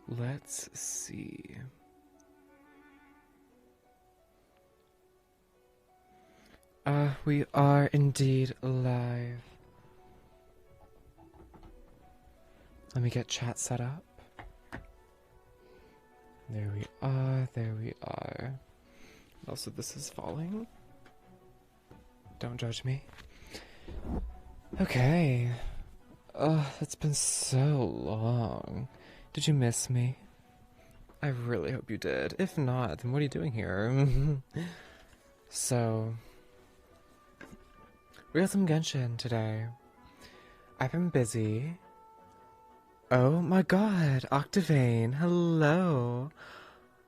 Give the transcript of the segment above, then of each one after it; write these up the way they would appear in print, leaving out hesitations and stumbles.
let's see. We are indeed live. Let me get chat set up. There we are, there we are. Also, this is falling. Don't judge me. Okay. It's been so long. Did you miss me? I really hope you did. If not, then what are you doing here? So, we got some Genshin today. I've been busy. Oh my god, Octavane, hello.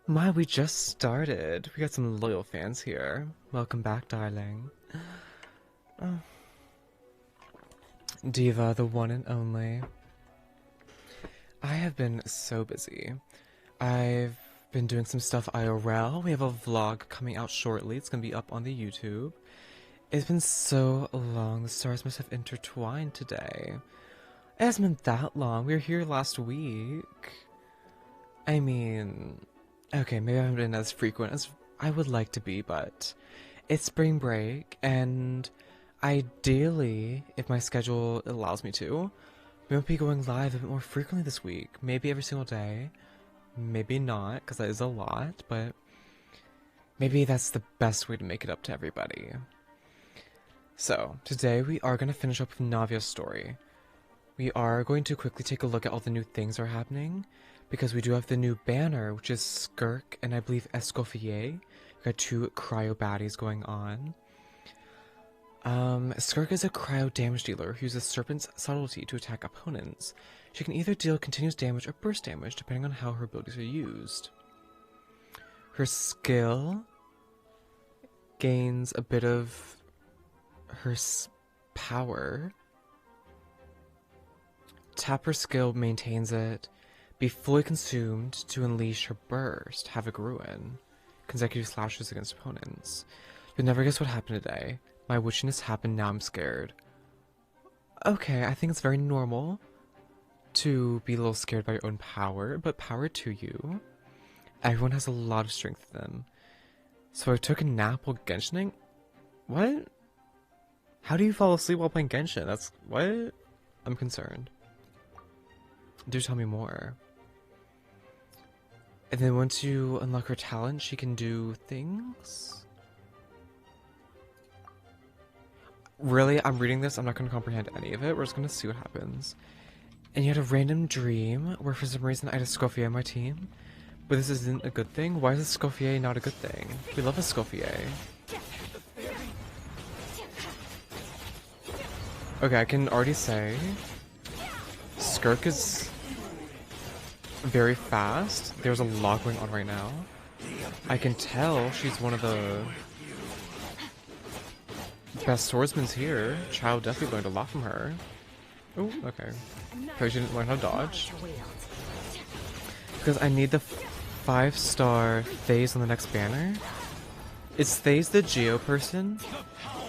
My, we just started. We got some loyal fans here. Welcome back, darling. Oh. Diva, the one and only. I have been so busy. I've been doing some stuff IRL. We have a vlog coming out shortly. It's gonna be up on the YouTube. It's been so long. The stars must have intertwined today. It hasn't been that long. We were here last week. I mean, okay, maybe I haven't been as frequent as I would like to be, but it's spring break, and ideally, if my schedule allows me to, we might be going live a bit more frequently this week. Maybe every single day. Maybe not, because that is a lot, but maybe that's the best way to make it up to everybody. So, today we are going to finish up with Navia's story. We are going to quickly take a look at all the new things that are happening, because we do have the new banner, which is Skirk and I believe Escoffier. We got two cryo baddies going on. Skirk is a cryo damage dealer who uses Serpent's subtlety to attack opponents. She can either deal continuous damage or burst damage, depending on how her abilities are used. Her skill gains a bit of her power. Tap her skill, maintains it. Be fully consumed to unleash her burst, Havoc Ruin. Consecutive slashes against opponents. You'll never guess what happened today. My witchiness happened, now I'm scared. Okay, I think it's very normal to be a little scared by your own power, but power to you. Everyone has a lot of strength in them. So I took a nap while Genshining? What? How do you fall asleep while playing Genshin? That's... what? I'm concerned. Do tell me more. And then once you unlock her talent, she can do things? Really? I'm reading this, I'm not going to comprehend any of it. We're just going to see what happens. And you had a random dream where for some reason I had a Escoffier on my team. But this isn't a good thing? Why is Escoffier not a good thing? We love Escoffier. Okay, I can already say Skirk is very fast. There's a lot going on right now. I can tell she's one of the best swordsmen here. Child definitely learned a lot from her. Oh, okay. Probably she didn't learn how to dodge. Because I need the 5-star Phase on the next banner. Is Phase the Geo person?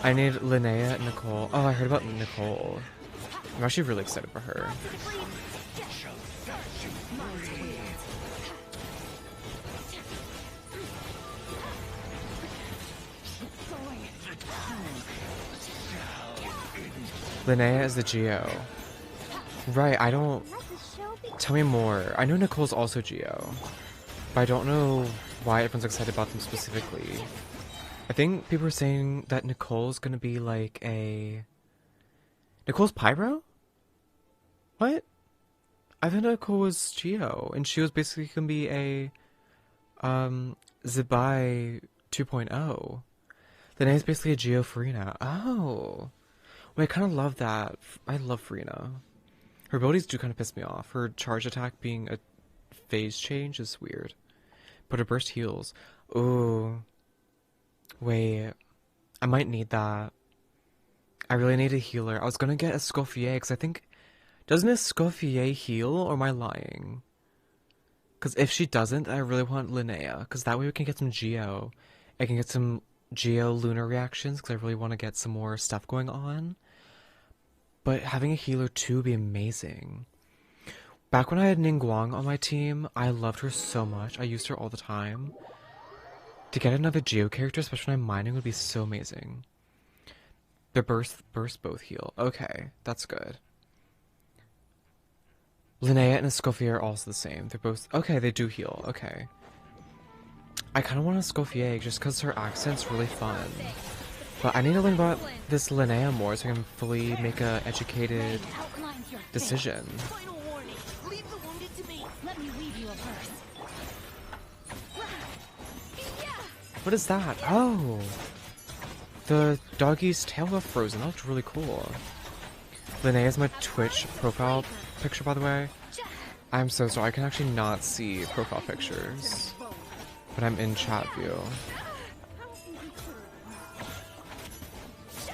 I need Linnea and Nicole. Oh, I heard about Nicole. I'm actually really excited for her. Linnea is the Geo. Right, I don't... Tell me more. I know Nicole's also Geo. But I don't know why everyone's excited about them specifically. I think people are saying that Nicole's gonna be like a... Nicole's Pyro? What? I thought Nicole was Geo, and she was basically gonna be a... Zibai 2.0. Linnea's basically a Geo Farina. Oh! Well, I kind of love that. I love Farina. Her abilities do kind of piss me off. Her charge attack being a phase change is weird. But her burst heals. Ooh. Wait. I might need that. I really need a healer. I was gonna get Escoffier, because I think... Doesn't Escoffier heal, or am I lying? Because if she doesn't, I really want Linnea, because that way we can get some Geo. I can get some Geo Lunar reactions, because I really want to get some more stuff going on. But having a healer too would be amazing. Back when I had Ningguang on my team, I loved her so much. I used her all the time. To get another Geo character, especially when I'm mining, would be so amazing. Their burst both heal. Okay, that's good. Linnea and Escoffier are also the same. They're both... Okay, they do heal. Okay. I kind of want Escoffier just because her accent's really fun. But I need to learn about this Linnea more so I can fully make a educated decision. What is that? Oh! The doggy's tail got frozen. That looked really cool. Linnea is my Twitch profile picture, by the way. I'm so sorry. I can actually not see profile pictures. But I'm in chat view.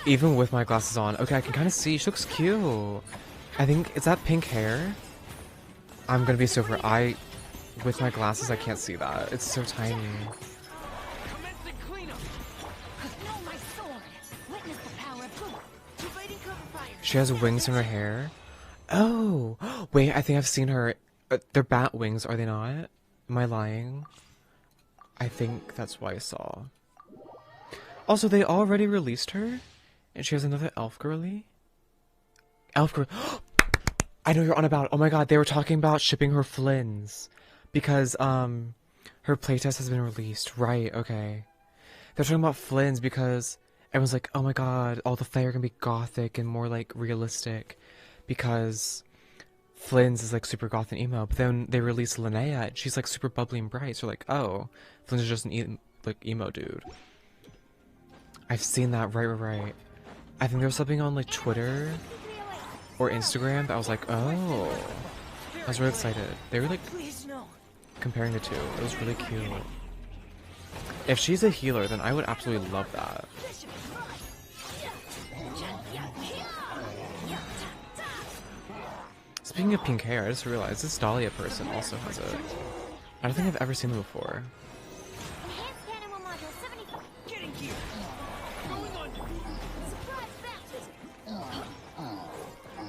Even with my glasses on. Okay, I can kind of see. She looks cute. I think... Is that pink hair? I'm gonna be super... With my glasses, I can't see that. It's so tiny. She has wings in her hair. Oh! Wait, I think I've seen her. They're bat wings, are they not? Am I lying? I think that's why I saw. Also, they already released her? And she has another elf girly? Elf girl. I know you're on about. Oh my god, they were talking about shipping her Flins. Because, her playtest has been released. Right, okay. They're talking about Flins because everyone's like, oh my god, all the Fae are gonna be gothic and more, like, realistic. Because Flynn's is, like, super goth and emo. But then they release Linnea, and she's, like, super bubbly and bright. So, like, oh, Flynn's is just an emo dude. I've seen that, right. I think there was something on, like, Twitter or Instagram that I was like, oh. I was really excited. They were, like, comparing the two. It was really cute. If she's a healer, then I would absolutely love that. Speaking of pink hair, I just realized this Dahlia person also has it. I don't think I've ever seen them before.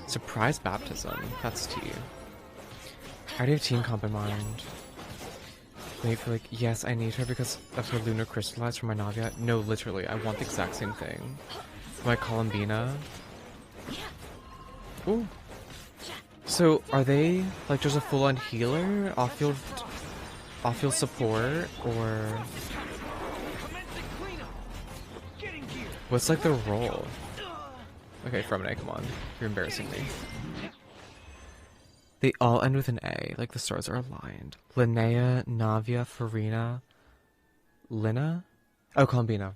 Surprise baptism. That's tea. I already have team comp in mind. Wait for like, yes, I need her because of her lunar crystallize for my Navia. No, literally, I want the exact same thing. My Columbina. Ooh. So, are they, like, just a full-on healer? Off-field support? Or... what's, like, the role? Okay, Fremine, come on. You're embarrassing me. They all end with an A, like the stars are aligned. Linnea, Navia, Farina, Lina? Oh, Columbina.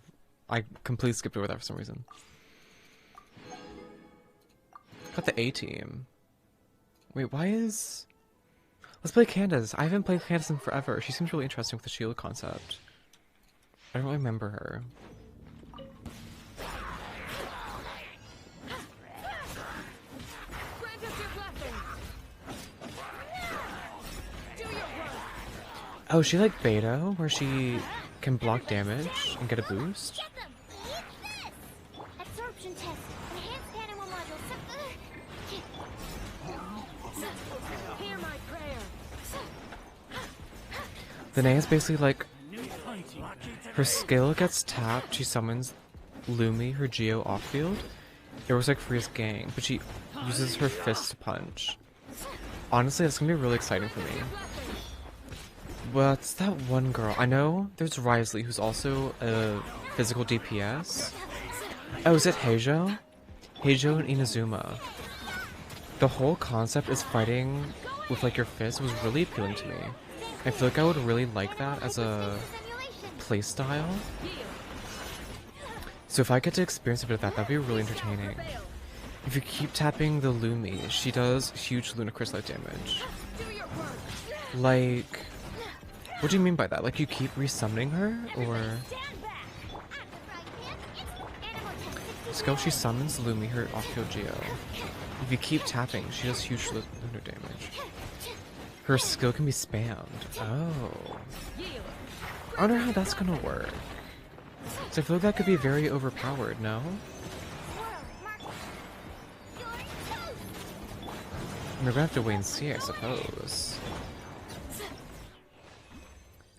I completely skipped over that for some reason. Got the A team. Wait, why is... Let's play Candace. I haven't played Candace in forever. She seems really interesting with the shield concept. I don't really remember her. Oh, she like Beto, where she can block damage and get a boost? The name is basically like, her skill gets tapped, she summons Lumi, her Geo off-field. It was like Freya's gang, but she uses her fist to punch. Honestly, that's gonna be really exciting for me. What's that one girl? I know there's Risley, who's also a physical DPS. Oh, is it Heijo? Heijo and Inazuma. The whole concept is fighting with like your fist was really appealing to me. I feel like I would really like that as a playstyle. So if I get to experience a bit of that, that'd be really entertaining. If you keep tapping the Lumi, she does huge Lunar Crystalite damage. Like... what do you mean by that? Like you keep resummoning her? Or... skill she summons Lumi, her off-field Geo. If you keep tapping, she does huge lunar damage. Her skill can be spammed. Oh. I wonder how that's gonna work. So I feel like that could be very overpowered, no? We're gonna have to wait and see, I suppose.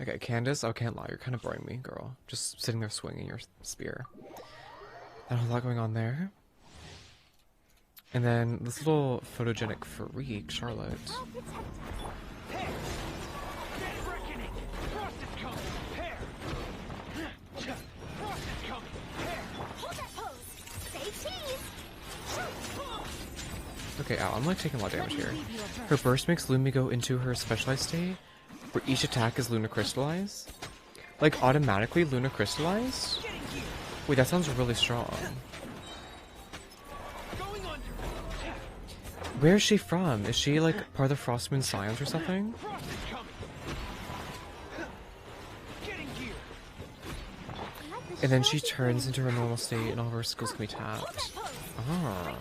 Okay, Candace, I can't lie, you're kind of boring me, girl. Just sitting there swinging your spear. Not a lot going on there. And then this little photogenic freak, Charlotte. Okay, Al, I'm like taking a lot of damage here. Her burst makes Lumi go into her specialized state, where each attack is Luna Crystallize. Like, automatically Luna Crystallize? Wait, that sounds really strong. Where is she from? Is she like part of the Frostmoon Scions or something? And then she turns into her normal state and all of her skills can be tapped. Ah.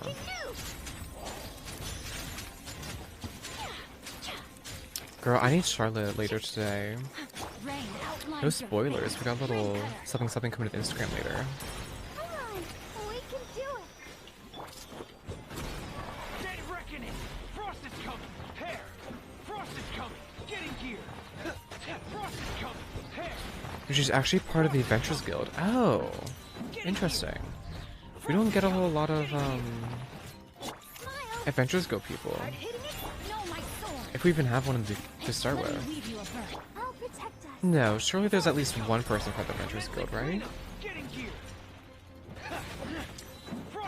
Girl, I need Charlotte later today. No spoilers, we got a little something something coming to Instagram later. She's actually part of the Adventurers Guild. Oh, interesting. We don't get a whole lot of Adventurers Guild people. If we even have one to start with. No, surely there's at least one person from the Adventurers Guild, right?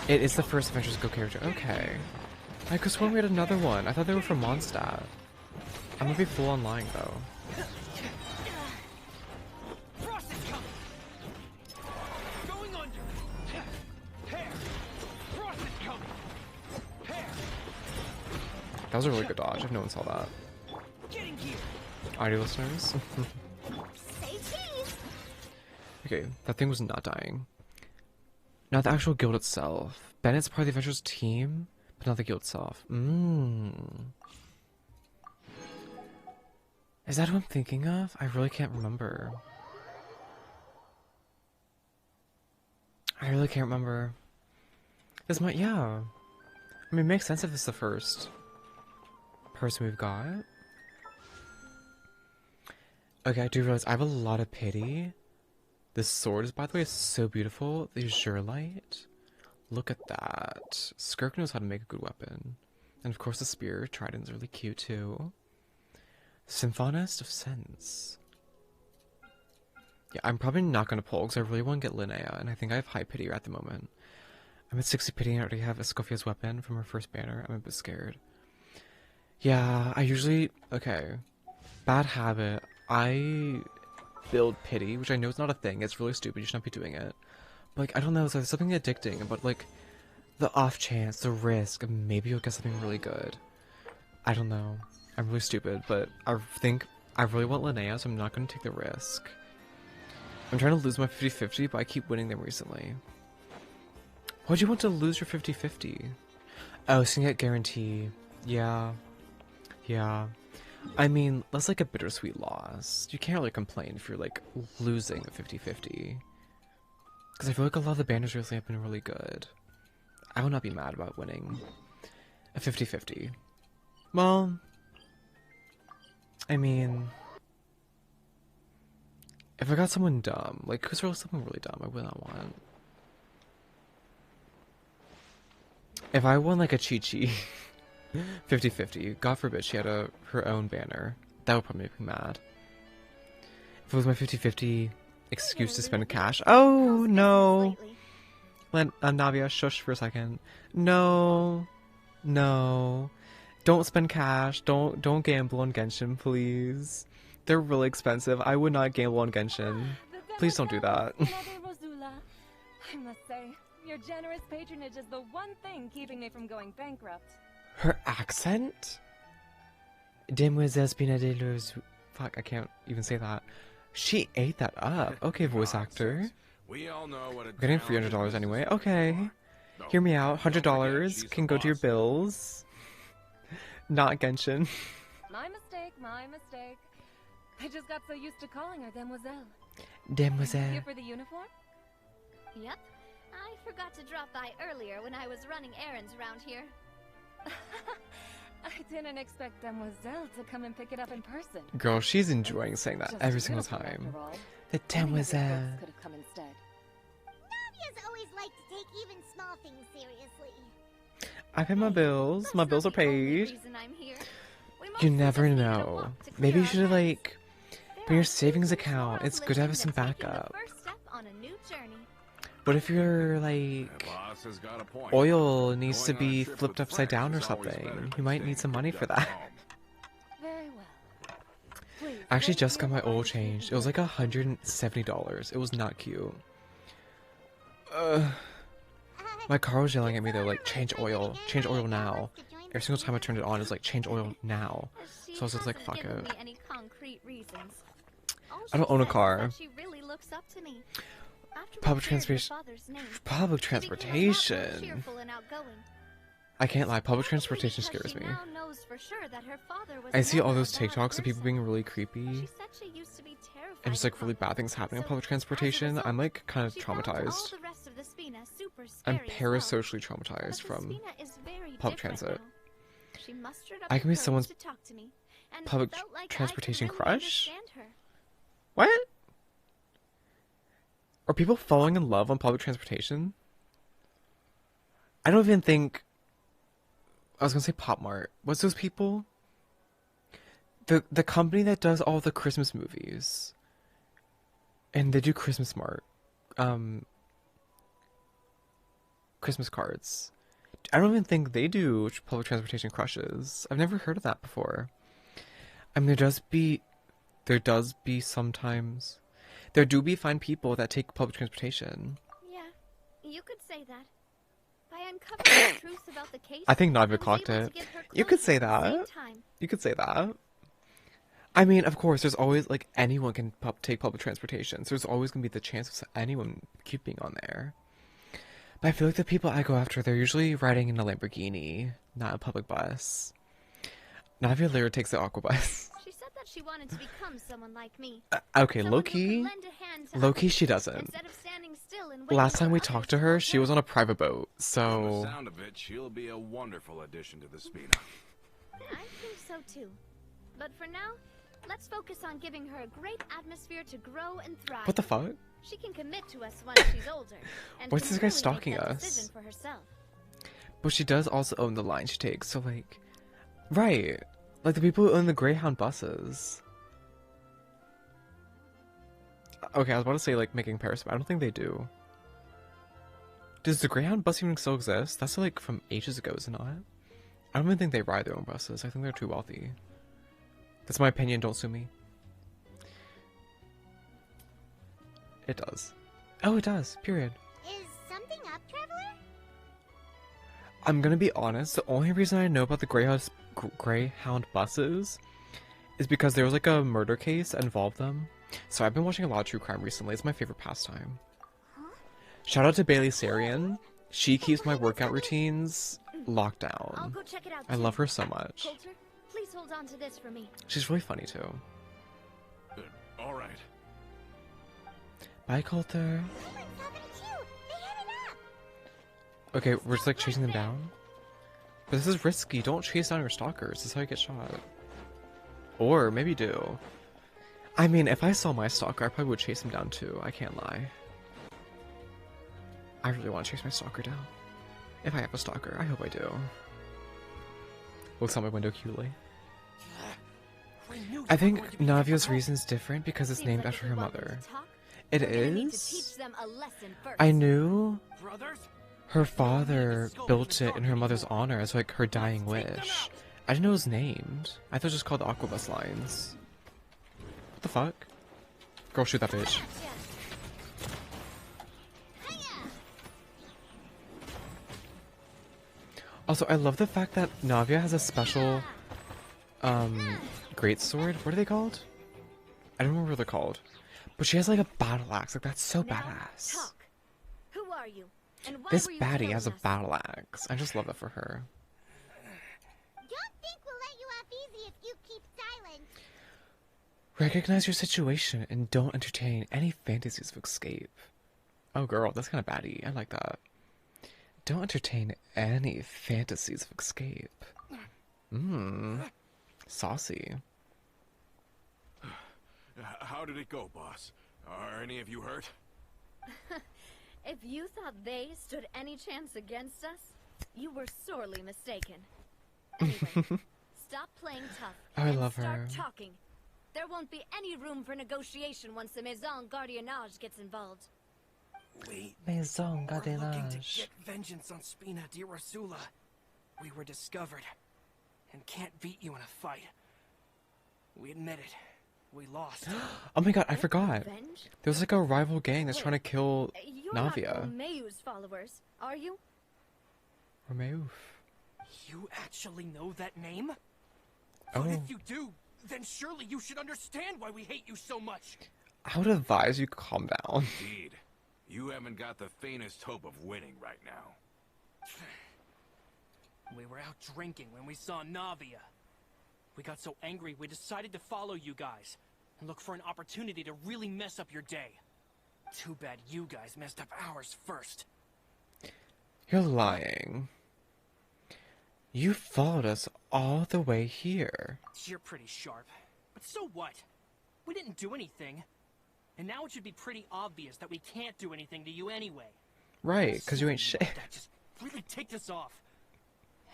It is the first Adventurers Guild character. Okay. I could swear we had another one. I thought they were from Mondstadt. I'm gonna be full on lying though. That was a really good dodge, if no one saw that. Audio listeners? Okay, that thing was not dying. Not the actual guild itself. Bennett's part of the Adventurers team, but not the guild itself. Is that who I'm thinking of? I really can't remember. I really can't remember. This might, yeah. I mean, it makes sense if it's the first person we've got. Okay, I do realize I have a lot of pity. This sword is, by the way, so beautiful. The Azure Light. Look at that. Skirk knows how to make a good weapon. And of course the spear, Trident's really cute too. Symphonist of Sense. Yeah, I'm probably not going to pull because I really want to get Linnea, and I think I have high pity at the moment. I'm at 60 pity and I already have Escofia's weapon from her first banner. I'm a bit scared. Yeah, I usually... Okay. Bad habit. I build pity, which I know is not a thing. It's really stupid. You should not be doing it. But, like, I don't know. There's something addicting about, like, the off chance, the risk, of maybe you'll get something really good. I don't know. I'm really stupid, but I think I really want Linnea, so I'm not going to take the risk. I'm trying to lose my 50-50, but I keep winning them recently. Why'd you want to lose your 50-50? Oh, so you get guarantee. Yeah. Yeah. I mean, that's like a bittersweet loss. You can't really complain if you're, like, losing a 50-50. Because I feel like a lot of the banners recently have been really good. I would not be mad about winning a 50-50. Well, I mean, if I got someone dumb, like, who's really someone really dumb I would not want? If I won, like, a Chi-Chi 50-50, God forbid she had her own banner, that would probably make me mad. If it was my 50-50 excuse to spend cash. Oh, no! Let Navia shush for a second. No. No. Don't spend cash. Don't gamble on Genshin, please. They're really expensive. I would not gamble on Genshin. Please don't do that. I must say, your generous patronage is the one thing keeping me from going bankrupt. Her accent? Demoiselle Spina de los... Fuck, I can't even say that. She ate that up. Okay, voice actor. We all know what We're getting $300 anyway. Okay. Hear me out. $100 can go to your bills. Not Genshin. My mistake, my mistake. I just got so used to calling her Demoiselle. Demoiselle. Here for the uniform? Yep. I forgot to drop by earlier when I was running errands around here. I didn't expect Demoiselle to come and pick it up in person. Girl, she's enjoying saying that Just every single beautiful, time. after all. The Any of your Demoiselle. folks could have come instead. Navia's always liked to take even small things seriously. I pay my bills. My bills are paid. You mostly never just needed a know. walk to Maybe clear you our should heads. like for your There are savings things account. more It's good to have uplifting some than taking the backup. first step on a new journey. What if your The like boss has got a point. oil needs to Going on a be trip flipped with upside down or friends is always better something? than You might need staying some money for cooped up that. at home. Very well. Please, I actually wait just got here my while I oil retrieve changed. the It was like gear. $170. It was not cute. My car was yelling at me though, like change oil now. Every single time I turned it on, it was like change oil now. She So I was just like, hasn't fuck given it. me any concrete reasons. All I don't she own a says is car. that she really looks up to me. After we Public cleared your transportation. father's name, Public she became a lot more transportation. cheerful and outgoing. I can't lie, public Probably transportation because scares she me. now knows for sure that her father was I see all never a those bad TikToks of people person. being really She creepy said she used to be terrified and just of like really bad things happening on so, public as a transportation. result, I'm like kind of she found all traumatized. the rest of the Spina super I'm scary as well. parasocially But traumatized the from Spina is very public different transit. now. She mustered up I can be the courage someone's to talk to me, and public felt like I could transportation really crush? understand her. What? Are people falling in love on public transportation? I don't even think. I was gonna say Pop Mart. What's those people? The company that does all the Christmas movies, and they do Christmas Mart, Christmas cards. I don't even think they do public transportation crushes. I've never heard of that before. I mean, there does be sometimes. There do be fine people that take public transportation. Yeah, you could say that. By uncovering the truth about the case, I think I Navia was clocked able it. to get her You could closure say at the same that. time. You could say that. I mean, of course, there's always, like, anyone can take public transportation. So there's always going to be the chance of anyone keeping on there. But I feel like the people I go after, they're usually riding in a Lamborghini, not a public bus. Navia literally takes the aqua bus. She said that she wanted to become someone like me. Okay, Someone who could low-key, lend a hand to low-key others she doesn't. instead of standing still and waiting Last time for we others talked to to her, help she was on a out. private boat, From the so... sound of it, she'll be a wonderful addition to the Spina. I think so too. But for now, let's focus on giving her a great atmosphere to grow and thrive. What the fuck? She can commit to us once she's older. And Why's can this guy really stalking make that us? decision for herself. But she does also own the line she takes, so like... Right. Like the people who own the Greyhound buses. Okay, I was about to say like making Paris, but I don't think they do. Does the Greyhound bus even still exist? That's like from ages ago, is it not? I don't even think they ride their own buses. I think they're too wealthy. That's my opinion, don't sue me. It does. Oh, it does. Period. Is something up, Traveler? I'm gonna be honest, the only reason I know about the Greyhound buses is because there was like a murder case that involved them. So I've been watching a lot of true crime recently. It's my favorite pastime. Shout out to Bailey Sarian. She keeps my workout routines locked I'll down. go check it out. I too. love her so much. Coulter, please hold on to this for me. She's really funny too. All right. Bye, Coulter. I went 72. They headed up. Okay, we're just like chasing them down. But this is risky. Don't chase down your stalkers. This is how you get shot. Or maybe do. I mean, if I saw my stalker, I probably would chase him down too. I can't lie. I really want to chase my stalker down. If I have a stalker, I hope I do. Looks out my window cutely. I think Navia's reason's different because it's Seems named like after if her we want them mother. to talk, It we're gonna need to is? teach them a lesson first. I knew Brothers? her father built it in her mother's honor as like her dying wish. I didn't know it was named. I thought it was just called the Aquabus Lines. What the fuck? Girl, shoot that bitch. Also, I love the fact that Navia has a special, great sword. What are they called? I don't remember what they're called. But she has like a battle axe. Like, that's so Now, badass. talk. Who are you? And why This were you baddie has a killing us? battle axe. I just love that for her. Don't think we'll let you off easy if you keep silent. Recognize your situation and don't entertain any fantasies of escape. Oh girl, that's kind of baddie. I like that. Don't entertain any fantasies of escape. Mmm. Saucy. How did it go, boss? Are any of you hurt? If you thought they stood any chance against us, you were sorely mistaken. Anyway, stop playing tough Oh, I and love start her. talking. There won't be any room for negotiation once the Maison Gardiennage gets involved. We Maison were looking to Gardiennage. get vengeance on Spina di Rosula. We were discovered and can't beat you in a fight. We admit it. We lost. Oh my god, I forgot. Revenge? There was like a rival gang that's trying to kill You're Navia. not Romeu's followers, are you? Romeuf. You actually know that name? Oh. But if you do, then surely you should understand why we hate you so much. I would advise you calm down. Indeed. You haven't got the faintest hope of winning right now. We were out drinking when we saw Navia. We got so angry we decided to follow you guys and look for an opportunity to really mess up your day. Too bad you guys messed up ours first. You're lying. You followed us all the way here. You're pretty sharp. But so what? We didn't do anything. And now it should be pretty obvious that we can't do anything to you anyway. Right, because you ain't So shit. that just really take this off.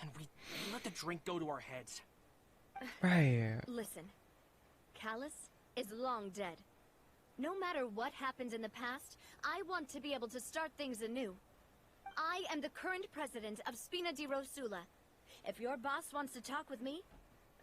And we let the drink go to our heads. Right. Listen, Callus is long dead. No matter what happened in the past, I want to be able to start things anew. I am the current president of Spina di Rosula. If your boss wants to talk with me,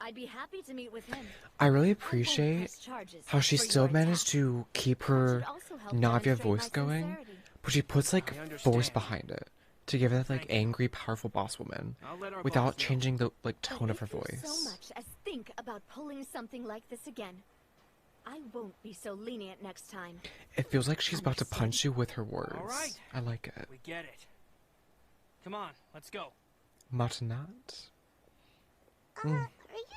I'd be happy to meet with him. I really I won't appreciate press charges how she for still your managed attack. to keep That her should also help Navia demonstrate voice my going, sincerity. but she puts like I understand. force behind it to give it that like Thank you. angry, powerful boss woman I'll let our without boss know. changing the like But tone of her if you voice. so much as think about pulling something like this again, I won't be so lenient next time. It feels like she's about to punch you with her words. right. I like it. We get it. Come on, let's go. Matinat? Are you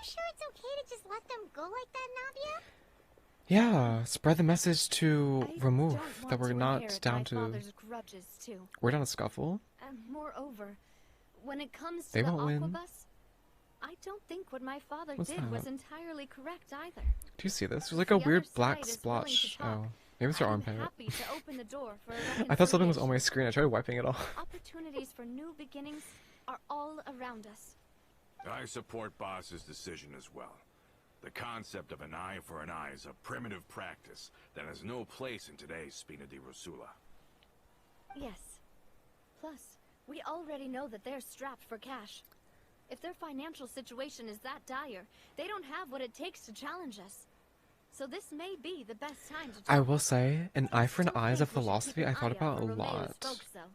sure it's okay to just let them go like that, Navia? Yeah, spread the message to I remove don't that want we're to not inherit down my to. father's grudges too. We're down to scuffle. And moreover, when it comes to They the won't win. Aquabus, I don't think what my father What's did was that? entirely correct either. Do you see this? There's like The a other weird side black is willing to splotch. talk. Oh, maybe it's her I'm armpit. happy to open the door for I thought something was on reconciliation. my screen. I tried wiping it off. Opportunities for new beginnings are all around us. I support Boss's decision as well. The concept of an eye for an eye is a primitive practice that has no place in today's Spina di Rosula. Yes. Plus, we already know that they're strapped for cash. If their financial situation is that dire, they don't have what it takes to challenge us. So this may be the best time to I talk. will say, an eye for an Still eye is a think we should philosophy keep I an thought eye out about a for Romeu's lot. folks, though.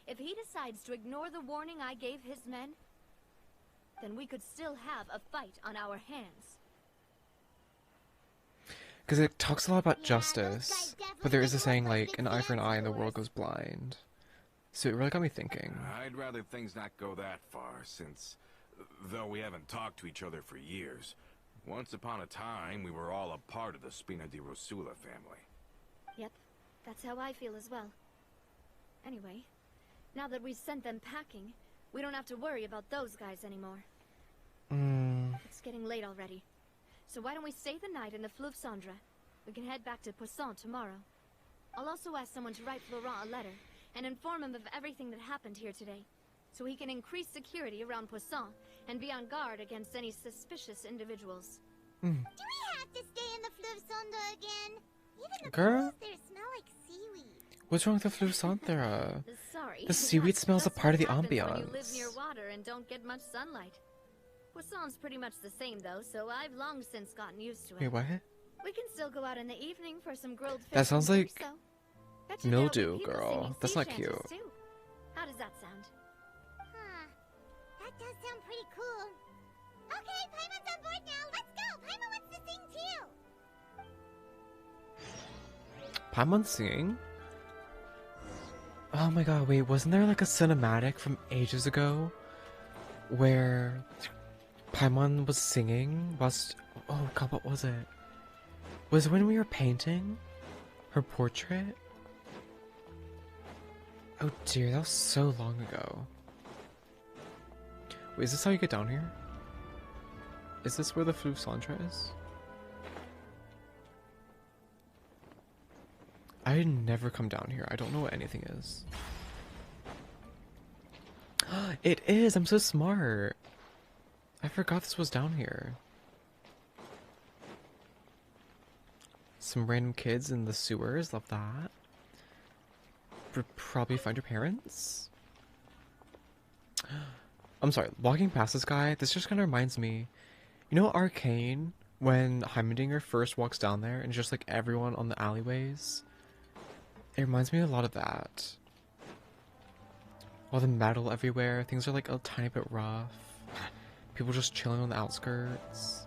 If he decides to ignore the warning I gave his men, then we could still have a fight on our hands. Because it talks a lot about Yeah, those justice, guys but there is a definitely saying look like like, big an eye for an fans eye of and the world yours. goes blind. So it really got me thinking. I'd rather things not go that far, since, though we haven't talked to each other for years, once upon a time we were all a part of the Spina di Rosula family. Yep, that's how I feel as well. Anyway, now that we've sent them packing, we don't have to worry about those guys anymore. It's getting late already. So why don't we stay the night in the Fleuve Cendre? We can head back to Poisson tomorrow. I'll also ask someone to write Florent a letter and inform him of everything that happened here today, so he can increase security around Poisson and be on guard against any suspicious individuals. Do we have to stay in the Fleuve Sonda again? Even the Girl? pools there smell like seaweed. What's wrong with the Fleuve Centre? Sorry. The seaweed smells a That's part of the what happens when you live ambiance. near water and don't get much sunlight. Poisson's pretty much the same though, so I've long since gotten used to it. Wait, what? We can still go out in the evening for some grilled fish. That sounds and like chorizo. Betcha there'll be mildew, people girl. singing That's sea not chanties, cute. too. How does that sound? Huh. That does sound pretty cool. Okay, Paimon's on board now. Let's go. Paimon wants to sing too. Paimon singing? Oh my god, wait, wasn't there like a cinematic from ages ago where Paimon was singing whilst... Oh god, what was it? Was it when we were painting her portrait? Oh dear, that was so long ago. Wait, is this how you get down here? Is this where the Flou Centre is? I never come down here. I don't know what anything is. It is! I'm so smart! I forgot this was down here. Some random kids in the sewers. Love that. Probably find your parents? I'm sorry, walking past this guy, this just kind of reminds me. You know Arcane? When Heimerdinger first walks down there and just like everyone on the alleyways? It reminds me a lot of that. All the metal everywhere, things are like a tiny bit rough. People just chilling on the outskirts.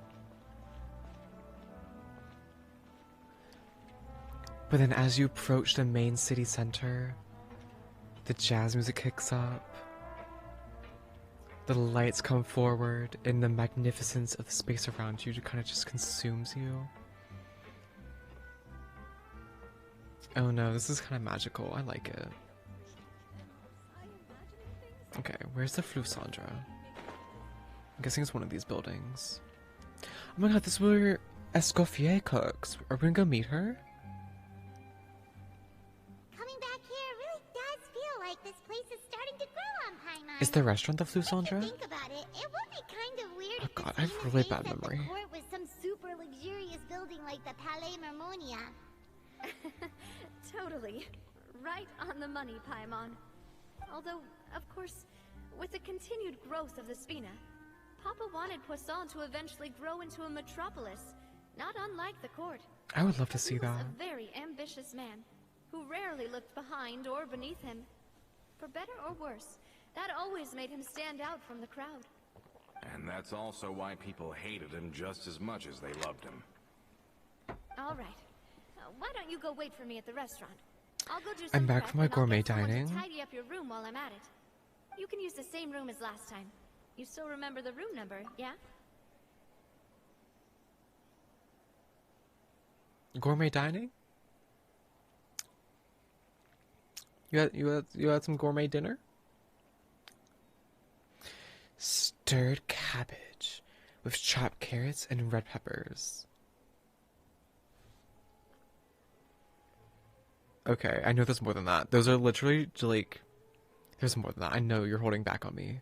But then as you approach the main city center, the jazz music kicks up. The lights come forward and the magnificence of the space around you kind of just consumes you. Oh no, this is kind of magical. I like it. Okay, where's the Flou Centre? I'm guessing it's one of these buildings. Oh my god, this is where Escoffier cooks. Are we gonna go meet her? Coming back here really does feel like this place is starting to grow on Paimon. Is the restaurant the Flou If you Centre? think about it, it would be kind of weird Oh if god, the I have Spina really stays bad at memory. The court was some super luxurious building like the Palais Marmonia. Totally. Right on the money, Paimon. Although, of course, with the continued growth of the Spina, Papa wanted Poisson to eventually grow into a metropolis, not unlike the court. I would love to see He was that. a very ambitious man, who rarely looked behind or beneath him. For better or worse, that always made him stand out from the crowd. And that's also why people hated him just as much as they loved him. All right. Why don't you go wait for me at the restaurant? I'll go do some I'm back prep from my and I'll gourmet get someone to dining. tidy up your room while I'm at it. You can use the same room as last time. You still remember the room number, yeah? Gourmet dining? You had some gourmet dinner? Stirred cabbage with chopped carrots and red peppers. Okay, I know there's more than that. Those are literally like, there's more than that. I know you're holding back on me.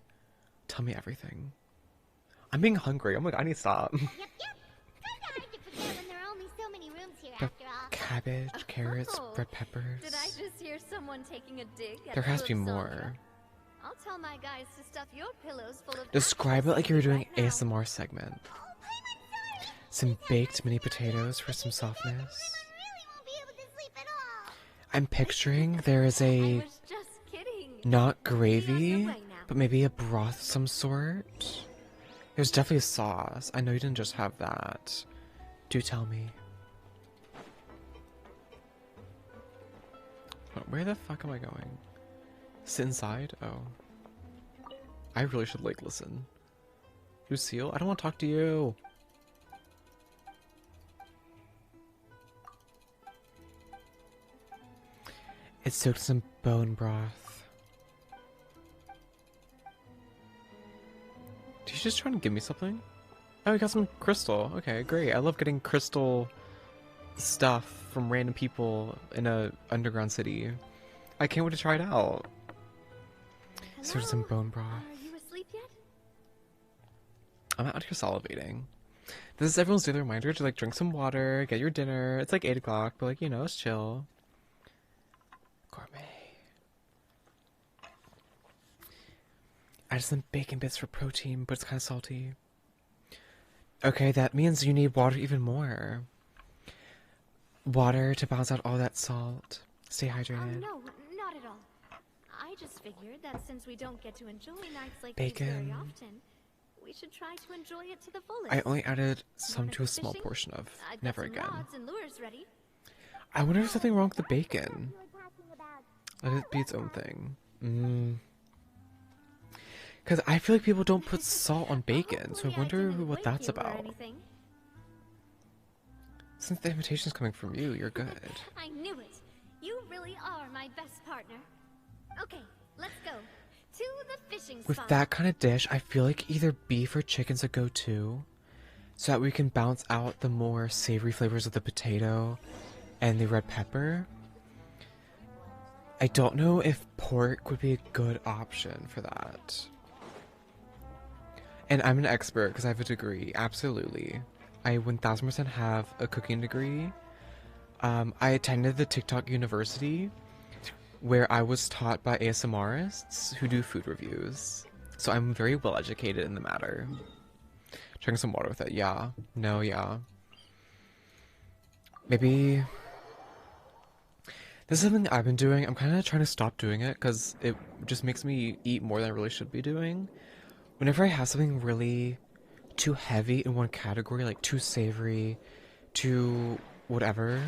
Tell me everything. I'm being hungry. Oh my god, I need to stop. Yep. Kinda hard to forget when there are only so many rooms here The after all. cabbage, carrots, Oh, red peppers. Did I just hear someone taking a dig at There has to be Philip more. Sandra? I'll tell my guys to stuff your pillows full of Describe it like you were doing right now. ASMR segment. Oh, Paimon's sorry! Some baked mini potatoes for some Paimon softness. really won't be able to sleep at all. I'm picturing there is I a was just kidding. not Be on your gravy, way now. but maybe a broth of some sort. There's definitely a sauce. I know you didn't just have that. Do tell me. Where the fuck am I going? Sit inside? Oh. I really should like listen. Lucille, I don't want to talk to you. It's soaked in some bone broth. Did you just try to give me something? Oh, we got some crystal. Okay, great. I love getting crystal stuff from random people in a underground city. I can't wait to try it out. Sort of some Hello? bone broth. Are you asleep yet? I'm out here salivating. This is everyone's daily reminder to like drink some water, get your dinner. It's like 8 o'clock, but like, you know, it's chill. Gourmet. Add some bacon bits for protein, but it's kind of salty. Okay, that means you need water even more. Water to balance out all that salt. Stay hydrated. No, not at all. I just figured that since we don't get to enjoy nights like these Bacon. very often, we should try to enjoy it to the fullest. I only added some Wanna to go a small fishing? portion of. I've got Never some again. rods and lures ready. I wonder if there's something wrong with the bacon. You were talking about. Let it be its own thing. Because I feel like people don't put salt on bacon, so I Hopefully wonder didn't what wake that's you or about. anything. Since the invitation's coming from you, you're good. I knew it. You really are my best partner. Okay, let's go to the fishing With spot. that kind of dish, I feel like either beef or chicken's a go-to. so that we can balance out the more savory flavors of the potato and the red pepper. I don't know if pork would be a good option for that. And I'm an expert because I have a degree, absolutely. I 1000% have a cooking degree. I attended the TikTok University where I was taught by ASMRists who do food reviews. So I'm very well educated in the matter. Drinking some water with it, yeah. No, yeah. Maybe... This is something I've been doing. I'm kind of trying to stop doing it because it just makes me eat more than I really should be doing. Whenever I have something really too heavy in one category, like too savory, too whatever,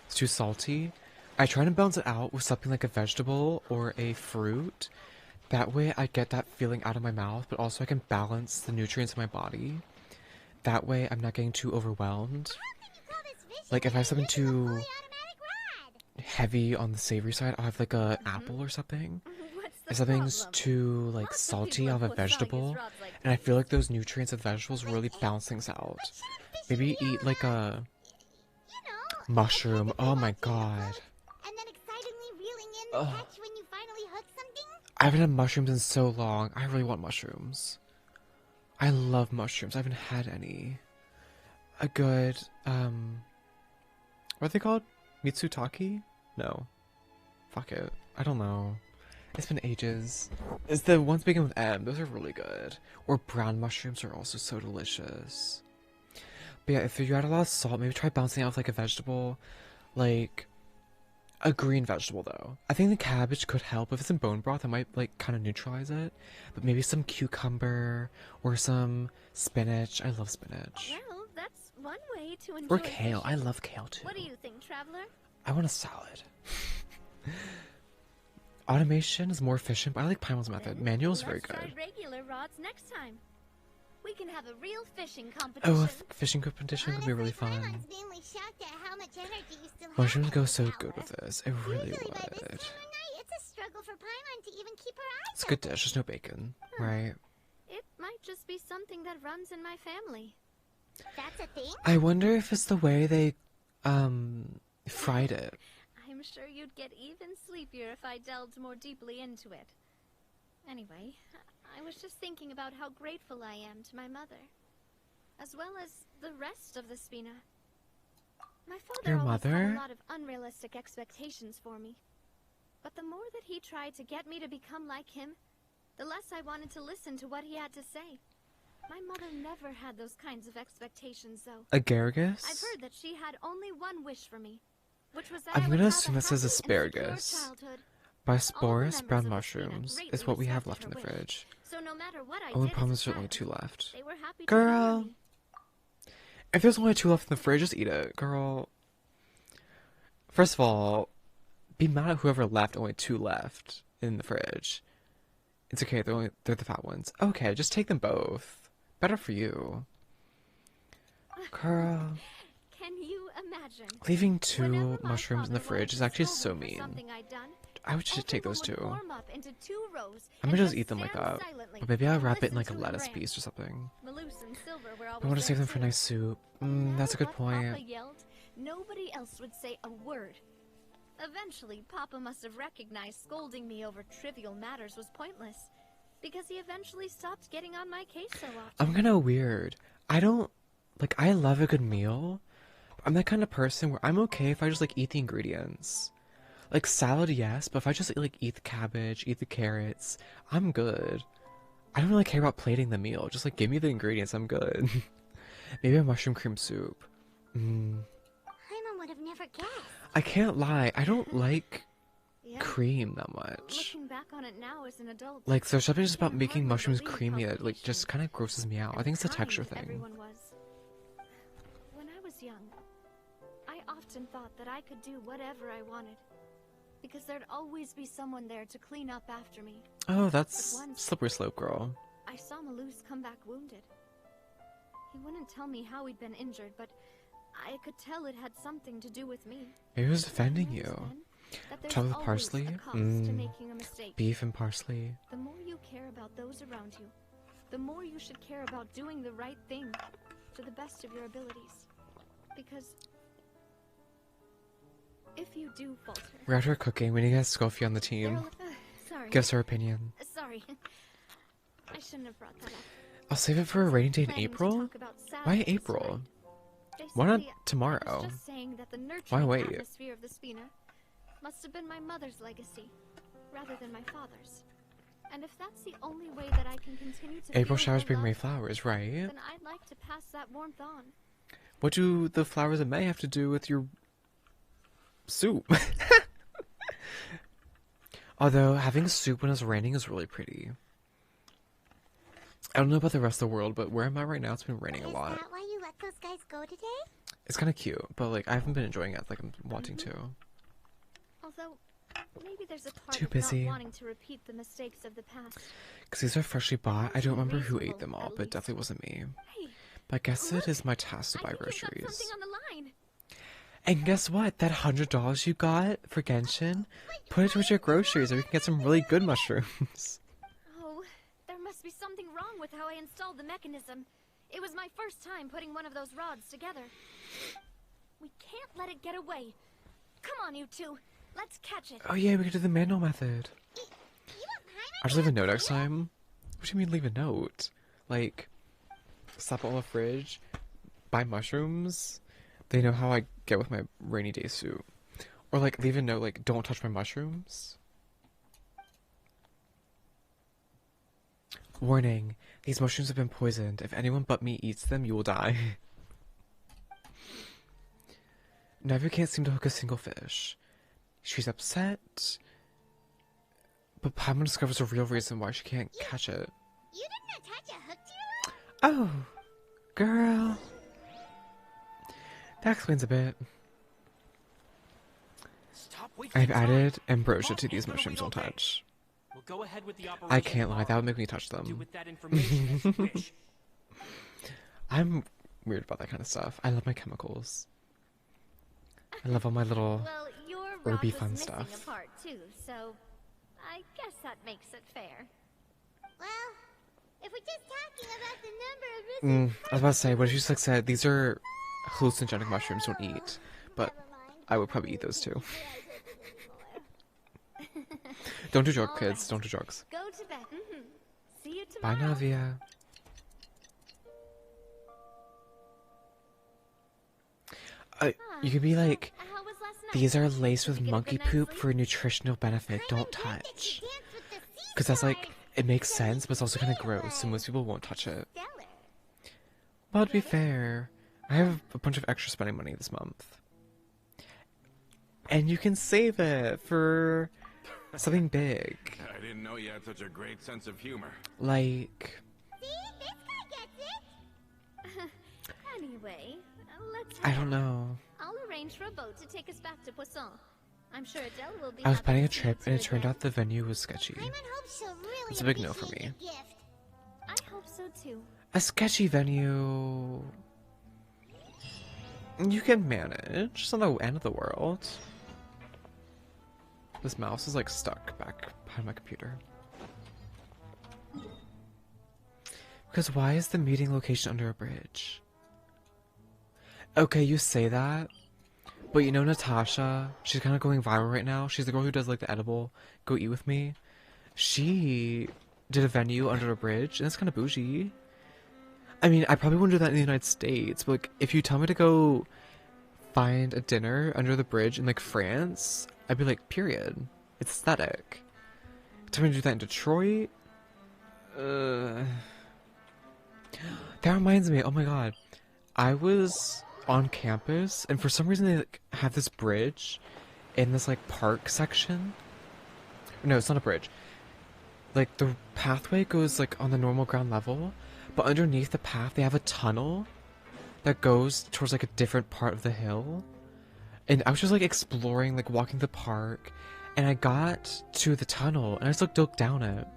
it's too salty, I try to balance it out with something like a vegetable or a fruit. That way I get that feeling out of my mouth, but also I can balance the nutrients in my body. That way I'm not getting too overwhelmed. Like if I have something too heavy on the savory side, I'll have like a apple or something. If something's too like salty, I'll have a vegetable. And I feel like those nutrients of vegetables really balance things out. Maybe eat like a mushroom. Oh my god. And then excitedly reeling in the catch when you finally hook something? I haven't had mushrooms in so long. I really want mushrooms. I love mushrooms. I haven't had any. A good, what are they called? Mitsutake? No. Fuck it. I don't know. It's been ages. It's the ones begin with M. Those are really good. Or brown mushrooms are also so delicious. But yeah, if you add a lot of salt, maybe try balancing out with like a vegetable. Like a green vegetable though. I think the cabbage could help. If it's in bone broth, it might like kind of neutralize it. But maybe some cucumber or some spinach. I love spinach. Well, that's one way to enjoy Or kale. fishing. I love kale too. What do you think, Traveler? I want a salad. Automation is more efficient, but I like Paimon's method. Manual is very Let's try good. regular rods next time. We can have a real fishing Oh, competition. a fishing competition could be really fun. Paimon's mainly shocked at how much energy you still have Mushrooms in go your so power. good with this. It really Usually by this would. time of night, it's a struggle for Paimon to even keep her eyes It's a good open. dish. There's no bacon, right? It might just be something that runs in my family. That's a thing? I wonder if it's the way they, fried it. I'm sure you'd get even sleepier if I delved more deeply into it. Anyway, I was just thinking about how grateful I am to my mother, as well as the rest of the Spina. My father Your always had mother? a lot of unrealistic expectations for me. But the more that he tried to get me to become like him, the less I wanted to listen to what he had to say. My mother never had those kinds of expectations, though. Asparagus? I've heard that she had only one wish for me, which was that I'm I would gonna have assume a that says happy and secure asparagus. childhood. Biosporus, members brown of the mushrooms Spina is what we greatly have left in the respected her wish. fridge. So no matter what I Only did problem as is a there's only child, 2 left. they were happy to Girl! honor me. If there's only 2 left in the fridge, just eat it, girl. First of all, be mad at whoever left only 2 left in the fridge. It's okay, they're the fat ones. Okay, just take them both. Better for you. Girl. Can you imagine? Leaving Whenever 2 my mushrooms in the father fridge wanted is to actually scold so me for mean. something I'd done, I would just take those everyone 2. would form up into 2 rows I'm and gonna just eat just them like stand that. silently Or maybe I'll and wrap it in listen like a to him lettuce rant. piece or something. Malus and Silver were I always want to save there them for too. nice soup. No That's a good matter what Papa point. yelled, nobody else would say a word. Eventually, Papa must have recognized scolding me over trivial matters was pointless, because he eventually stopped getting on my case so often. I'm kind of weird. I don't, like, I love a good meal. I'm that kind of person where I'm okay if I just, like, eat the ingredients. Like, salad, yes, but if I just, like, eat the cabbage, eat the carrots, I'm good. I don't really care about plating the meal. Just, like, give me the ingredients, I'm good. Maybe a mushroom cream soup. Paimon would have never guessed. I can't lie, I don't like Yeah. cream that much. Looking back on it now as an adult, Like, there's something just I can about making hardly mushrooms believe creamy how that, like, just patient kind of grosses me out. I and think it's a kind texture thing. everyone was. When I was young, I often thought that I could do whatever I wanted, because there'd always be someone there to clean up after me. Oh, that's But once- slippery slope, girl. I saw Malus come back wounded. He wouldn't tell me how he'd been injured, but I could tell it had something to do with me. Maybe he was I defending noticed you. then that there's Top with always parsley? a cost to Mm. making a mistake. Beef and parsley. The more you care about those around you, the more you should care about doing the right thing. to the best of your abilities. Because if you do falter... We're out here cooking. We need to get Scoffy on the team. Sorry. Give us her opinion. Sorry. I shouldn't have brought that up. I'll save it for a rainy day in Planning to April? talk about Why sadness April? tonight. Why not Basically, I tomorrow? was just saying that the Why nurturing wait? atmosphere of the Spina must have been my mother's legacy, rather than my father's. And if that's the only way that I can continue to April feel showers her bring May love, flowers, right? then I'd like to pass that warmth on. What do the flowers of May have to do with your soup? Although, having soup when it's raining is really pretty. I don't know about the rest of the world, but where I'm at right now, it's been raining a lot. Is that why you let those guys go today? It's kind of cute, but like I haven't been enjoying it like I'm wanting to. Although, maybe there's a part Too of busy. not wanting to repeat the mistakes of the past. Because these are freshly bought. I don't remember who ate them all, but it definitely wasn't me. Hey, But I guess it is my task to I buy think you've got groceries. something on the line. And guess what? That $100 you got for Genshin, put it towards your groceries, or we can get some really good mushrooms. Oh, there must be something wrong with how I installed the mechanism. It was my first time putting one of those rods together. We can't let it get away. Come on, you two. Let's catch it. Oh yeah, we could do the manual method. You want Paimon I'll just leave a note next time. What do you mean leave a note? Like, stop it on the fridge, buy mushrooms. They know how I get with my rainy day suit. Or like leave a note like, don't touch my mushrooms. Warning, these mushrooms have been poisoned. If anyone but me eats them, you will die. Navia can't seem to hook a single fish. She's upset. But Paimon discovers a real reason why she can't catch it. You didn't attach a hook to your Oh, girl. That explains a bit. Stop wasting I've time. added ambrosia to Come on, these ain't gonna mushrooms wait all don't day. touch. We'll go ahead with the operation I can't lie, that tomorrow. would make me touch Do them. with that information as you wish. I'm weird about that kind of stuff. I love my chemicals. I love all my little... Well, your Herby rod was fun missing stuff. a part too, so I guess that makes it fair. Well, if we're just talking about the number of missing I was about to say, what if you just like said, these are hallucinogenic mushrooms, don't eat. But Never mind. I would probably eat those too. I didn't more. Don't do drugs, All kids. right. Don't do drugs. Go to bed. See you Bye, tomorrow. Navia. You could be like, How was last night? these are laced with Did you get a monkey good night's poop sleep? for nutritional benefit. Don't Paimon begged that you touch. dance with the sea Because that's like, slide. it makes sense, but it's also kind of gross, so most people won't touch it. Stellar. Well, to be fair, I have a bunch of extra spending money this month. And you can save it for something big. I didn't know you had such a great sense of humor. Like, See? This guy gets it. Anyway, let's. I head don't out. know. I'll arrange for a boat to take us back to Poisson. I'm sure Adele will be. I was happy planning a to see trip, you and it two turned again. out the venue was sketchy. Paimon hopes she'll really It's a big no for appreciate me. the gift. I hope so too. A sketchy venue. You can manage. It's not the end of the world. This mouse is like stuck back behind my computer. Because why is the meeting location under a bridge? Okay, you say that. But you know Natasha? She's kind of going viral right now. She's the girl who does like the edible Go Eat With Me. She did a venue under a bridge, and that's kind of bougie. I mean, I probably wouldn't do that in the United States, but like, if you tell me to go find a dinner under the bridge in like France, I'd be like, period. It's aesthetic. Tell me to do that in Detroit? That reminds me, oh my god. I was on campus, and for some reason they like, have this bridge in this like park section. No, it's not a bridge. Like the pathway goes like on the normal ground level, but underneath the path they have a tunnel that goes towards like a different part of the hill. And I was just like exploring, like walking the park, and I got to the tunnel and I just looked down it.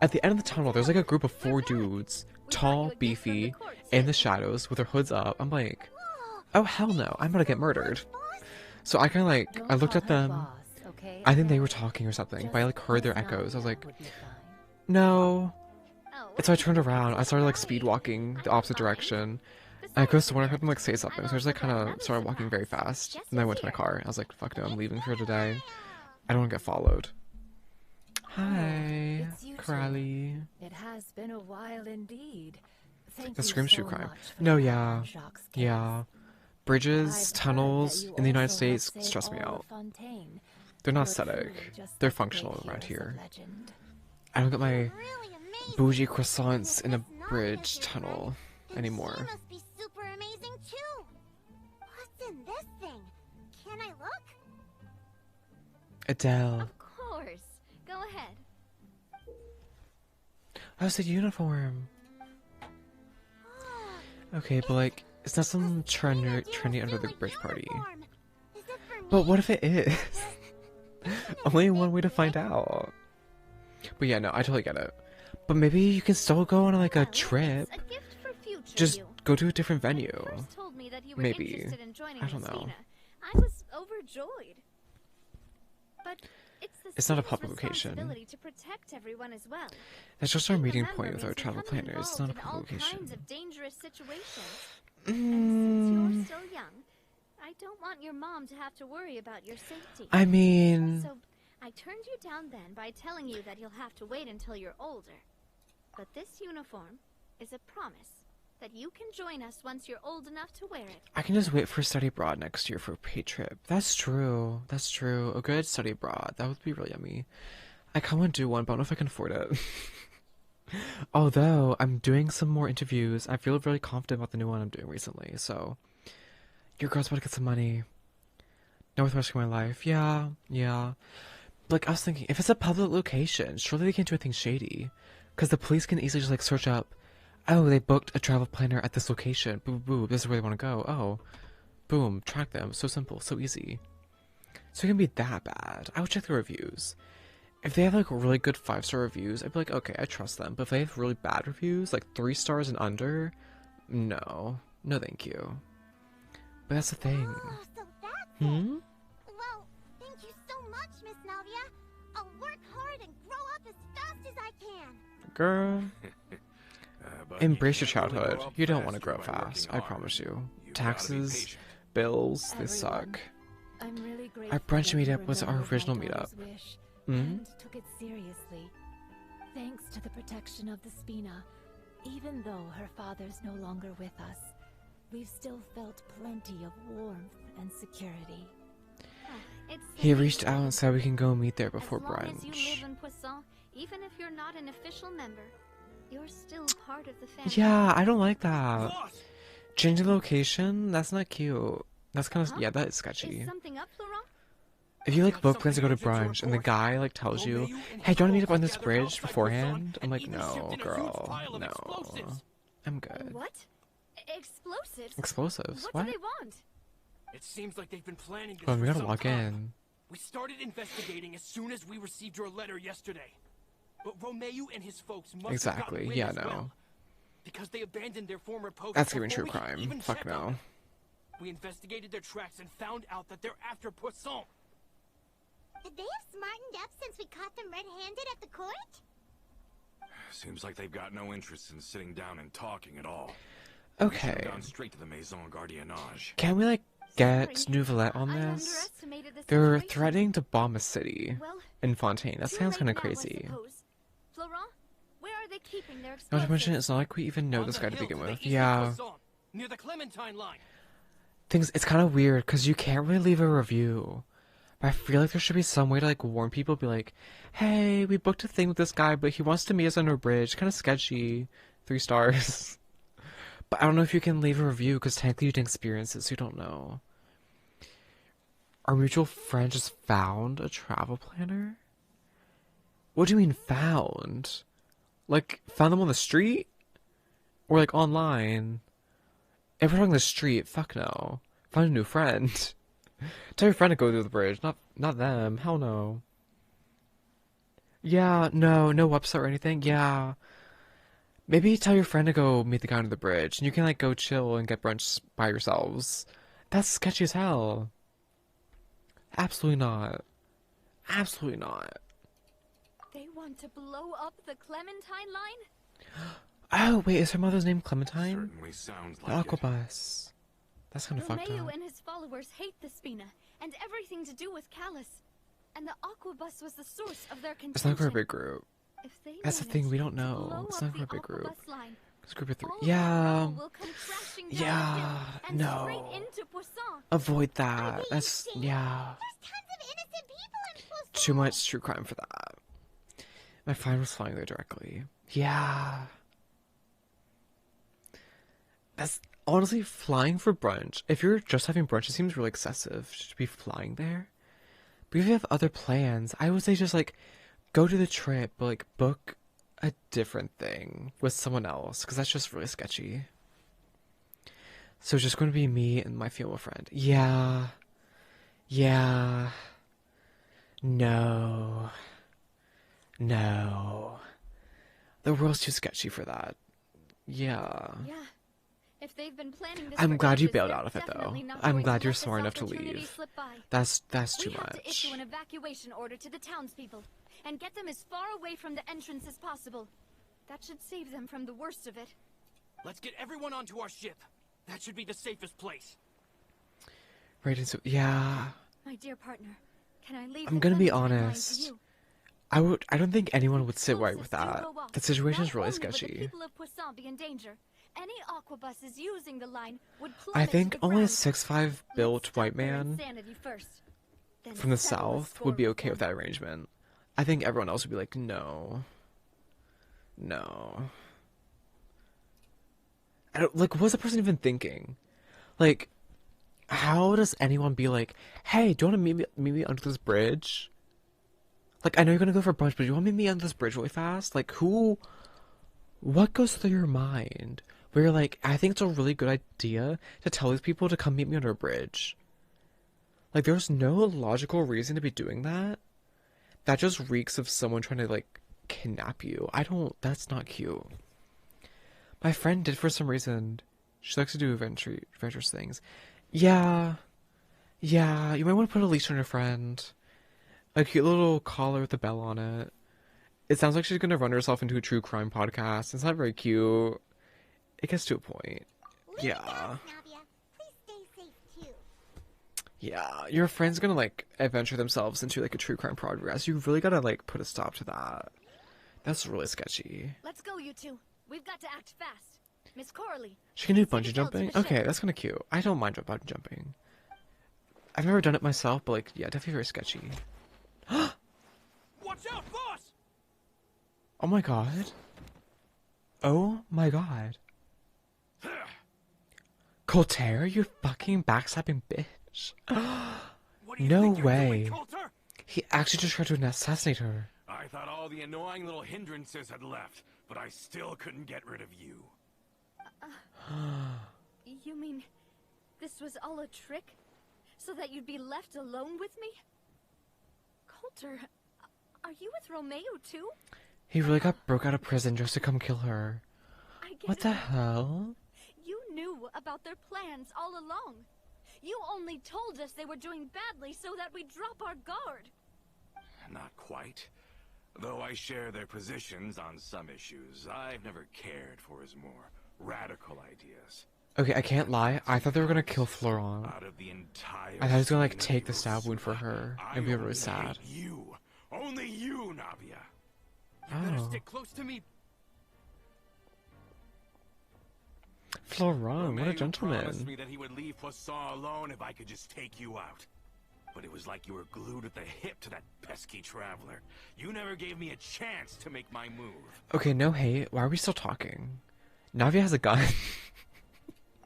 At the end of the tunnel, there's like a group of 4 dudes, tall, beefy, in the shadows with their hoods up. I'm like, oh hell no, I'm about to get murdered. So I kind of like, I looked at them. I think they were talking or something, but I like heard their echoes. I was like, no. Oh, And so I turned around. I started like speed walking the opposite direction. I could have sworn I heard them like say something, so I just like kind of started walking very fast, and then I went to my car. I was like, "Fuck no, I'm leaving for today. I don't want to get followed." Hi, It's you two. Corally. It has been a while indeed. Thank The you Scream so True Crime. much for No, your yeah, help on Jacques' case. yeah. Bridges, I've heard tunnels that you in the United also helped States save stress me all out. of Fontaine. They're not You're aesthetic. truly just They're like the great functional around heroes here. of legend. I don't get my Really amazing. bougie And croissants if in a Miss Navia's bridge your tunnel friend, then anymore. She must be super amazing too. What's in this thing? Can I look? Adele. Of course. Go ahead. How's the uniform? Okay, but like, it's not some trendy under the bridge party. Is it for me? But what if it is? Only one way to find out. But yeah, no, I totally get it. But maybe you can still go on like a Well, trip. it's a gift for future Just you. go to a different When venue. you first told me that you were Maybe. interested in joining I don't the know. Spina, I was overjoyed. But it's not a Spina's public location. responsibility to protect everyone as well. That's just our Being a meeting member point with our means travel becoming planner. It's not a involved in all public location. kinds of dangerous situations. And since you're Mm, still young, I don't want your mom to have to worry about your safety. I mean, So I turned you down then by telling you that you'll have to wait until you're older. But this uniform is a promise that you can join us once you're old enough to wear it. I can just wait for study abroad next year for a paid trip. That's true. That's true. A good study abroad. That would be really yummy. I kind of want to do one, but I don't know if I can afford it. Although, I'm doing some more interviews. I feel really confident about the new one I'm doing recently, so... Your girl's about to get some money. Not worth risking my life. Yeah, yeah. Like, I was thinking, if it's a public location, surely they can't do anything shady. Because the police can easily just, like, search up, oh, they booked a travel planner at this location. Boo, boo, this is where they want to go. Oh. Boom, track them. So simple, so easy. So it can be that bad. I would check the reviews. If they have like really good 5-star reviews, I'd be like, okay, I trust them. But if they have really bad reviews, like 3 stars and under, no. No thank you. But that's the thing. Oh, so that's it. Hmm? Well, thank you so much, Miss Navia. I'll work hard and grow up as fast as I can. Girl. But Embrace your can't really childhood. grow up You don't want to faster grow by fast. working I hard. promise you. You gotta be Taxes, patient. bills, they Everyone, suck. I'm really grateful Our brunch that you meetup was our remembered my original daughter's meetup. wish Hmm? and took it seriously. Thanks to the protection of the Spina, even though her father's no longer with us, we've still felt plenty of warmth and security. It's He the reached out and said we can go meet there before as long as you brunch. live in Poisson, even if you're not an official member, you're still part of the family. Yeah, I don't like that. Boss! Changing location? That's not cute. That's kind of, Huh? yeah, that is Is sketchy. something up, Florent? If you like Got both plans to go to something urgent brunch to and the report. guy like tells you, Romeo and hey, do you want to meet his up on this folks bridge gathered outside beforehand? Poisson I'm like, and even no, shipped in a huge girl, pile of no. explosives. I'm good. What? Explosives? Explosives? What What? do they want? It seems like they've been planning this Well, we for gotta some log time. in. We started investigating as soon as we received your letter yesterday. But Romeo and his folks must have Exactly, gotten wind yeah, as no. well, because they abandoned their former post. That's giving before true we could crime. even Fuck check no. on them. We investigated their tracks and found out that they're after Poisson. Could they have smartened up since we caught them red-handed at the court? Seems like they've got no interest in sitting down and talking at all. We should've Okay. gone straight to the Maison Gardiennage. Can we like get Sorry, Nouvellette on I this? underestimated the They're situation. threatening to bomb a city Well, in Fontaine. That too sounds late kind of now, I crazy. suppose. Florent, where are they keeping their Not to mention, explosives? it's not like we even know On this the guy to hill begin to the with. east of Yeah. Poisson, near the Clementine line. Things, it's kind of weird because you can't really leave a review. But I feel like there should be some way to like warn people, be like, hey, we booked a thing with this guy, but he wants to meet us under a bridge. Kind of sketchy. 3 stars. But I don't know if you can leave a review because technically you didn't experience it, so you don't know. Our mutual friend just found a travel planner? What do you mean found? Like, found them on the street? Or like online? If we're talking the street, fuck no. Find a new friend. Tell your friend to go through the bridge, not them. Hell no. Yeah, no website or anything. Yeah. Maybe tell your friend to go meet the guy under the bridge, and you can like go chill and get brunch by yourselves. That's sketchy as hell. Absolutely not. Absolutely not. They want to blow up the Clementine line? Oh, wait, is her mother's name Clementine? Certainly sounds The like it. Aquabus. That's kind of fucked Romeo up. and his followers hate the Spina and everything to do with Callus. And the Aquabus was the source of their contention. It's not for a big group. If they That's the thing, we don't manage to know. blow It's up not for the a big group. Aquabus line, It's group of 3. all Yeah. Rome will come crashing down Yeah. the hill and No. straight into Poisson. Avoid that. That's, yeah. There's tons of innocent people in Poisson. Too much true crime for that. My friend was flying there directly. Yeah. That's honestly flying for brunch. If you're just having brunch, it seems really excessive to be flying there. But if you have other plans, I would say just like go to the trip, but like book a different thing with someone else because that's just really sketchy. So it's just going to be me and my female friend. Yeah. Yeah. No. No. The world's too sketchy for that. Yeah. Yeah. If they've been planning this I'm for glad you ages, bailed they're out of it, though. definitely not I'm going glad to you're let this smart enough to opportunity leave. slip by. That's too We have to much. issue an evacuation order to the townspeople and get them as far away from the entrance as possible. That should save them from the worst of it. Let's get everyone onto our ship. That should be the safest place. Right, and so yeah. My dear partner, can I leave I'm the gonna be Clementine line to honest. you? I don't think anyone would sit right with Explosives that. do go off. The situation is Not really only would the sketchy. people of Poisson be in danger. Any aquabuses using the line would I plummet think to the only a ground. 6'5" Let's built stop white their man insanity first, then from the settle a south score would be okay them. with that arrangement. I think everyone else would be like, no. No. I don't, like, what's the person even thinking? Like, how does anyone be like, hey, do you want to meet me under this bridge? Like, I know you're gonna go for brunch, but do you want to meet me under this bridge really fast? Like, what goes through your mind? Where you're like, I think it's a really good idea to tell these people to come meet me under a bridge. Like, there's no logical reason to be doing that. That just reeks of someone trying to, like, kidnap you. That's not cute. My friend did for some reason. She likes to do adventurous things. Yeah, you might want to put a leash on your friend. A cute little collar with a bell on it. It sounds like she's gonna run herself into a true crime podcast. It's not very cute. It gets to a point. Leave Yeah. us, Navia. Please stay safe too. Yeah, your friend's gonna, like, adventure themselves into, like, a true crime progress. You really gotta, like, put a stop to that. That's really sketchy. Let's go, you two. We've got to act fast. Miss Coralie. She can do take bungee the girl to jumping? the Okay, ship. that's kind of cute. I don't mind bungee jumping. I've never done it myself, but, like, yeah, definitely very sketchy. Watch out, boss! Oh my god. Oh my god. Colter, you fucking backstabbing bitch. What do you No think you're way. doing, Coulter? He actually just tried to assassinate her. I thought all the annoying little hindrances had left, but I still couldn't get rid of you. You mean this was all a trick? So that you'd be left alone with me? Coulter, are you with Romeo too? He really broke out of prison just to come kill her. I get What it the now. hell? You knew about their plans all along. You only told us they were doing badly so that we'd drop our guard. Not quite. Though I share their positions on some issues, I've never cared for his more radical ideas. Okay, I can't lie. I thought they were gonna kill Florent. Out of the entire I thought he was gonna, like, Spina take the di stab wound for Rosula, her I and be only really sad. hate you. Only you, Navia. You better Oh. stick close to me. Florent, what a Romeo promised gentleman. me that he would leave Poisson alone if I could just take you out. But it was like you were glued at the hip to that pesky traveler. You never gave me a chance to make my move. Okay, no hate. Why are we still talking? Navia has a gun.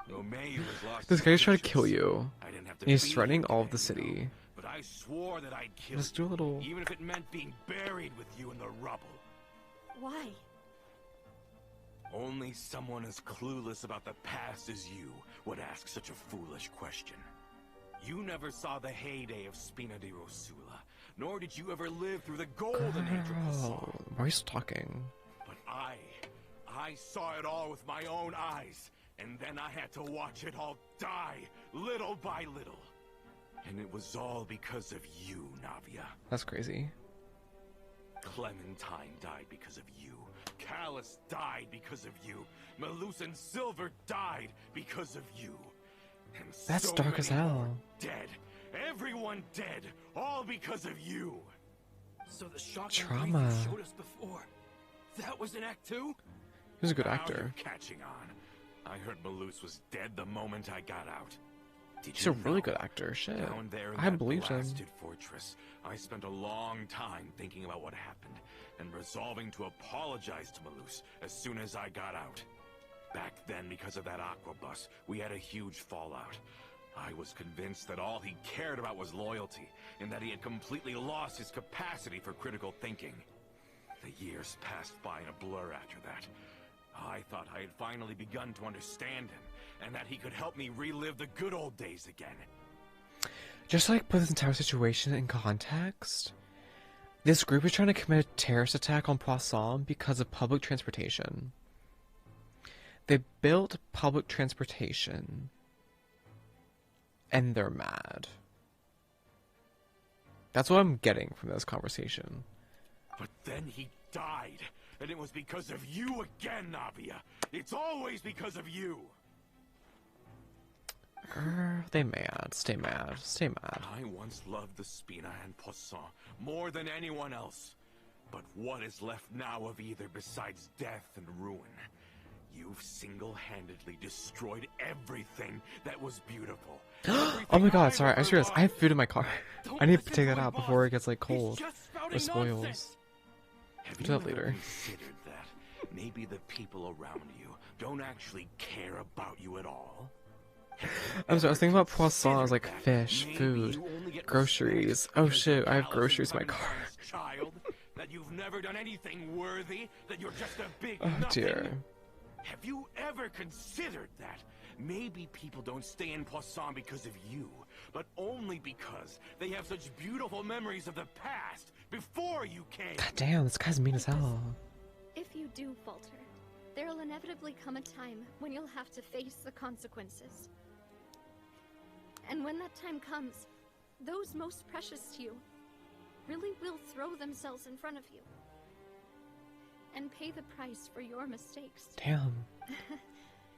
Romeo has lost This his guy's trying to riches. kill you. I didn't have to And he's beat threatening him all of the today, city. no. But I swore that I'd kill Let's you, do a little... even if it meant being buried with you in the rubble. Why? Only someone as clueless about the past as you would ask such a foolish question. You never saw the heyday of Spina di Rosula, nor did you ever live through the golden age of Poisson. Girl, why are you still talking? But I saw it all with my own eyes, and then I had to watch it all die, little by little. And it was all because of you, Navia. That's crazy. Clementine died because of you. Callus died because of you. Malus and Silver died because of you. And That's so dark as many hell. more dead. Everyone dead. All because of you. So the shocking Trauma. grief you showed us before, that was an act too? He was a good Now actor. you're catching on. I heard Malus was dead the moment I got out. Did He's you a really know? good actor. Shit. Down there in I that believed him. blasted fortress, I spent a long time thinking about what happened and resolving to apologize to Malus as soon as I got out. Back then, because of that aqua bus, we had a huge fallout. I was convinced that all he cared about was loyalty, and that he had completely lost his capacity for critical thinking. The years passed by in a blur after that. I thought I had finally begun to understand him, and that he could help me relive the good old days again. Just to, like, put this entire situation in context, this group is trying to commit a terrorist attack on Poisson because of public transportation. They built public transportation, and they're mad. That's what I'm getting from this conversation. But then he died, and it was because of you again, Navia. It's always because of you. They mad. Stay mad. Stay mad. I once loved the Spina and Poisson more than anyone else. But what is left now of either besides death and ruin? You've single-handedly destroyed everything that was beautiful. Oh my god, sorry, I just realized I have food in my car. Don't I need to listen take to that him, out boss. before it gets, like, He's cold. just spouting Or spoils. nonsense. Have Do you that ever later. considered that maybe the people around you don't actually care about you at all? I'm sorry, I was thinking about Poisson. I was like, Considered that fish, maybe food, you only get groceries. respect Oh because shit, you're I have Callus groceries in my and car. Clementine's child, that you've never done anything worthy, that you're just a big Oh nothing. dear. Have you ever considered that? Maybe people don't stay in Poisson because of you, but only because they have such beautiful memories of the past before you came. God damn, this guy's mean as hell. If you do falter, there'll inevitably come a time when you'll have to face the consequences. And when that time comes, those most precious to you really will throw themselves in front of you and pay the price for your mistakes. Damn.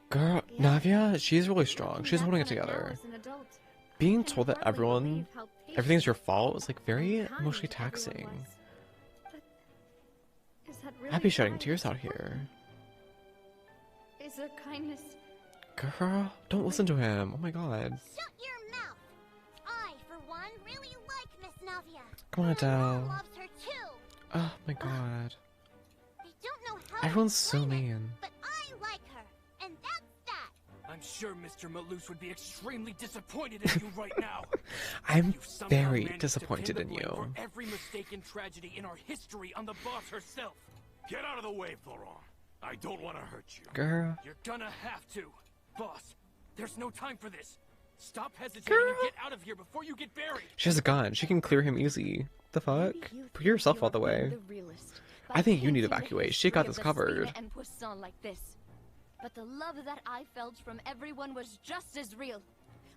Girl, Yeah. Navia, she's really strong. Looking She's back holding it on now together. as an adult, Being I can told that hardly everyone, believe how everything's your patient fault is like very and kind emotionally everyone taxing. was. But is that really I'd be shedding why tears it's out important? here. Is there kindness? Girl, don't listen to him. Oh my god. Shut your mouth! I, for one, really like Miss Navia. Come on, My mom Adele. loves her too. Oh my god. I don't know how to Everyone's so explain it, mean. but I like her, and that's that. I'm sure Mr. Malus would be extremely disappointed in you right now. I'm You've somehow very managed to disappointed pin in the blame you. For every mistaken tragedy in our history on the boss herself. Get out of the way, Florent. I don't want to hurt you. Girl. You're gonna have to. Boss, there's no time for this. Stop hesitating Girl. and get out of here before you get buried. She has a gun. She can clear him easy. The fuck? Put yourself out the way. I think you need to evacuate. She got this covered. And Poisson like this. But the love that I felt from everyone was just as real.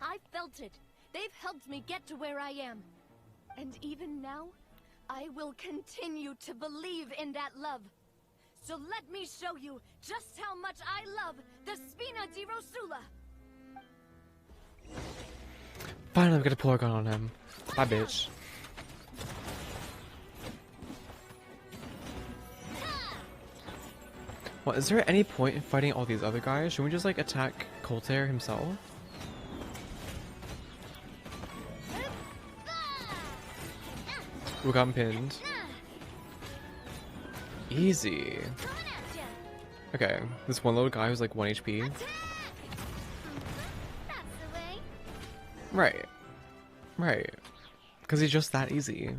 I felt it. They've helped me get to where I am. And even now, I will continue to believe in that love. So let me show you just how much I love the Spina di Rosula. Finally, I'm gonna pull a gun on him. Bye, bitch. Well, is there any point in fighting all these other guys? Should we just, like, attack Colter himself? We got him pinned. Easy. Okay, this one little guy who's like 1 HP. That's the way. Right. Right. Because he's just that easy.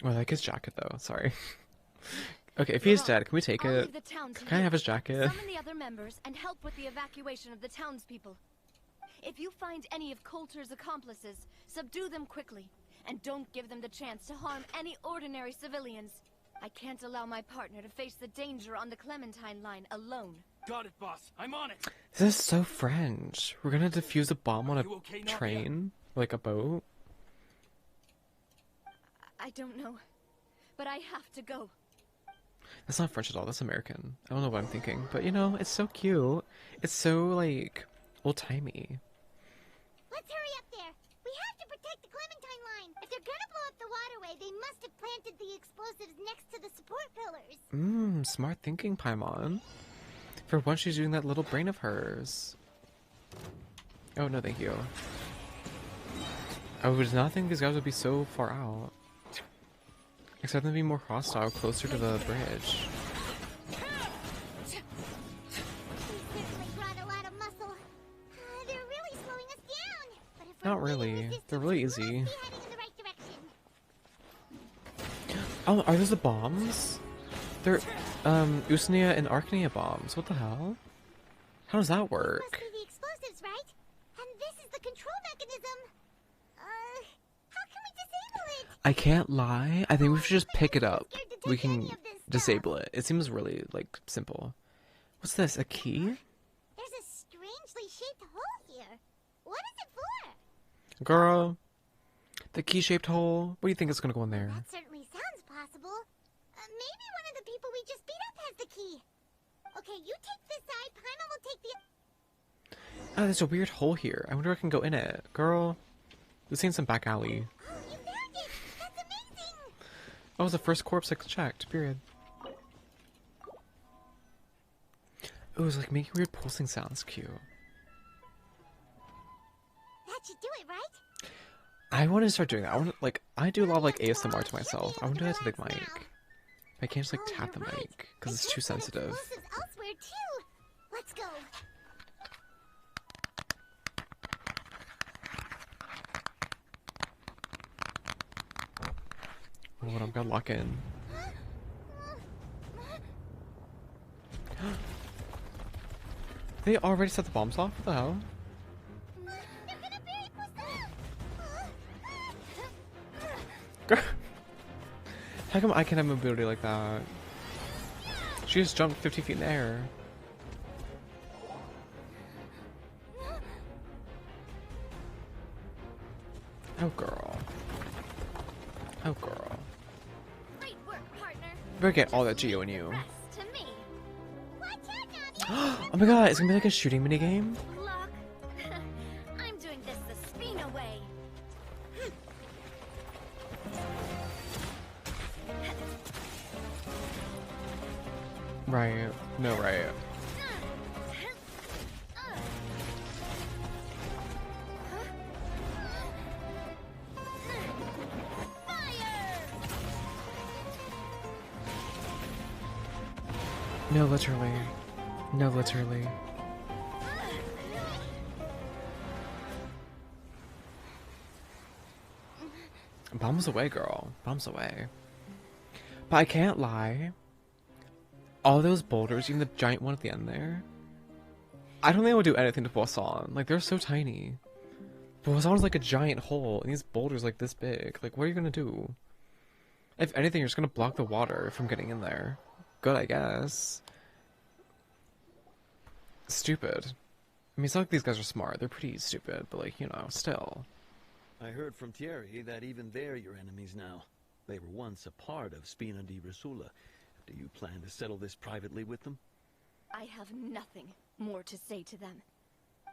Oh, I like his jacket though, sorry. Okay, if he's dead, can we take I'll it? leave the town to Can I you. have his jacket? Summon the other members and help with the evacuation of the townspeople. If you find any of Coulter's accomplices, subdue them quickly. And don't give them the chance to harm any ordinary civilians. I can't allow my partner to face the danger on the Clementine line alone. Got it, boss. I'm on it. This is so French. We're gonna defuse a bomb on Are a you okay, Navia? train? Like a boat? I don't know, but I have to go. That's not French at all. That's American. I don't know what I'm thinking, but you know, it's so cute. It's so like old-timey. Let's hurry up there. We have to protect the Clementine line. If they're gonna blow up the waterway, they must have planted the explosives next to the support pillars. Smart thinking, Paimon. For once, she's using that little brain of hers. Oh no, thank you. I would not think these guys would be so far out. Except them to be more hostile, closer to the bridge. We certainly brought a lot of muscle. They're really slowing us down. But if we're Not meeting really. resistance, They're really we must easy. be heading in the right direction. Oh, are those the bombs? They're, Usnea and Arcania bombs. What the hell? How does that Must work? be the explosives, right? And this is the control mechanism. How can we disable it? I can't lie. I think we should just pick it up. Scared to We touch any can of this stuff. disable it. It seems really, like, simple. What's this? A key? There's a strangely shaped hole here. What is it for? Girl. The key-shaped hole. What do you think is gonna go in there? That certainly sounds possible. Maybe one of the people we just beat up has the key. Okay, you take this side, Paimon will take the... Oh, there's a weird hole here. I wonder if I can go in it. Girl. We've seen some back alley. Oh, you found it! That's amazing! That was the first corpse I checked, period. It was like making weird pulsing sounds. Cute. That should do it, right? I want to start doing that. I want to, like, I do a lot of like ASMR to myself. I want to do that to the mic. I can't just like tap the you're right. mic because it's They too tested sensitive. explosives elsewhere too. Let's go. Hold on, I'm gonna lock in. They already set the bombs off? What the hell? They're gonna bury Priscilla. Girl. How come I can't have mobility like that? She just jumped 50 feet in the air. Oh girl. Oh girl. Great work, partner. Better get all that Geo in you. Rest to me. Watch out, Navia. Oh my god, it's gonna be like a shooting minigame? Look, I'm doing this the Spina way. Right. No, right. No, literally. No, literally. Bombs away, girl. Bombs away. But I can't lie. All those boulders, even the giant one at the end there, I don't think I would do anything to Poisson. Like, they're so tiny. Poisson's like a giant hole, and these boulders like this big. Like, what are you gonna do? If anything, you're just gonna block the water from getting in there. Good, I guess. Stupid. I mean, it's not like these guys are smart. They're pretty stupid, but like, you know, still. I heard from Thierry that even they're your enemies now. They were once a part of Spina di Rosula. Do you plan to settle this privately with them? I have nothing more to say to them.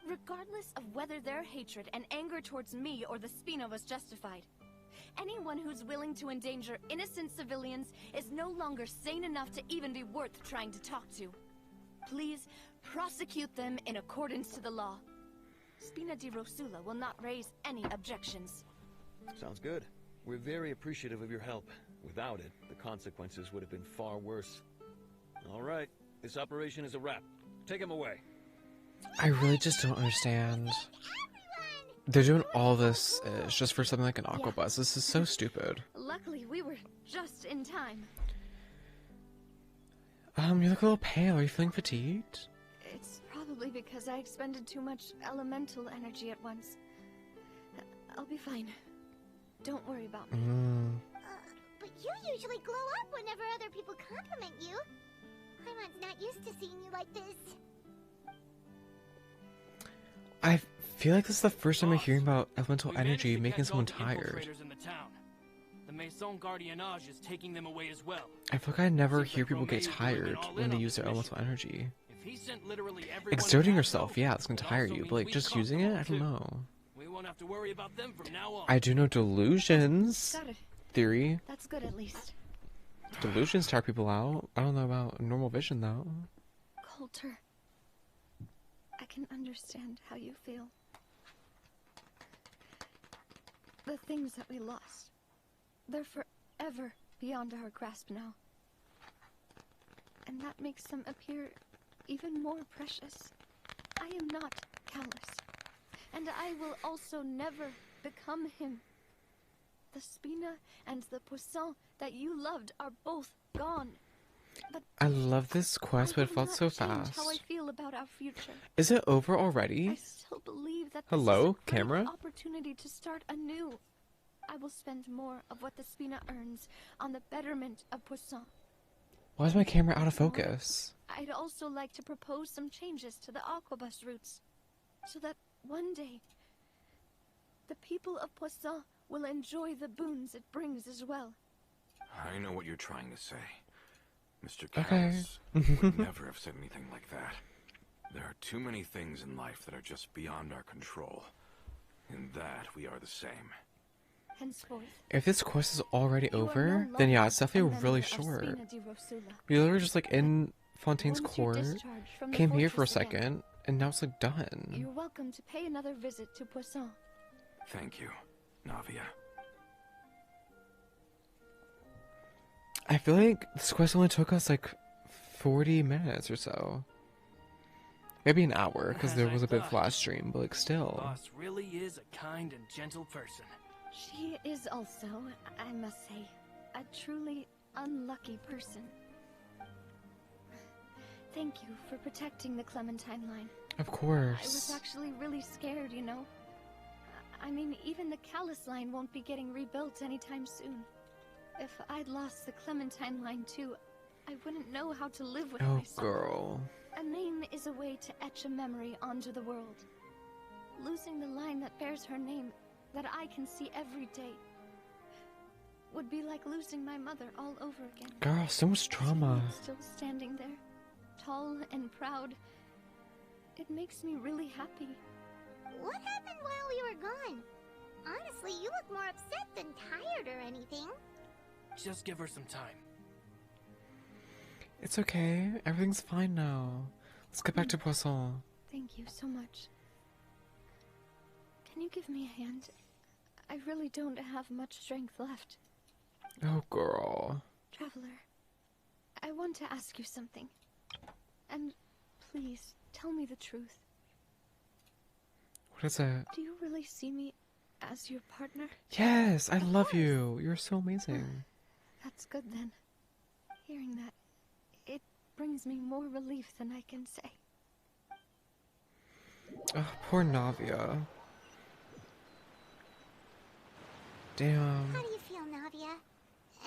Regardless of whether their hatred and anger towards me or the Spina was justified, anyone who's willing to endanger innocent civilians is no longer sane enough to even be worth trying to talk to. Please prosecute them in accordance to the law. Spina di Rosula will not raise any objections. Sounds good. We're very appreciative of your help. Without it, the consequences would have been far worse. All right, this operation is a wrap. Take him away. I really just don't understand. They're doing all this just for something like an aqua bus. This is so stupid. Luckily, we were just in time. You look a little pale. Are you feeling fatigued? It's probably because I expended too much elemental energy at once. I'll be fine. Don't worry about me. But you usually glow up whenever other people compliment you. Paimon's not used to seeing you like this. I feel like this is the first time I'm hearing about elemental We managed energy to making catch all someone the tired. infiltrators in the town. The Maison Gardiennage is taking them away as well. I feel like I never Seems hear like people get Romain really tired went all when in they on use this their mission. elemental energy. If he sent literally everyone Exerting to yourself, Paso, yeah, it's gonna it tire also you, means but like we just caught using them it, all, I don't too. know. We won't have to worry about them from now on. I do know delusions. Got it. Theory. That's good at least. Delusions tire people out. I don't know about normal vision though. Coulter, I can understand how you feel. The things that we lost, they're forever beyond our grasp now. And that makes them appear even more precious. I am not callous, and I will also never become him. The Spina and the Poisson that you loved are both gone. But I love this quest, but it will felt not so change fast. How I feel about our future. Is it over I already? still believe that Hello, this is a great camera? opportunity to start anew. I will spend more of what the Spina earns on the betterment of Poisson. Why is my camera out of focus? I'd also like to propose some changes to the Aquabus routes, so that one day the people of Poisson will enjoy the boons it brings as well. I know what you're trying to say. Mr. Okay. Callis would never have said anything like that. There are too many things in life that are just beyond our control. In that, we are the same. Henceforth, If this quest is already you are over, no then yeah, longer it's a definitely member really of short. Spina di Rosula. We literally just like in Fontaine's Once you're court, discharged from the came here for a fortress again, second, and now it's like done. you're welcome to pay another visit to Poisson. Thank you, Navia. I feel like this quest only took us like 40 minutes or so. Maybe an hour, because As there I was a big thought. flash stream, but like still. Boss really is a kind and gentle person. She is also, I must say, a truly unlucky person. Thank you for protecting the Clementine line. Of I was course. actually really scared, you know. I mean, even the Callus line won't be getting rebuilt anytime soon. If I'd lost the Clementine line too, I wouldn't know how to live with Oh, myself. girl. A name is a way to etch a memory onto the world. Losing the line that bears her name, that I can see every day, would be like losing my mother all over again. Girl, so much trauma. Still standing there, tall and proud. It makes me really happy. What happened while we were gone? Honestly, you look more upset than tired or anything. Just give her some time. It's okay. Everything's fine now. Let's get back to Poisson. Thank you so much. Can you give me a hand? I really don't have much strength left. Oh, girl. Traveler, I want to ask you something. And please, tell me the truth. What is it? Do you really see me as your partner? Yes, I love you. You're so amazing. That's good then. Hearing that, it brings me more relief than I can say. Oh, poor Navia. Damn. How do you feel, Navia?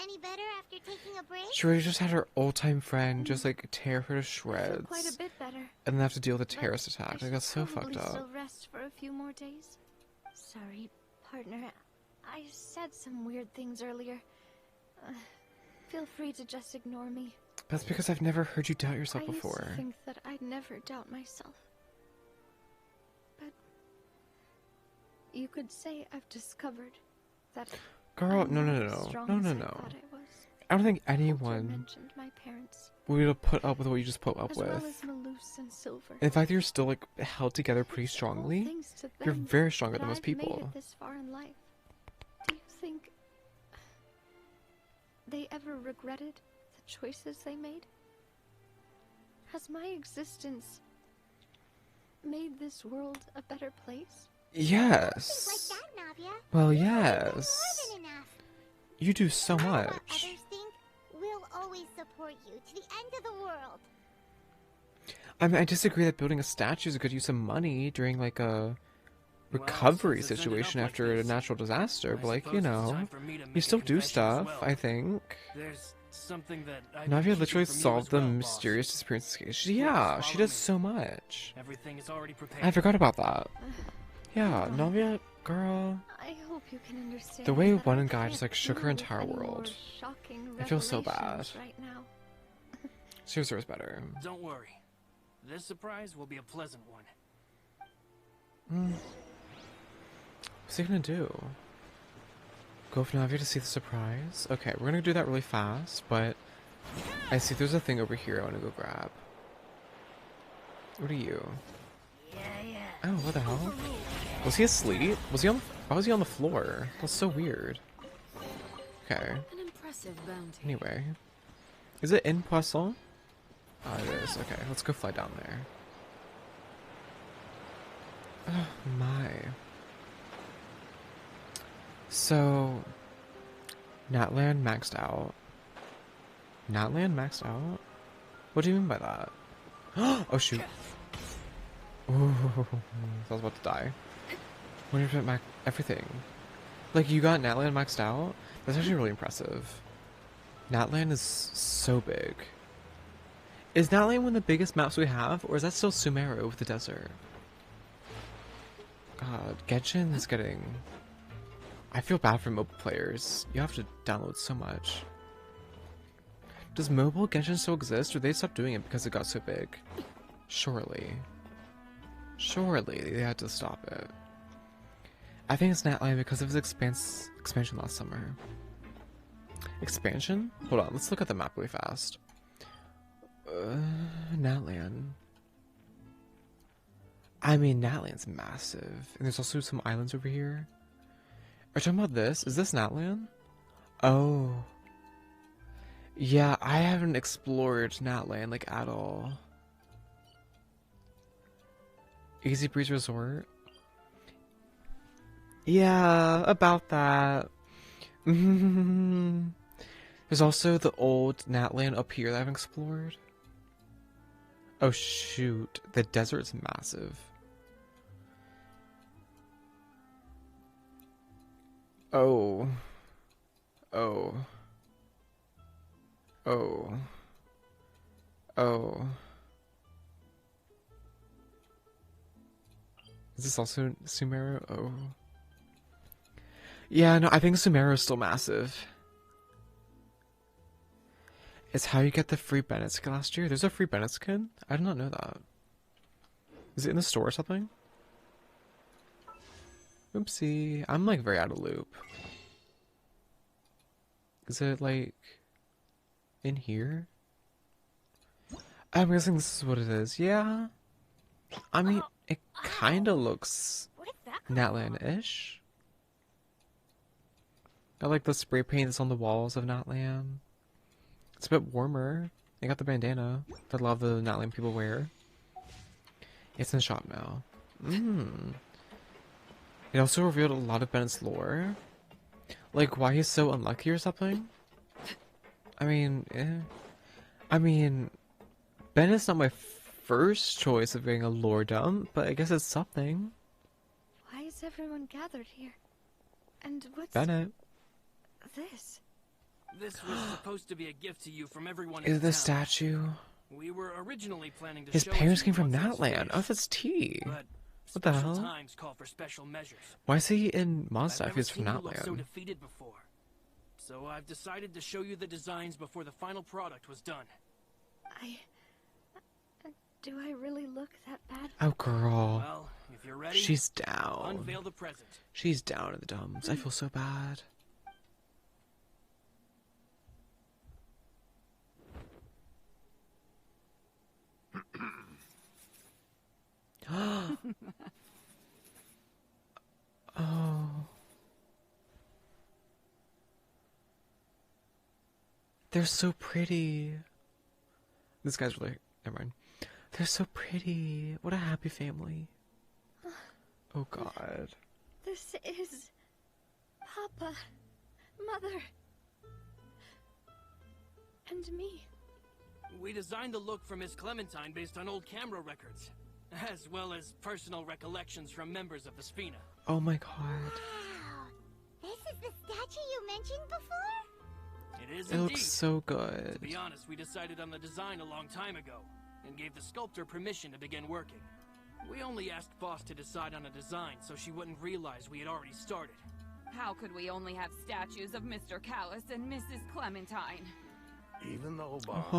Any better after taking a break? She really just had her old-time friend just like tear her to I feel shreds. quite a bit better. And then have to deal with the but terrorist I attack. should Like, that's so probably fucked still up. rest for a few more days. Sorry, partner. I said some weird things earlier. Feel free to just ignore me. That's because I've never heard you doubt yourself I used before. to think that I'd never doubt myself. But you could say I've discovered that Girl, I'm no, not no, as no, no, strong no, as no, I no. thought I was. I don't think Coulter anyone mentioned my parents, would have put up with what you just put up as with. well as Malus and Silver. In fact, you're still like held together pretty It's all strongly. thanks to You're them very stronger that than most I've made people. it this far in life. Do you think they ever regretted the choices they made? Has my existence made this world a better place? Things Yes. like that, Navia. Well, You've done yes. more than enough. You do so No matter what much. others think, we'll always support you to the end of the world. I mean, I disagree that building a statue is a good use of money during like a recovery since it's ended situation up like after a this, natural disaster, I but like, suppose you it's know, time for me to you make a still do confession as stuff, well. I think. There's something that I've been Navia keeping literally from you solved as the well, boss. mysterious disappearance case. Please, Yeah, she follow does me. so much. Everything is already prepared. I forgot about that. Yeah, Hold on. Navia, girl. I hope hope you can understand The way that one I guy just can't like shook her deal with entire any more world. shocking I feel so bad. revelations right now. She deserves better. Don't worry. This surprise will be a pleasant one. What's he gonna do? Go for Navia to see the surprise? Okay, we're gonna do that really fast, but I see there's a thing over here I wanna go grab. What are you? Oh, what the hell? Was he asleep? Was he on? Why was he on the floor? That's so weird. Okay. An impressive bounty. Anyway, is it in Poisson? Oh, it is. Okay, let's go fly down there. Oh my. So, Natland maxed out. Natland maxed out? What do you mean by that? Oh shoot. Ooh, I was about to die. 100% max everything. Like, you got Natland maxed out? That's actually really impressive. Natland is so big. Is Natland one of the biggest maps we have, or is that still Sumeru with the desert? God, Genshin is getting... I feel bad for mobile players. You have to download so much. Does mobile Genshin still exist, or they stopped doing it because it got so big? Surely. Surely they had to stop it. I think it's Natland because of its expansion last summer. Expansion? Hold on, let's look at the map really fast. Natland. I mean, Natland's massive. And there's also some islands over here. Are you talking about this? Is this Natland? Oh. Yeah, I haven't explored Natland, like, at all. Easy Breeze Resort? Yeah, about that. There's also the old Natland up here that I haven't explored. Oh shoot, the desert's massive. Oh. Oh. Oh. Oh. Is this also Sumeru? Oh. Yeah, no, I think Sumeru is still massive. It's how you get the free Bennett skin last year. There's a free Bennett skin? I did not know that. Is it in the store or something? Oopsie. I'm like very out of loop. Is it like in here? I'm guessing this is what it is. Yeah. I mean, it kind of looks Natland-ish. I like the spray paint that's on the walls of Natland. It's a bit warmer. I got the bandana that a lot of the Natland people wear. It's in the shop now. It also revealed a lot of Bennett's lore. Like, why he's so unlucky or something? I mean, I mean, Bennett's not my first choice of being a lore dump, but I guess it's something. Why is everyone gathered here? And what's Bennett. this? This was supposed to be a gift to you from everyone Is in the town. statue? We were originally planning to His show it parents to came you from once it's Natland. finished, Oh, that's T. but What the special hell? times call for special measures. Why is he in I've Mazda if never he's from seen you look so Natland? defeated before. So I've decided to show you the designs before the final product was done. Do I really look that bad? Oh, girl. Well, if you're ready, She's I'll down. unveil the present. She's down in the dumps. I feel so bad. Oh. They're so pretty. This guy's really... Never mind. They're so pretty. What a happy family. Oh, God. This is... Papa, Mother, and me. We designed the look for Miss Clementine based on old camera records, as well as personal recollections from members of the Spina. Oh, my God. Wow. This is the statue you mentioned before? It is It indeed. looks so To good. be honest, we decided on the design a long time ago, and gave the sculptor permission to begin working. We only asked Boss to decide on a design so she wouldn't realize we had already started. How could we only have statues of Mr. Callus and Mrs. Clementine? Even though Boss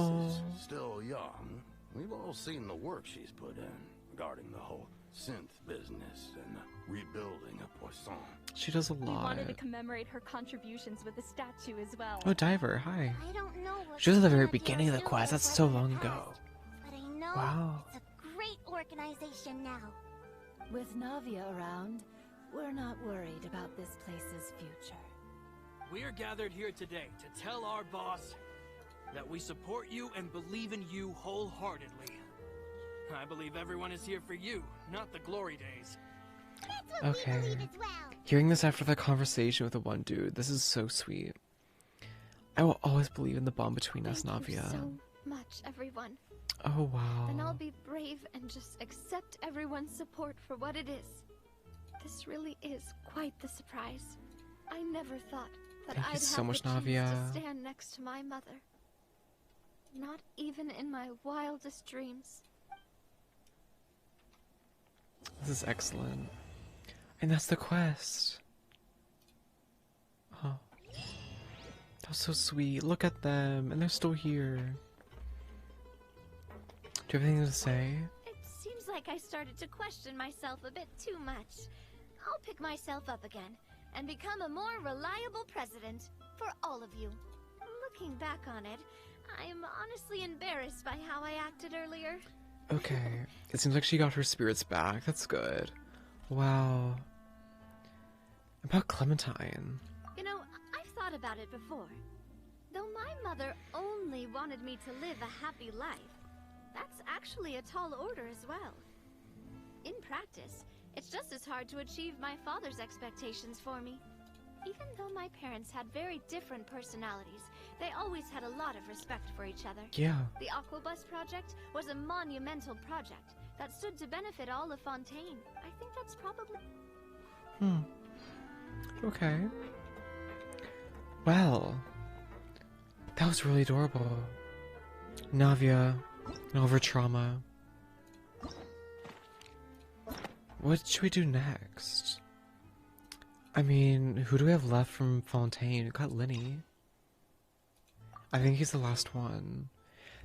is still young, we've all seen the work she's put in regarding the whole synth business and the rebuilding of Poisson. She does a We lot. wanted to commemorate her contributions with a statue as well. Oh, Diver, hi. I don't know what She was at the very Spina beginning of the Rosula quest. That's was so in the long past, ago. But I know Wow. it's a great organization now. With Navia around, we're not worried about this place's future. We are gathered here today to tell our boss that we support you and believe in you wholeheartedly. I believe everyone is here for you, not the glory days. That's what we Okay. believe as well. Hearing this after the conversation with the one dude, this is so sweet. I will always believe in the bond between us, Thank you Navia. so much, everyone. Oh, wow. And I'll be brave and just accept everyone's support for what it is. This really is quite the surprise. I never thought that Thank you I'd so have much, the chance Navia. to stand next to my mother. Not even in my wildest dreams. This is excellent. And that's the quest. Oh. That was so sweet. Look at them. And they're still here. Do you have anything to say? It seems like I started to question myself a bit too much. I'll pick myself up again and become a more reliable president for all of you. Looking back on it, I'm honestly embarrassed by how I acted earlier. Okay. It seems like she got her spirits back. That's good. Wow. About Clementine. You know, I've thought about it before. Though my mother only wanted me to live a happy life, that's actually a tall order as well. In practice, it's just as hard to achieve my father's expectations for me. Even though my parents had very different personalities, they always had a lot of respect for each other. Yeah. The Aquabus project was a monumental project that stood to benefit all of Fontaine. I think that's probably... Okay. Well. That was really adorable. Navia, and all of her trauma. What should we do next? I mean, who do we have left from Fontaine? We got Lenny. I think he's the last one.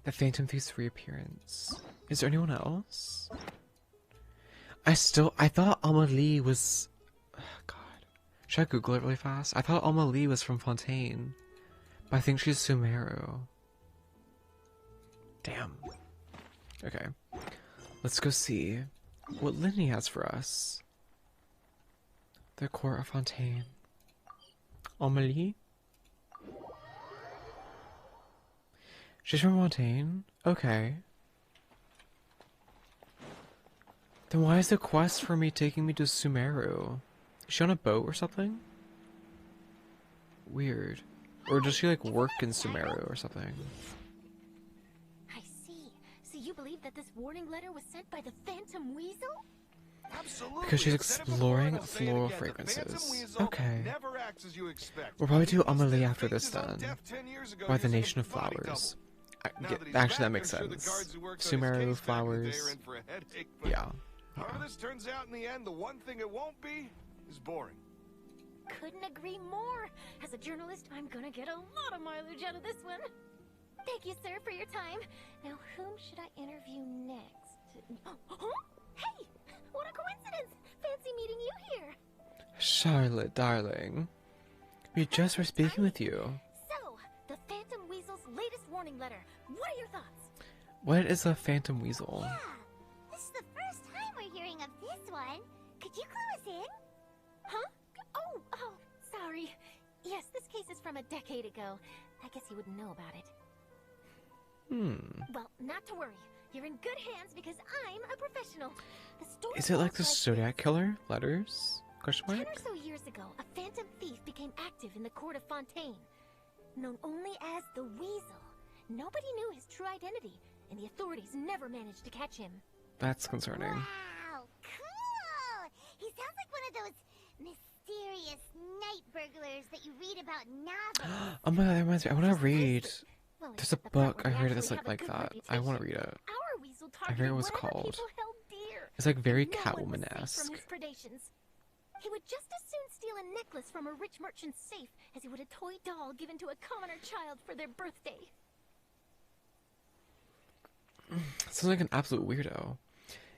The Phantom Thief's reappearance. Is there anyone else? I thought Amelie was... Oh, God. Should I Google it really fast? I thought Amelie was from Fontaine. But I think she's Sumeru. Damn. Okay. Let's go see what Lenny has for us. The court of Fontaine. Amelie? She's from Fontaine? Okay. Then why is the quest for me taking me to Sumeru? Is she on a boat or something? Weird. Or does she like work in Sumeru or something? I see. So you believe that this warning letter was sent by the Phantom Weasel? Absolutely. Because she's I've said it before, exploring and I'll say it floral again. The Phantom fragrances. Weasel Okay. never acts as you expect. We'll probably do He lost Amelie his after this faces on then. death 10 years ago By the using a Nation of body Flowers. Now that he's Actually, that back, makes I'm sure the sense. guards who worked on his Sumeru, case back in the day flowers. are in for a headache, but Yeah. however this turns out in the end, the one thing it won't be is boring. Couldn't agree more. As a journalist, I'm gonna get a lot of mileage out of this one. Thank you, sir, for your time. Now, whom should I interview next? Huh? Hey! What a coincidence! Fancy meeting you here. Charlotte, darling. We just were speaking with you. So, the Phantom Weasel's latest warning letter. What are your thoughts? What is a Phantom Weasel? Yeah, this is the first time we're hearing of this one. Could you clue us in? Huh? Oh, sorry. Yes, this case is from a decade ago. I guess you wouldn't know about it. Well, not to worry. You're in good hands because I'm a professional. The story Is it like the goes Zodiac Killer? Letters? Question 10 mark? or so years ago, a phantom thief became active in the court of Fontaine. Known only as the Weasel, nobody knew his true identity, and the authorities never managed to catch him. That's concerning. Wow, cool! He sounds like one of those mysterious night burglars that you read about in novels. Oh my god, that reminds me. I want to read. Well, There's a except the part book where I they heard that's actually like have a that. good I want to reputation. read it. Our Weasel I forget what it was targeted whatever called. people held dear. It's like very No one was safe Catwoman-esque. from his predations. He would just as soon steal a necklace from a rich merchant's safe as he would a toy doll given to a commoner child for their birthday. Sounds like an absolute weirdo.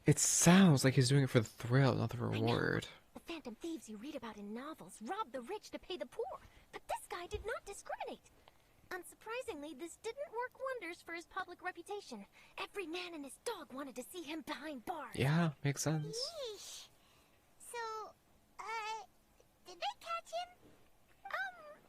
It sounds like he's doing it for the thrill, not the reward. The phantom thieves you read about in novels rob the rich to pay the poor, but this guy did not discriminate. Unsurprisingly, this didn't work wonders for his public reputation. Every man and his dog wanted to see him behind bars. Yeah, makes sense. Yeesh. So, did they catch him?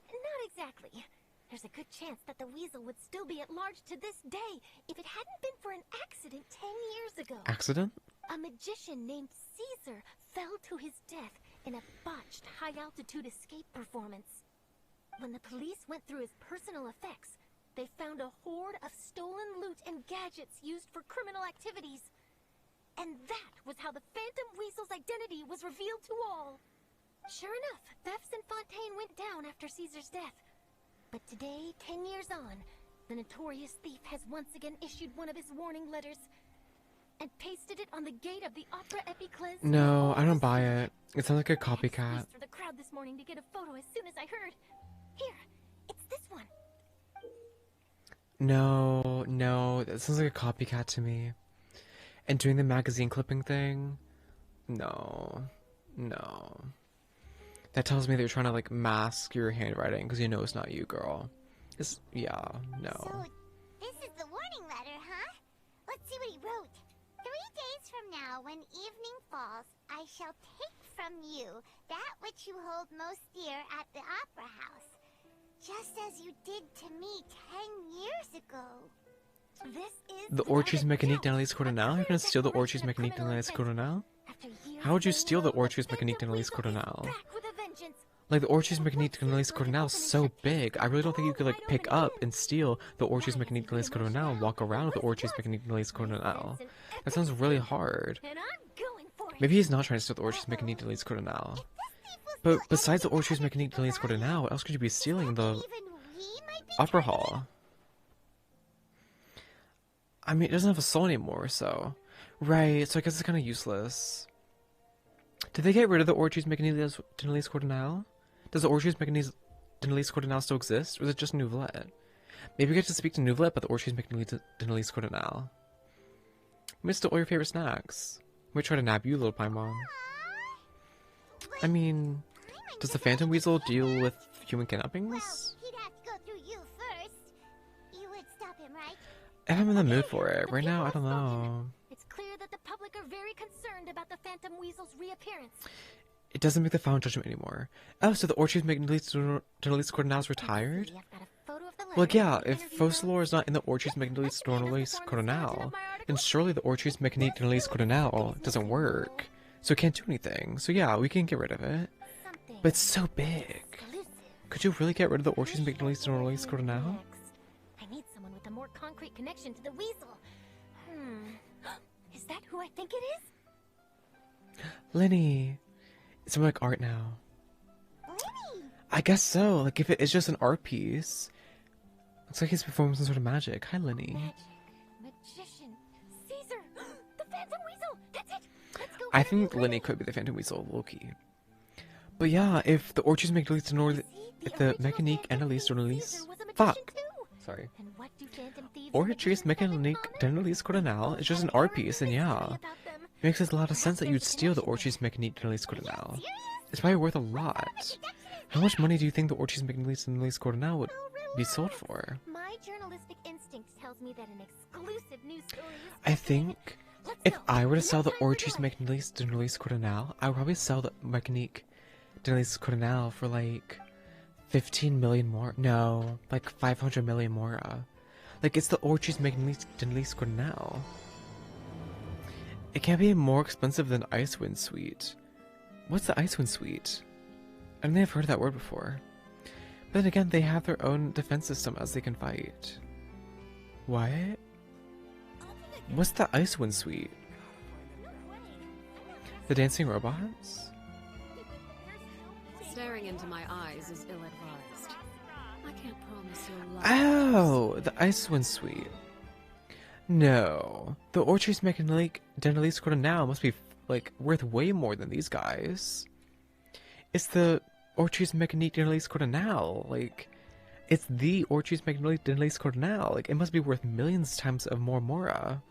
Not exactly. There's a good chance that the weasel would still be at large to this day if it hadn't been for an accident 10 years ago. Accident? A magician named Caesar fell to his death in a botched high-altitude escape performance. When the police went through his personal effects, they found a hoard of stolen loot and gadgets used for criminal activities. And that was how the Phantom Weasel's identity was revealed to all. Sure enough, thefts in Fontaine went down after Caesar's death. But today, 10 years on, the notorious thief has once again issued one of his warning letters and pasted it on the gate of the Opera Epiclese. No, I don't buy it. It sounds like a copycat. For the crowd this morning to get a photo as soon as I heard. Here, it's this one. No, that sounds like a copycat to me. And doing the magazine clipping thing? No. That tells me they're trying to, like, mask your handwriting because you know it's not you, girl. Yeah, no. So, this is the warning letter, huh? Let's see what he wrote. 3 days from now, when evening falls, I shall take from you that which you hold most dear at the Opera House, just as you did to me 10 years ago. This is The Orchis Mécaniques d'Analyse Coronel? You're gonna steal the Orchis Mécaniques d'Analyse Coronel? How would you steal the Orchis Mécaniques d'Analyse Coronel? Like, the Orchis Mécaniques d'Analyse Coronel is so big. I really don't think you could, like, pick up and steal the Orchis Mécaniques d'Analyse Coronel and walk around with the Orchis Mécaniques d'Analyse Coronel. That sounds really hard. Maybe he's not trying to steal the Orchis Mécaniques d'Analyse Coronel. But besides the Orchis Mécaniques d'Analyse Coronel, what else could you be stealing? The Opera Hall. I mean, it doesn't have a soul anymore, so... Right, so I guess it's kind of useless. Did they get rid of the Orchis Mécaniques d'Analyse Coronel? Does the Orchis Mécaniques d'Analyse Coronel still exist, or is it just Nouvlet? Maybe we get to speak to Nouvlet about the Orchis Mécaniques d'Analyse Coronel. You might steal all your favorite snacks. We might try to nab you, little Paimon. I mean, does the Phantom Weasel deal with human kidnappings? Well, he'd have to go through you first. You would stop him, right? If I'm in the mood for it. Right now, I don't know. It's clear that the public are very concerned about the Phantom Weasel's reappearance. It doesn't make the final judgment anymore. Oh, so the Orchis Mécaniques Coronel is retired? Well, yeah, if Fauchelor is not in the Orchis Mécaniques Coronel, then surely the Orchis Mécaniques Coronel doesn't work. So it can't do anything. So yeah, we can get rid of it. But it's so big. Could you really get rid of the Orchis Mécaniques Coronel? I need someone with a more concrete connection to the weasel. Is that who I think it is? Lenny. It's more like art now. Lenny! I guess so. Like, if it is just an art piece. Looks like he's performing some sort of magic. Hi, Lenny. Magician. Caesar! The Phantom Weasel! That's it! Let's go. I think Lenny could be the Phantom Weasel, low-key. But yeah, if the Orchis Mécaniques d'Analyse Fuck! Sorry. Orchis Mécaniques d'Analyse Coronel is just an art piece, and yeah. It makes a lot of sense that you'd steal the Orchis Mécaniques d'Analyse Coronel. It's probably worth a lot. How much money do you think the Orchis Mécaniques d'Analyse Coronel would be sold for? My journalistic instinct tells me that an exclusive news story is... I think if I were to sell the Orchis Mécaniques d'Analyse Coronel, I would probably sell the Mécaniques d'Analyse Coronel for like 15 million more. No, like 500 million more. Like, it's the Orchis Mécaniques d'Analyse Coronel. It can't be more expensive than Icewind Suite. What's the Icewind Suite? I don't think I've heard of that word before. But then again, they have their own defense system as they can fight. What? What's the Icewind Suite? The dancing robots? Staring into my eyes is ill-advised. I can't promise you'll love. Oh, the Icewind Suite. No, the Orchis Mécaniques d'Analyse Coronel must be like worth way more than these guys. It's the Orchis Mechanique de Lis Cordonal. Like, it's the Orchis Mechanique de Lis Cordonal. Like, it must be worth millions times of more Mora.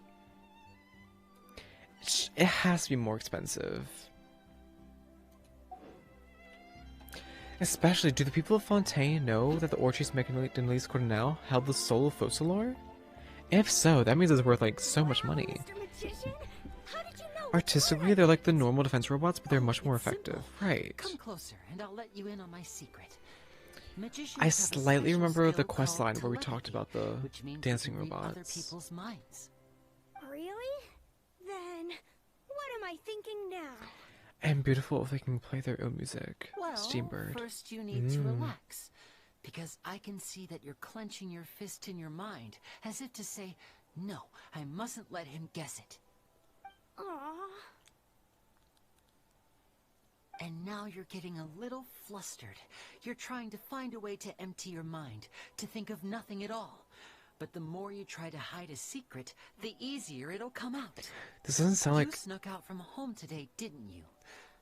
It has to be more expensive. Especially, do the people of Fontaine know that the Orchis Mechanique de Lis Cordonal held the soul of Focalor? If so, that means it's worth, like, so much money. Artistically, they're like the normal defense robots, but they're much more effective. Right. Come closer, and I'll let you in on my secret. Magicians I have a slightly special remember the skill quest called line where we telepathy, talked about the which means dancing you can read other robots. people's minds. Really? Then, what am I thinking now? And beautiful if they can play their own music. Well, Steambird. first you need to relax. Because I can see that you're clenching your fist in your mind, as if to say, no, I mustn't let him guess it. Aww. And now you're getting a little flustered. You're trying to find a way to empty your mind, to think of nothing at all. But the more you try to hide a secret, the easier it'll come out. This doesn't sound like... You snuck out from home today, didn't you?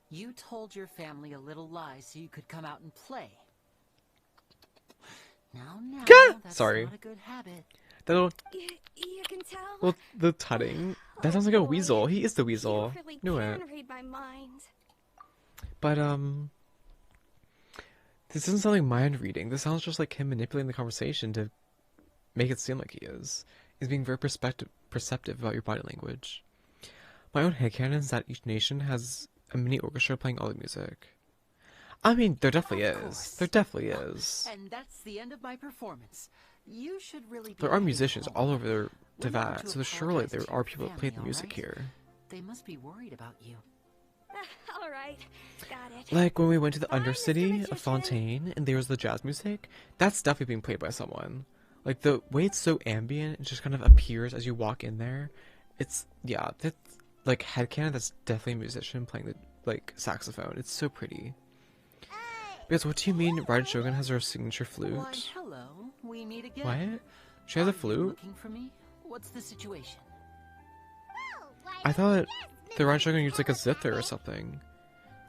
You told your family a little lie so you could come out and play. Now, that's Sorry. not a good habit. That little... You can tell? Well, the tutting. That sounds like a weasel. He is the weasel. You really Knew can it. read my mind. But, this doesn't sound like mind reading. This sounds just like him manipulating the conversation to make it seem like he is. He's being very perceptive about your body language. My own headcanon is that each nation has a mini orchestra playing all the music. I mean, there definitely is. There definitely is. And that's the end of my performance. You should really be There are musicians home. all over the When I'm Devat, to so surely apologize there to are your people that play the family, music alright? here. They must be worried about you. Alright, got it. Like when we went to the Bye, Mr. Undercity Magician. of Fontaine and there was the jazz music, that's definitely being played by someone. Like the way it's so ambient, it just kind of appears as you walk in there. It's, yeah, that's like headcanon, that's definitely a musician playing the like saxophone. It's so pretty. Because what do you mean Ride Shogun has her signature flute? Why, hello. We meet again. What? She has a Are you flute? looking for me? What's the situation? I thought the Ride Shogun used like a zither or something.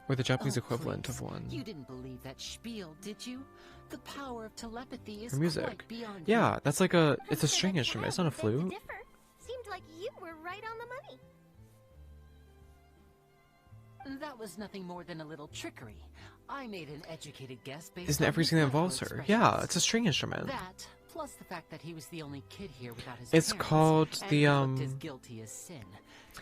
Or the Japanese Oh, equivalent please. of one. You didn't believe that spiel, did you? The power of telepathy is Her music. quite beyond Yeah, you. that's like a, it's a string instrument, it's not a Beg to flute. differ. Seemed like you were right on the money. That was nothing more than a little trickery. I made an educated guess based Isn't on everything that his involves facial her? Yeah, expressions. it's a string instrument. That, plus the fact that he was the only kid here without his It's parents, called and the, he looked as guilty as sin.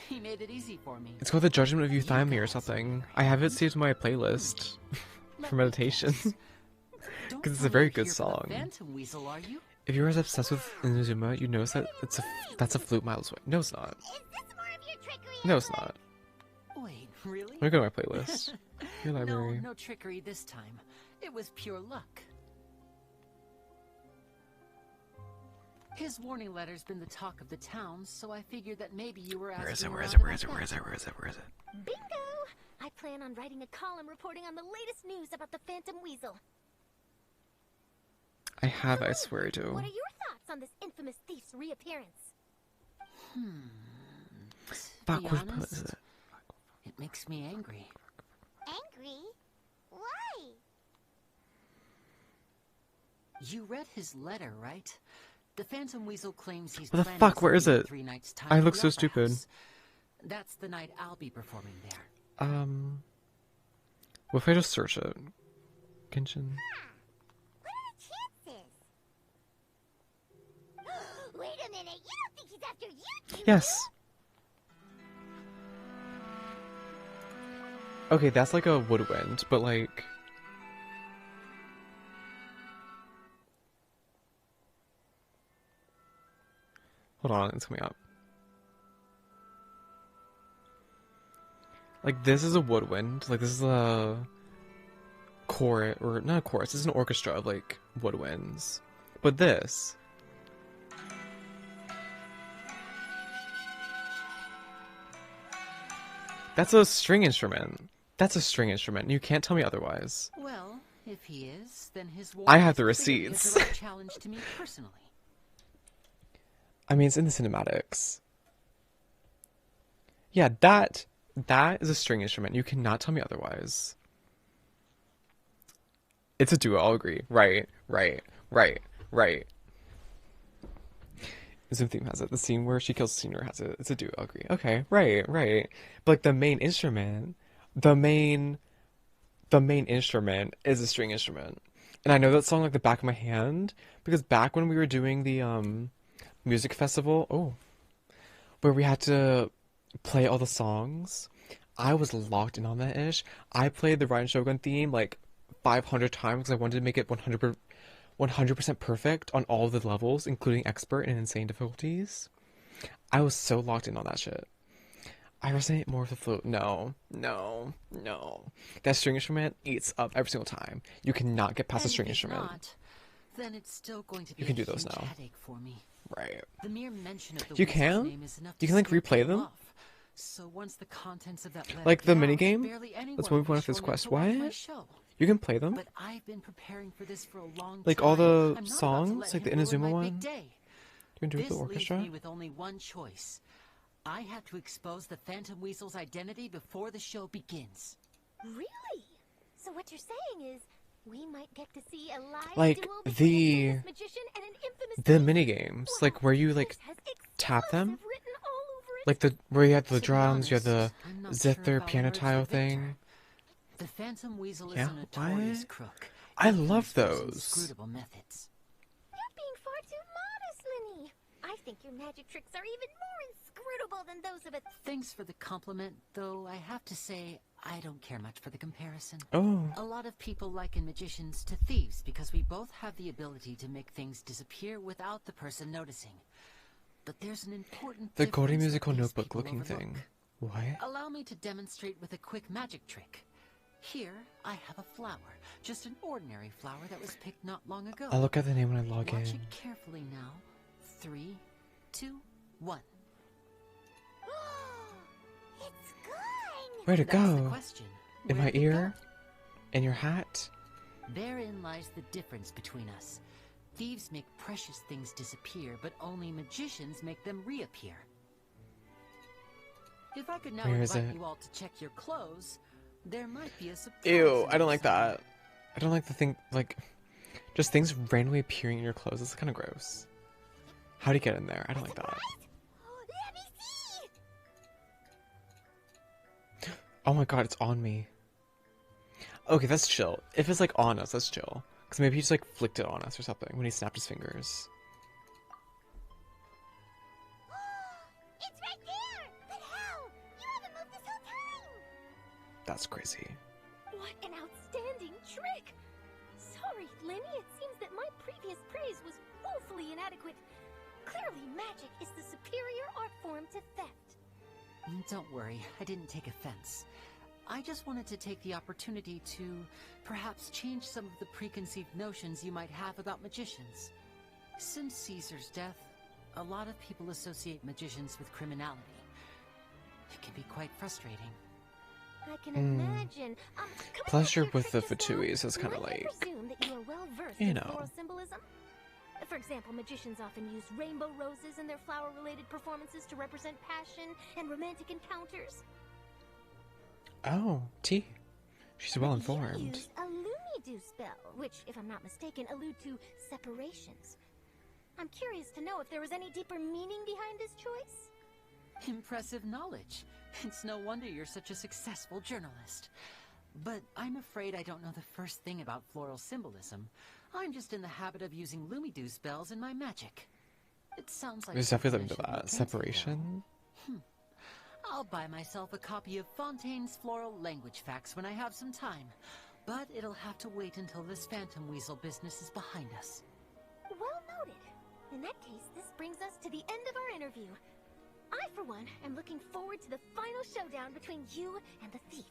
He made it easy for me. It's called The Judgment of Euthymia or something. I have it saved in my playlist for meditation. Because it's a very good song. Phantom Weasel, are you? If you're as obsessed with Inazuma, you notice that that's a flute miles away. No, it's not. No, it's not. Wait, really? Let me go to my playlist. Your library. No trickery this time. It was pure luck. His warning letter's been the talk of the town, so I figured that maybe you were asking Where is it? Where is around it? Where is it? about Where is that. it? Where is it? Where is it? Bingo! I plan on writing a column reporting on the latest news about the Phantom Weasel. I have, I swear I do. What are your thoughts on this infamous thief's reappearance? Fuck, Be which part honest, is it? it makes me angry. Angry? Why? You read his letter, right? The Phantom Weasel claims he's What the planning fuck? Where is something in it? 3 nights' time I at look the so Opera stupid. House. That's the night I'll be performing there. What if I just search it? Genshin. What are the chances? Wait a minute, you don't think he's after you, do you? Yes. Okay, that's like a woodwind, but like... Hold on, it's coming up. Like, this is a woodwind. Like, this is a chorus, or not a chorus, this is an orchestra of, like, woodwinds. But this... That's a string instrument. That's a string instrument. You can't tell me otherwise. Well, if he is, then his I have the warning clearly is receipts. a direct challenge to me personally. I mean, it's in the cinematics. Yeah, that is a string instrument. You cannot tell me otherwise. It's a duo, I'll agree. Right. Zoom theme has it. The scene where she kills the senior has it. It's a duo, I'll agree. Okay, right. But like the main instrument is a string instrument. And I know that song like the back of my hand because back when we were doing the music festival, where we had to play all the songs, I was locked in on that ish. I played the Ryan Shogun theme like 500 times because I wanted to make it 100% perfect on all the levels, including expert and insane difficulties. I was so locked in on that shit. I resonate more with the flute. No. That string instrument eats up every single time. You cannot get past a string instrument. Not, then it's still going to be you can do those now. For me. Right. The mere mention of the you can? Name is enough you can like replay them? Off. So once the contents of that like the minigame? That's when we went off this quest. What? You can play them? But I've been preparing for this for a long like time. all the songs? Like the Inazuma one? You can do this the orchestra? Leaves me with only one choice. I have to expose the Phantom Weasel's identity before the show begins. Really? So what you're saying is we might get to see a live like duel between a famous magician and an infamous the minigames, like where you like tap them, like the where you have the drums, you have the zither piano tile thing. The Phantom Weasel is a notorious crook. I love those. Inscrutable methods. You're being far too modest, Linny. I think your magic tricks are even more inscrutable than those of a... Thanks for the compliment, though I have to say I don't care much for the comparison. Oh. A lot of people liken magicians to thieves because we both have the ability to make things disappear without the person noticing. But there's an important the Goldie musical notebook looking overlook. thing. What? Allow me to demonstrate with a quick magic trick. Here, I have a flower. Just an ordinary flower that was picked not long ago. I'll look at the name when I log Watch in. it carefully now. 3, 2, 1. It's gone! Where'd it That's go? the question. In my Where'd it ear? go? In your hat? Therein lies the difference between us. Thieves make precious things disappear, but only magicians make them reappear. If I could now Where is invite it? you all to check your clothes, there might be a surprise. Ew, in I don't like somewhere. that. I don't like the thing, like, just things randomly appearing in your clothes. It's kind of gross. How'd he get in there? I don't like that. Let me see! Oh my god, it's on me. Okay, that's chill. If it's like on us, that's chill. Because maybe he just like flicked it on us or something when he snapped his fingers. It's right there! But how? You haven't moved this whole time! That's crazy. What an outstanding trick! Sorry, Linny, it seems that my previous praise was woefully inadequate. Clearly, magic is the superior art form to theft. Don't worry, I didn't take offense. I just wanted to take the opportunity to perhaps change some of the preconceived notions you might have about magicians. Since Caesar's death, a lot of people associate magicians with criminality. It can be quite frustrating. I can imagine. Plus, you're with the Fatuis, it's kind of Might I like, presume that you are well versed you in know. floral symbolism? For example, magicians often use rainbow roses in their flower-related performances to represent passion and romantic encounters. Oh, T. She's well You informed. use a Lumidu spell, which, if I'm not mistaken, allude to separations. I'm curious to know if there was any deeper meaning behind this choice. Impressive knowledge. It's no wonder you're such a successful journalist. But I'm afraid I don't know the first thing about floral symbolism. I'm just in the habit of using Lumidu spells in my magic. It sounds like There's definitely something something I to should that. be painting, Separation? though. I'll buy myself a copy of Fontaine's Floral Language Facts when I have some time. But it'll have to wait until this Phantom Weasel business is behind us. Well noted. In that case, this brings us to the end of our interview. I, for one, am looking forward to the final showdown between you and the thief.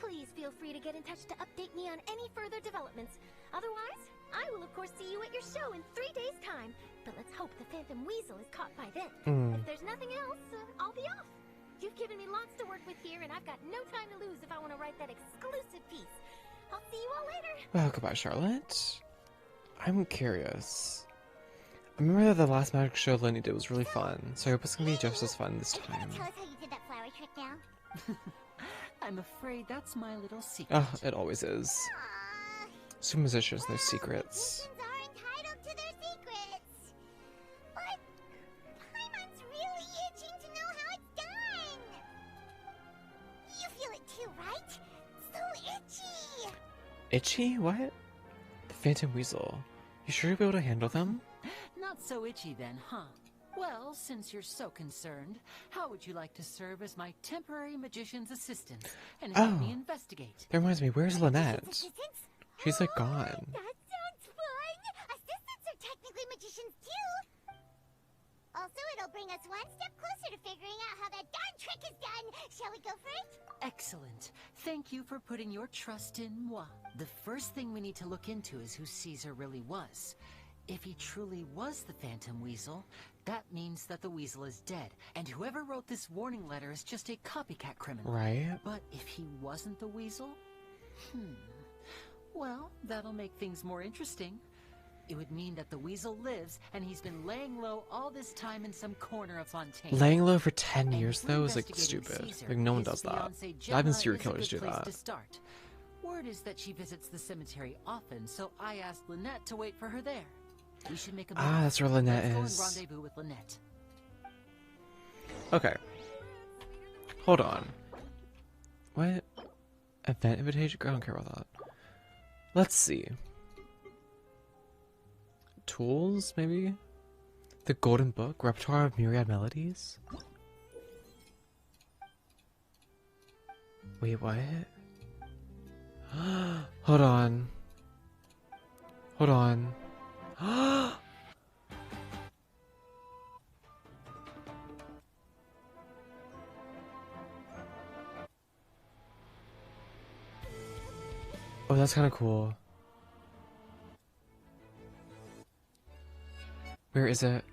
Please feel free to get in touch to update me on any further developments. Otherwise, I will of course see you at your show in 3 days' time. But let's hope the Phantom Weasel is caught by then. If there's nothing else, I'll be off. You've given me lots to work with here, and I've got no time to lose if I want to write that exclusive piece. I'll see you all later. Well, goodbye, Charlotte. I'm curious. I remember that the last magic show Lenny did was really fun, so I hope it's gonna be just as fun this time. Tell us how you did that flower trick now. I'm afraid that's my little secret. Oh, it always is. Some musicians, their secrets. Musicians are entitled to their secrets. But Paimon's really itching to know how it's done. You feel it too, right? So itchy. Itchy? What? The Phantom Weasel. You sure you'll be able to handle them? Not so itchy then, huh? Well, since you're so concerned, how would you like to serve as my temporary magician's assistant and help me investigate? That reminds me, where's Lynette? She's like gone. That sounds fun. Assistants are technically magicians too. Also, it'll bring us one step closer to figuring out how that darn trick is done. Shall we go for it? Excellent. Thank you for putting your trust in moi. The first thing we need to look into is who Caesar really was. If he truly was the Phantom Weasel, that means that the weasel is dead, and whoever wrote this warning letter is just a copycat criminal. Right. But if he wasn't the weasel? Well, that'll make things more interesting. It would mean that the weasel lives, and he's been laying low all this time in some corner of Fontaine. Laying low for 10 years, though, is like stupid. Like, no one does that. I've been serial killers do that. Word is that she visits the cemetery often, so I asked Lynette to wait for her there. We should make a move. That's where Lynette Let's is. go and rendezvous with Lynette. Okay. Hold on. What? Event invitation? I don't care about that. Let's see. Tools, maybe? The Golden Book? Repertoire of Myriad Melodies? Wait, what? Hold on. Hold on. Oh, that's kind of cool. Where is it?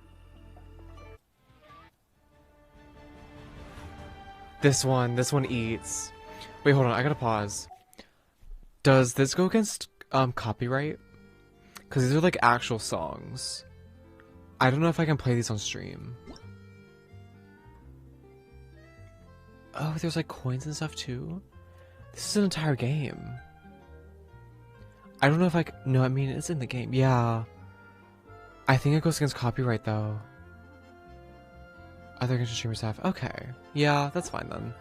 This one eats. Wait, hold on, I gotta pause. Does this go against copyright? Because these are like actual songs. I don't know if I can play these on stream. Oh, there's like coins and stuff too? This is an entire game. I don't know if I can... No, I mean, it's in the game. Yeah. I think it goes against copyright though. Other Genshin streamers have. Okay. Yeah, that's fine then.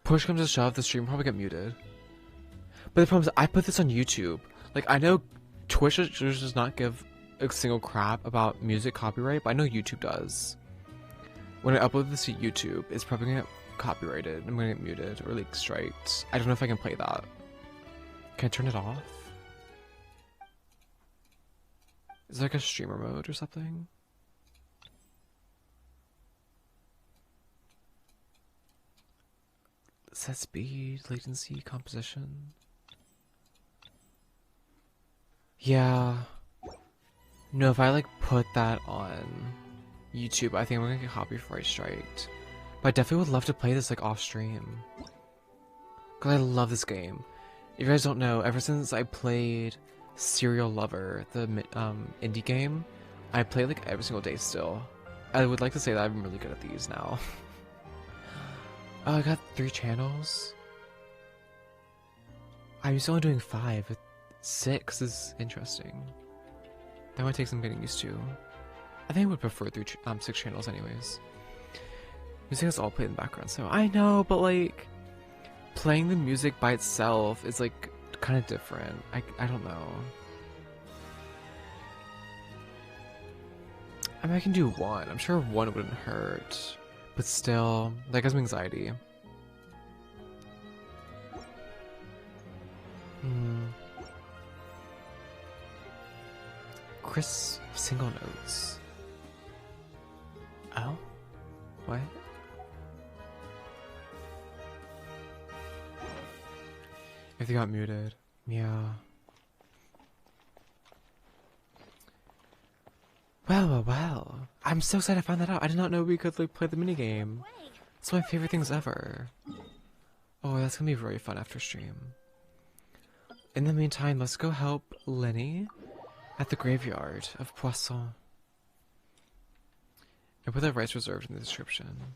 Push comes to shove, the stream will probably get muted. But the problem is, I put this on YouTube. Like, I know Twitch does not give a single crap about music copyright, but I know YouTube does. When I upload this to YouTube, it's probably gonna get copyrighted. I'm gonna get muted or like striked. I don't know if I can play that. Can I turn it off? Is there like a streamer mode or something? Set speed, latency, composition. Yeah. No, if I like put that on YouTube, I think I'm gonna get copyright striked. But I definitely would love to play this like off stream. Cause I love this game. If you guys don't know, ever since I played Serial Lover, the indie game, I play like every single day still. I would like to say that I'm really good at these now. Oh, I got 3 channels. I'm used to only doing 5, but 6 is interesting. That might take some getting used to. I think I would prefer 6 channels anyways. Music is all played in the background, so I know, but like playing the music by itself is like kind of different. I don't know. I mean, I can do 1. I'm sure 1 wouldn't hurt. But still, that gives me anxiety. Chris single notes. Oh? What? If they got muted. Yeah. Well. I'm so excited I found that out. I did not know we could like play the minigame. It's one of my favorite things ever. Oh, that's gonna be very fun after stream. In the meantime, let's go help Lenny at the graveyard of Poisson. And put that rights reserved in the description.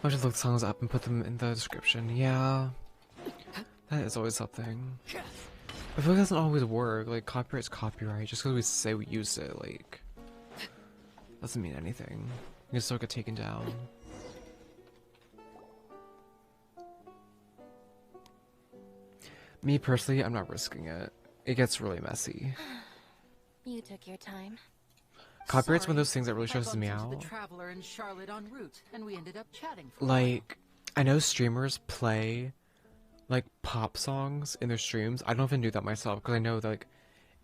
I'll just look the songs up and put them in the description. Yeah. That is always something. I feel like it doesn't always work. Like, copyright's copyright. Just because we say we use it, like, doesn't mean anything. You can still get taken down. Me personally, I'm not risking it. It gets really messy. You took your time. Copyright's one of those things that really stresses me The out. Traveler and Charlotte en route, and we ended up chatting for Like, I know streamers play like pop songs in their streams. I don't even do that myself because I know that like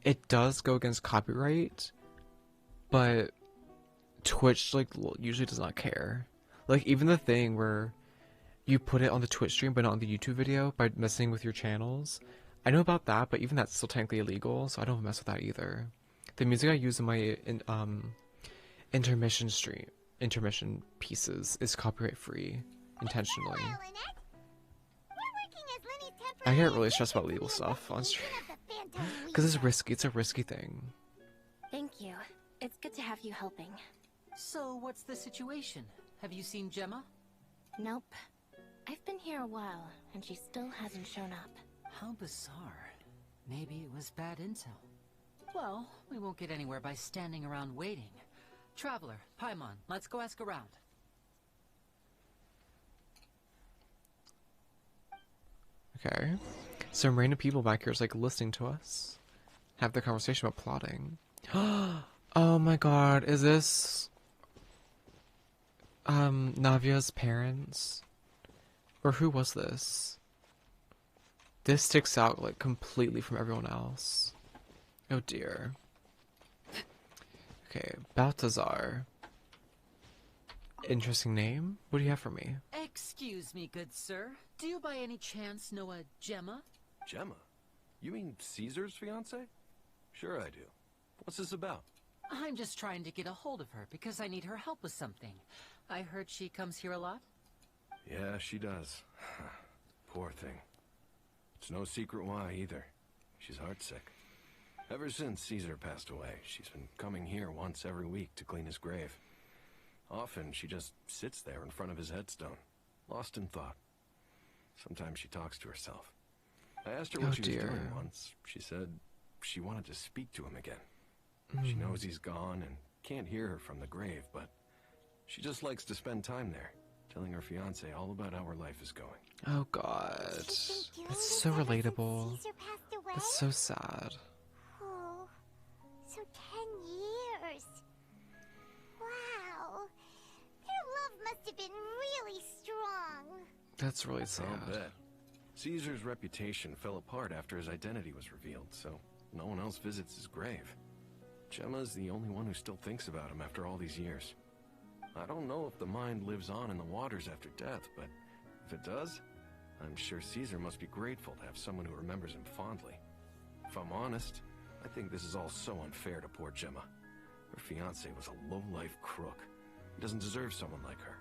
it does go against copyright, but Twitch like usually does not care. Like even the thing where you put it on the Twitch stream but not on the YouTube video by messing with your channels. I know about that, but even that's still technically illegal, so I don't mess with that either. The music I use in my intermission pieces is copyright free intentionally. I get really stressed about legal stuff on stream because it's risky. It's a risky thing. Thank you. It's good to have you helping. So, what's the situation? Have you seen Gemma? Nope. I've been here a while, and she still hasn't shown up. How bizarre. Maybe it was bad intel. Well, we won't get anywhere by standing around waiting. Traveler, Paimon, let's go ask around. Okay. Some random people back here is like listening to us. Have the conversation about plotting. Oh my god, is this Navia's parents? Or who was this? This sticks out like completely from everyone else. Oh dear. Okay, Balthazar. Interesting name. What do you have for me? Excuse me, good sir. Do you by any chance know a Gemma? Gemma? You mean Caesar's fiance? Sure I do. What's this about? I'm just trying to get a hold of her because I need her help with something. I heard she comes here a lot. Yeah, she does. Poor thing. It's no secret why either. She's heartsick. Ever since Caesar passed away, she's been coming here once every week to clean his grave. Often she just sits there in front of his headstone, lost in thought. Sometimes she talks to herself. I asked her what she was doing once. She said she wanted to speak to him again. She knows he's gone and can't hear her from the grave, but she just likes to spend time there, telling her fiancé all about how her life is going. Oh god. That's so relatable. That's so sad. Oh, so 10 years. Wow. Their love must have been really strong. That's really sad. I'll bet. Caesar's reputation fell apart after his identity was revealed, so no one else visits his grave. Gemma's the only one who still thinks about him after all these years. I don't know if the mind lives on in the waters after death, but if it does, I'm sure Caesar must be grateful to have someone who remembers him fondly. If I'm honest, I think this is all so unfair to poor Gemma. Her fiancé was a low-life crook. He doesn't deserve someone like her.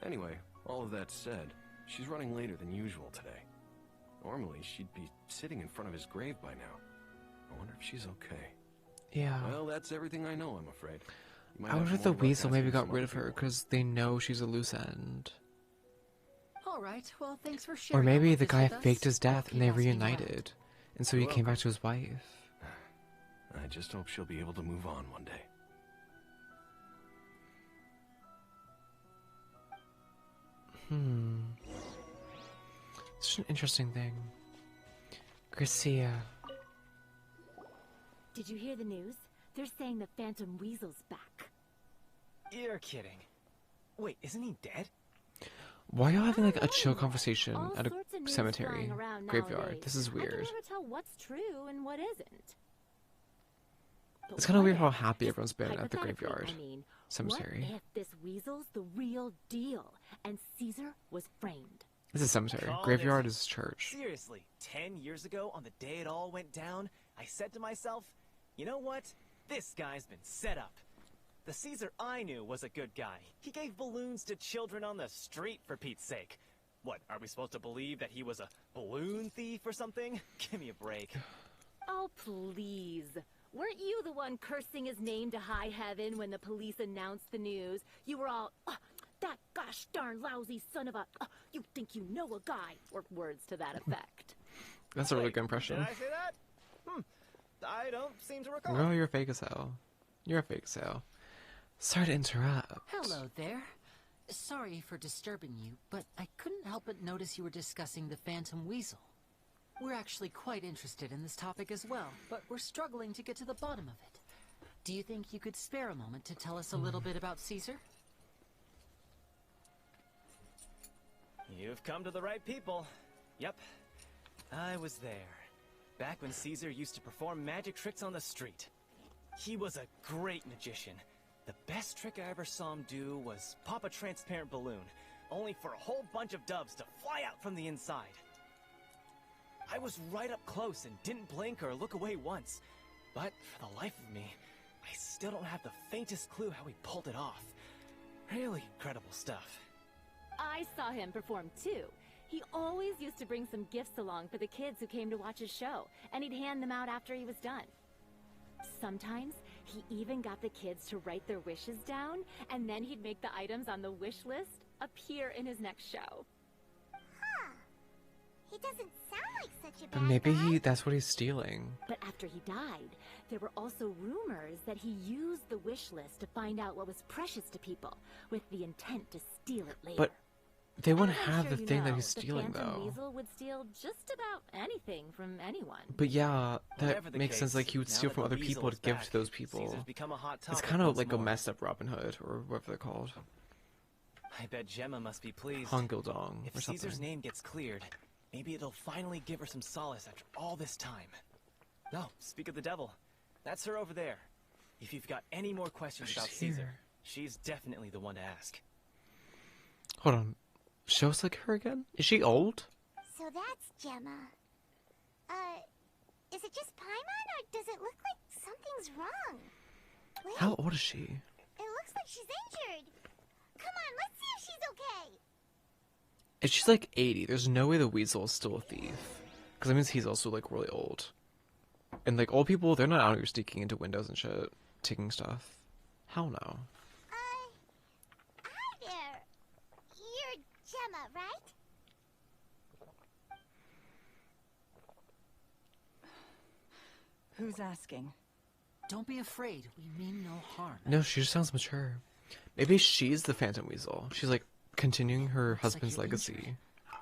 Anyway, all of that said, she's running later than usual today. Normally, she'd be sitting in front of his grave by now. I wonder if she's okay. Yeah. Well, that's everything I know, I'm afraid. I wonder if the Weasel maybe got rid of her because they know she's a loose end. All right, well, thanks for sharing. Or maybe the this guy with us. faked his death and they Keep asking reunited. And so he came back to his wife. I just hope she'll be able to move on one day. Such an interesting thing. Garcia. Did you hear the news? They're saying the Phantom Weasel's back. You're kidding. Wait, isn't he dead? Why are you having like a chill conversation All at a sorts of news cemetery flying around graveyard? nowadays. This is I can weird. never tell what's true and what isn't. But It's kind of what weird how if, happy just everyone's been at the hypothetically, graveyard I mean, cemetery. What if this Weasel's the real deal and Caesar was framed? This is cemetery. Called Graveyard it. is church. Seriously, 10 years ago, on the day it all went down, I said to myself, you know what? This guy's been set up. The Caesar I knew was a good guy. He gave balloons to children on the street, for Pete's sake. What, are we supposed to believe that he was a balloon thief or something? Give me a break. Oh, please. Weren't you the one cursing his name to high heaven when the police announced the news? You were all, That gosh darn lousy son of a... you think you know a guy, or words to that effect. That's a really good impression. Did I say that? I don't seem to recall. Girl, you're fake as hell. You're a fake as hell. Sorry to interrupt. Hello there. Sorry for disturbing you, but I couldn't help but notice you were discussing the Phantom Weasel. We're actually quite interested in this topic as well, but we're struggling to get to the bottom of it. Do you think you could spare a moment to tell us a little bit about Caesar? You've come to the right people. Yep, I was there. Back when Caesar used to perform magic tricks on the street. He was a great magician. The best trick I ever saw him do was pop a transparent balloon, only for a whole bunch of doves to fly out from the inside. I was right up close and didn't blink or look away once. But for the life of me, I still don't have the faintest clue how he pulled it off. Really incredible stuff. I saw him perform too. He always used to bring some gifts along for the kids who came to watch his show, and he'd hand them out after he was done. Sometimes, he even got the kids to write their wishes down, and then he'd make the items on the wish list appear in his next show. Huh. He doesn't sound like such a But bad maybe guy. that's what he's stealing. But after he died, there were also rumors that he used the wish list to find out what was precious to people, with the intent to steal it later. But they wouldn't As I'm have sure the you thing that know, he's stealing, the Phantom though. Weasel would steal just about anything from anyone. But yeah, Whatever that the makes sense. case, Like, he would now steal that from the other weasel people is to give back, to those people. Caesar's become a hot It's topic kind of once like a more. messed up Robin Hood, or whatever they're called. I bet Gemma must be pleased. Hongildong, If or something. Caesar's name gets cleared, maybe it'll finally give her some solace after all this time. No, speak of the devil. That's her over there. If you've got any more questions She's about here. Caesar, she's definitely the one to ask. Hold on. Show us like her again? Is she old? So that's Gemma. Is it just Paimon, or does it look like something's wrong? Wait, How old is she? it looks like she's injured. Come on, let's see if she's okay. If she's like 80, there's no way the weasel is still a thief. Because that means he's also like really old. And like old people, they're not out here sneaking into windows and shit, taking stuff. Hell no. Hi there. You're Gemma, right? Who's asking? Don't be afraid. We mean no harm. No, she just sounds mature. Maybe she's the Phantom Weasel. She's like continuing her Looks like husband's you're legacy. injured.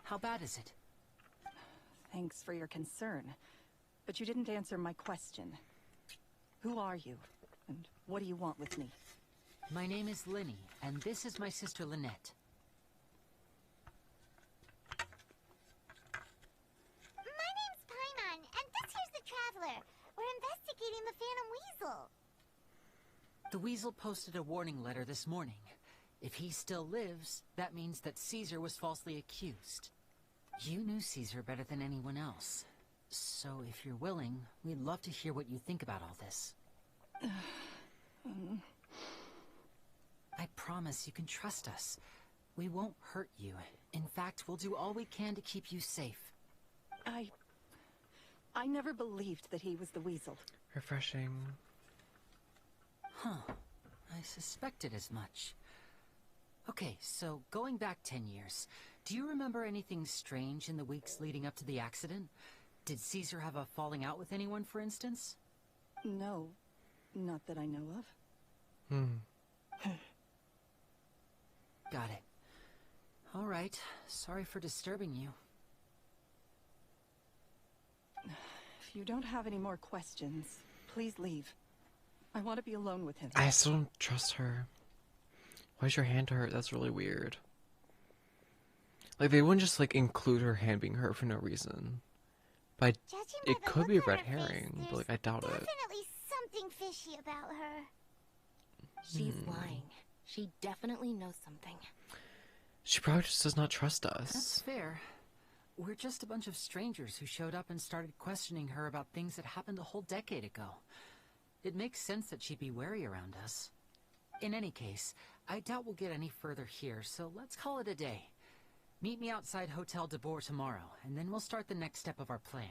How bad is it? Thanks for your concern. But you didn't answer my question. Who are you? And what do you want with me? My name is Linny, and this is my sister Lynette. My name's Paimon, and this here's the Traveler. We're investigating the Phantom Weasel. The Weasel posted a warning letter this morning. If he still lives, that means that Caesar was falsely accused. You knew Caesar better than anyone else. So if you're willing, we'd love to hear what you think about all this. I promise you can trust us. We won't hurt you. In fact, we'll do all we can to keep you safe. I never believed that he was the Weasel. Refreshing. Huh. I suspected as much. Okay, so going back 10 years, do you remember anything strange in the weeks leading up to the accident? Did Caesar have a falling out with anyone, for instance? No, not that I know of. Got it. All right. Sorry for disturbing you. If you don't have any more questions, please leave. I want to be alone with him. I still don't trust her. Why's your hand hurt? That's really weird. Like, they wouldn't just, like, include her hand being hurt for no reason. But it could be a red herring, but, like, I doubt it. Definitely something fishy about her. She's lying. She definitely knows something. She probably just does not trust us. That's fair. We're just a bunch of strangers who showed up and started questioning her about things that happened a whole decade ago. It makes sense that she'd be wary around us. In any case, I doubt we'll get any further here, so let's call it a day. Meet me outside Hotel de Boer tomorrow, and then we'll start the next step of our plan.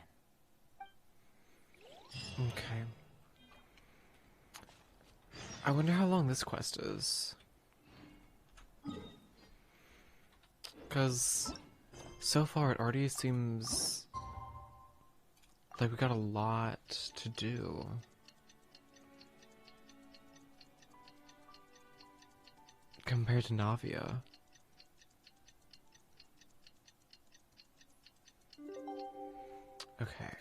Okay. I wonder how long this quest is. Because so far it already seems like we got a lot to do. Compared to Navia. Okay.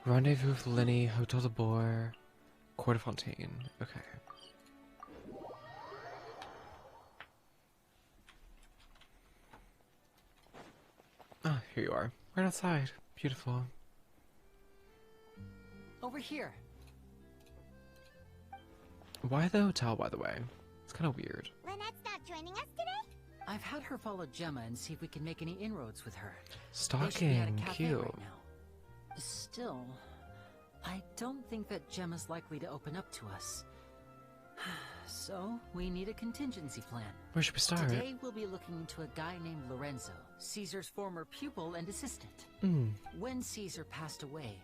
Rendezvous with Lenny, Hotel de Boer, Court de Fontaine. Okay. Ah, here you are. Right outside. Beautiful. Over here. Why the hotel, by the way? It's kind of weird. Lynette's not joining us today? I've had her follow Gemma and see if we can make any inroads with her. Stalking, cute. Right now. Still, I don't think that Gemma's likely to open up to us. So, we need a contingency plan. Where should we start? Today, we'll be looking into a guy named Lorenzo, Caesar's former pupil and assistant. When Caesar passed away,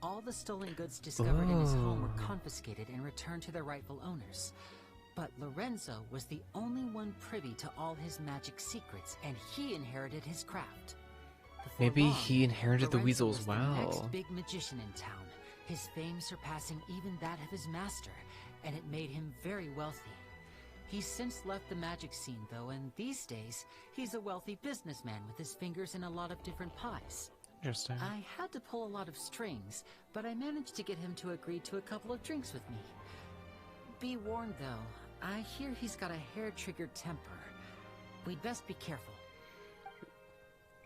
all the stolen goods discovered in his home were confiscated and returned to their rightful owners. But Lorenzo was the only one privy to all his magic secrets, and he inherited his craft. Maybe he inherited the weasel as well. The next big magician in town, his fame surpassing even that of his master, and it made him very wealthy. He's since left the magic scene, though, and these days, he's a wealthy businessman with his fingers in a lot of different pies. Interesting. I had to pull a lot of strings, but I managed to get him to agree to a couple of drinks with me. Be warned, though, I hear he's got a hair-triggered temper. We'd best be careful.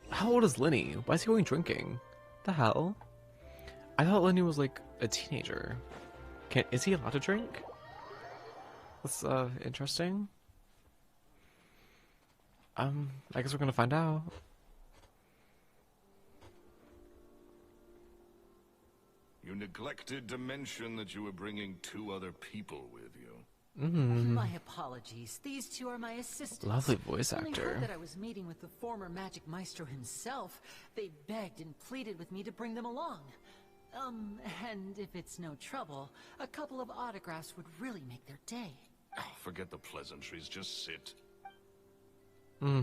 How old is Lenny? Why is he going drinking? The hell? I thought Lenny was like a teenager. Is he allowed to drink? That's interesting. I guess we're gonna find out. You neglected to mention that you were bringing 2 other people with you. My apologies. These 2 are my assistants. Lovely voice actor. When they heard that I was meeting with the former magic maestro himself, they begged and pleaded with me to bring them along. And if it's no trouble, a couple of autographs would really make their day. Oh, forget the pleasantries, just sit. My.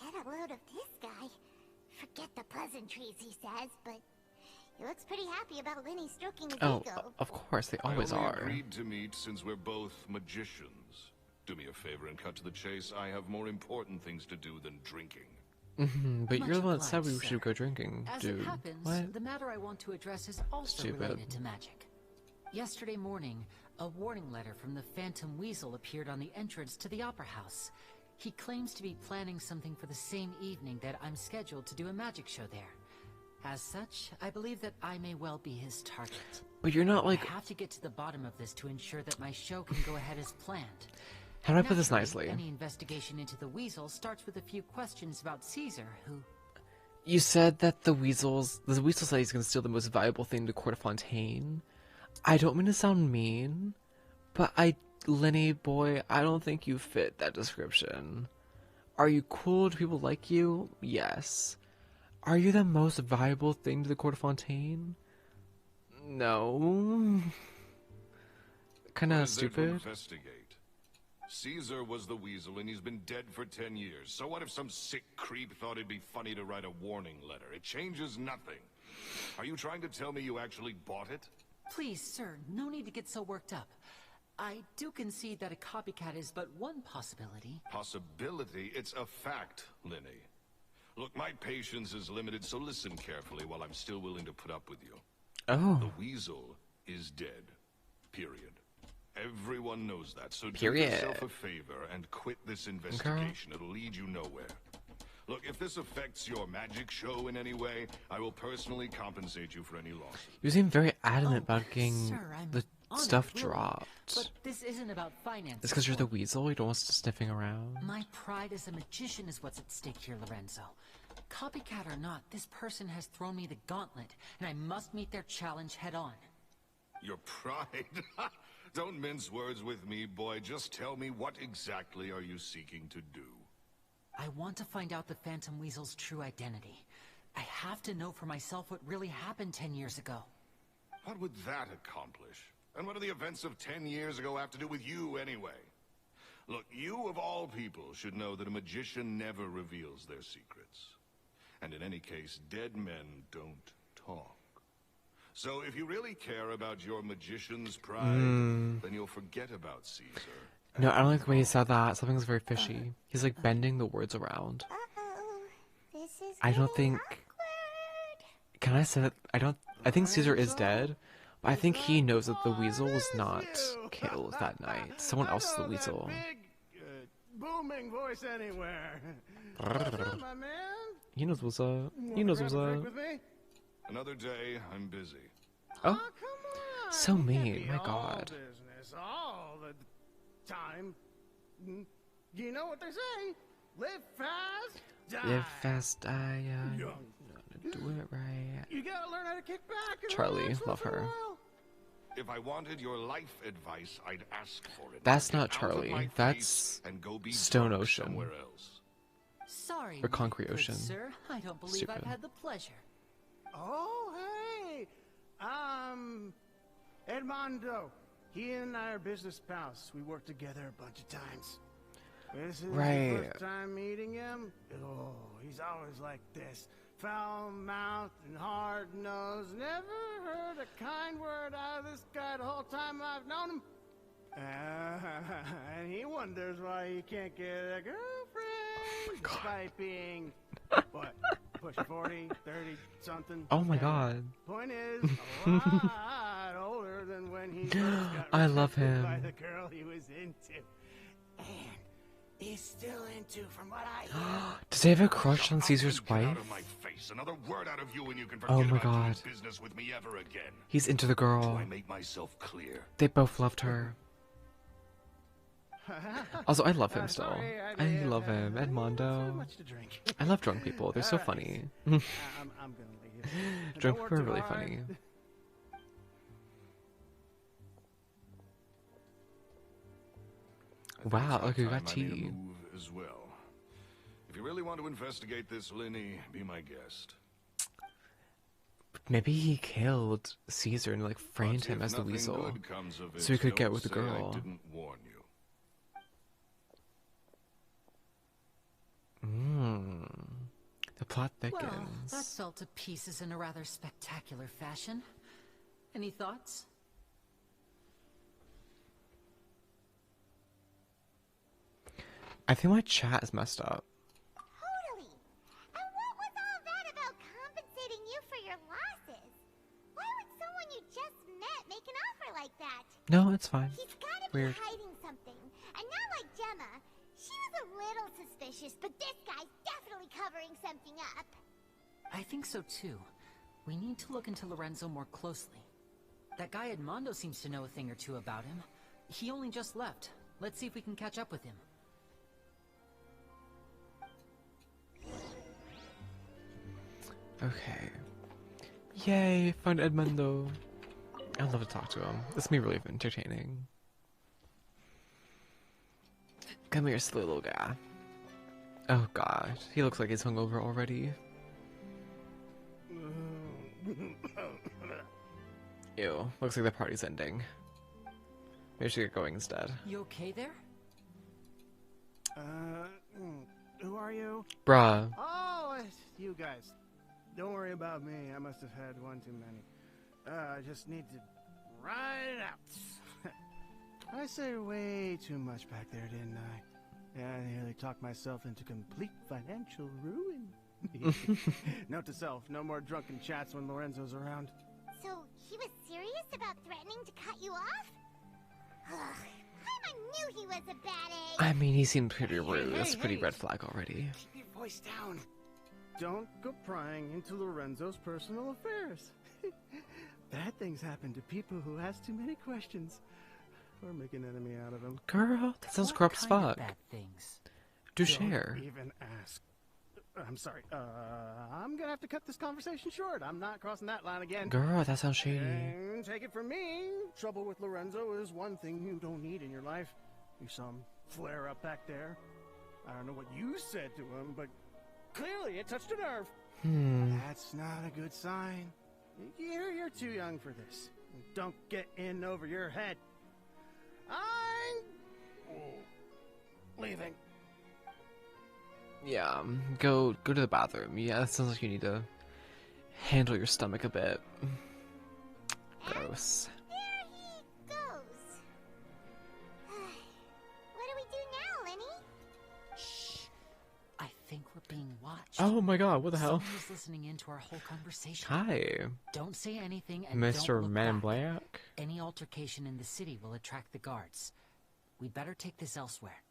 Get a load of this guy. Forget the pleasantries, he says, but he looks pretty happy about Lenny stroking his ego. Of course, they always are. I agreed to meet since we're both magicians. Do me a favor and cut to the chase. I have more important things to do than drinking. But Much you're the one that obliged, said we sir. should go drinking, As dude. it happens, What? the matter I want to address is also Stupid. related to magic. Yesterday morning, a warning letter from the Phantom Weasel appeared on the entrance to the Opera House. He claims to be planning something for the same evening that I'm scheduled to do a magic show there. As such, I believe that I may well be his target. But you're not like... I have to get to the bottom of this to ensure that my show can go ahead as planned. How do I put this Naturally, nicely? Any investigation into the Weasel starts with a few questions about Caesar, who... You said that the weasel said he's gonna steal the most valuable thing to Court of Fontaine. I don't mean to sound mean, but Lenny boy, I don't think you fit that description. Are you cool? Do people like you? Yes. Are you the most valuable thing to the Court of Fontaine? No. Kinda stupid. Investigate. Caesar was the weasel and he's been dead for 10 years. So what if some sick creep thought it'd be funny to write a warning letter? It changes nothing. Are you trying to tell me you actually bought it? Please, sir, no need to get so worked up. I do concede that a copycat is but one possibility. Possibility? It's a fact, Lenny. Look, my patience is limited, so listen carefully while I'm still willing to put up with you. Oh. The weasel is dead. Period. Everyone knows that, so Period. do yourself a favor and quit this investigation. It'll lead you nowhere. Look, if this affects your magic show in any way, I will personally compensate you for any losses. You seem very adamant about getting sir, I'm the honored, stuff really, dropped. But this isn't about finances. It's because you're the weasel? You don't want us sniffing around? My pride as a magician is what's at stake here, Lorenzo. Copycat or not, this person has thrown me the gauntlet, and I must meet their challenge head on. Your pride? Don't mince words with me, boy. Just tell me, what exactly are you seeking to do? I want to find out the Phantom Weasel's true identity. I have to know for myself what really happened 10 years ago. What would that accomplish? And what do the events of 10 years ago have to do with you anyway? Look, you of all people should know that a magician never reveals their secrets. And in any case, dead men don't talk. So if you really care about your magician's pride, then you'll forget about Caesar. No, I don't like the way he said that. Something's very fishy. He's like bending the words around. This is I don't think... Can I say that? I think Caesar is dead, but I think he knows that the weasel was not killed that night. Someone else is the weasel. Booming voice anywhere. What's up, my man? He knows what's up. He knows what's up. Another day, I'm busy. Oh, so mean. My God. All business all the time. You know what they say? Live fast, die. Live fast, die young. Do it right. You gotta learn how to kick back. And Charlie, relax love her. If I wanted your life advice, I'd ask for it. That's not Get out of Charlie. my That's face and go be Stone drunk Ocean. somewhere else. Sorry, Or Concrete good Ocean. sir. I don't believe Stupid. I've had the pleasure. Oh, hey. Edmondo. He and I are business pals. We worked together a bunch of times. This is the first time meeting him. Oh, he's always like this. Foul-mouthed and hard-nosed. Never heard a kind word out of this guy the whole time I've known him. And he wonders why he can't get a girlfriend despite being, what, push 40, 30, something. Oh my God. Point is, a lot older than when he first got I love rejected him. by the girl he was into. And he's still into, from what I hear. Does he have a crush on Caesar's wife? Out of my face. Another word out of you and you can Oh forget my about God. doing business with me ever again. He's into the Do girl. I make myself clear? They both loved her. Also, I love him still. Sorry, I love him. Edmondo. much to drink. I love drunk people. They're so funny. I'm gonna leave. Drunk Don't people are work really too hard. funny. Wow, look, we got Sometime I need a tea. move as well. If you really want to investigate this, Linny, be my guest. Maybe he killed Caesar and like framed him If as the nothing weasel, good comes of it, so he could get don't with the say girl. I didn't warn you. The plot thickens. Well, that fell to pieces in a rather spectacular fashion. Any thoughts? I think my chat is messed up. Totally. And what was all that about compensating you for your losses? Why would someone you just met make an offer like that? No, it's fine. He's gotta Weird. be hiding something. And not like Gemma. She was a little suspicious, but this guy's definitely covering something up. I think so too. We need to look into Lorenzo more closely. That guy Edmondo seems to know a thing or two about him. He only just left. Let's see if we can catch up with him. Okay. Yay, found Edmondo. I'd love to talk to him. This will be really entertaining. Come here, silly little guy. Oh god, he looks like he's hungover already. Ew, looks like the party's ending. Maybe I should get going instead. You okay there? Who are you? Bruh. Oh, it's you guys. Don't worry about me. I must have had one too many. I just need to ride it out. I said way too much back there, didn't I? Yeah, I nearly talked myself into complete financial ruin. Note to self, no more drunken chats when Lorenzo's around. So, he was serious about threatening to cut you off? Ugh, I knew he was a bad egg. I mean, he seemed pretty rude. That's a pretty hey. red flag already. Keep your voice down. Don't go prying into Lorenzo's personal affairs. Bad things happen to people who ask too many questions. Or make an enemy out of them. Girl, that sounds What corrupt as kind of fuck. bad things? Do Don't share. even ask. I'm sorry. I'm gonna have to cut this conversation short. I'm not crossing that line again. Girl, that sounds shady. And take it from me, trouble with Lorenzo is one thing you don't need in your life. You saw him flare up back there. I don't know what you said to him, but clearly it touched a nerve. That's not a good sign. You're too young for this. Don't get in over your head. I'm leaving. Yeah, go to the bathroom. Yeah, it sounds like you need to handle your stomach a bit. Gross. There he goes. What do we do now, Lenny? Shh. I think we're being watched. Oh my god, what the hell? Someone's listening into our whole conversation. Hi. Don't say anything and Mr. don't look Man in back. Black? Any altercation in the city will attract the guards. We'd better take this elsewhere.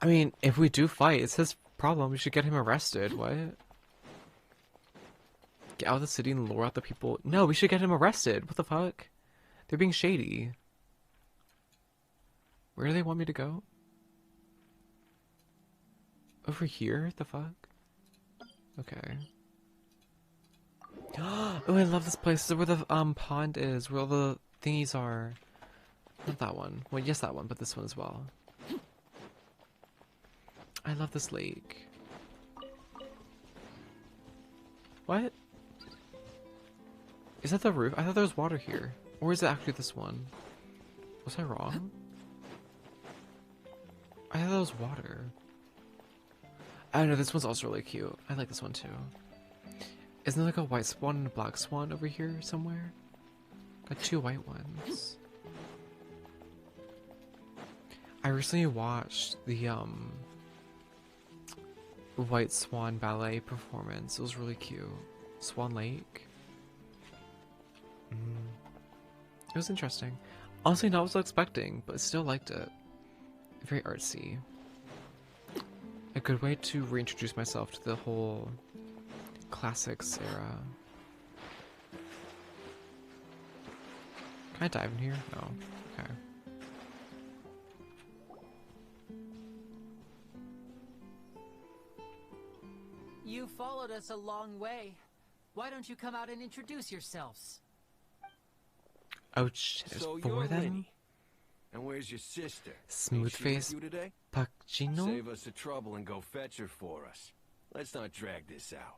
I mean, if we do fight, it's his problem. We should get him arrested. What? Get out of the city and lure out the people. No, we should get him arrested. What the fuck? They're being shady. Where do they want me to go? Over here? The fuck? Okay. Oh, I love this place. This is where the pond is, where all the thingies are. Not that one. Well, yes, that one, but this one as well. I love this lake. What? Is that the roof? I thought there was water here. Or is it actually this one? Was I wrong? I thought that was water. I don't know, this one's also really cute. I like this one too. Isn't there like a white swan and a black swan over here somewhere? Got two white ones. I recently watched the White Swan ballet performance. It was really cute. Swan Lake. It was interesting. Honestly, not what I was expecting, but still liked it. Very artsy. A good way to reintroduce myself to the whole classics era. Can I dive in here? No. Okay. You followed us a long way. Why don't you come out and introduce yourselves? Oh shit, there's So four you're of them? Lenny. And where's your sister? Smooth Ain't she with face you today? Pacino? Save us the trouble and go fetch her for us. Let's not drag this out.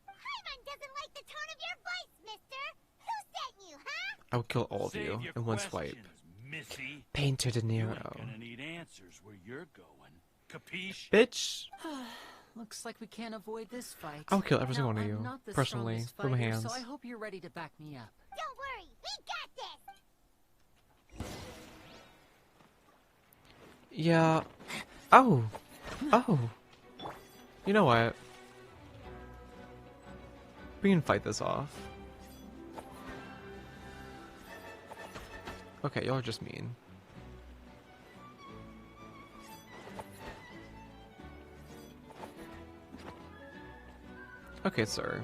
Paimon doesn't like the tone of your voice, mister. Who sent you, huh? I will kill all of Save you your in one swipe. questions, Missy. Painter De You ain't Niro. gonna need answers where you're going. Capiche? Bitch! Looks like we can't avoid this fight. I'll kill every single Now, one of I'm you, not the personally, strongest with my fighter, hands. So I hope you're ready to back me up. Don't worry, we got this. Yeah. Oh! Oh! You know what? We can fight this off. Okay, y'all are just mean. Okay, sir.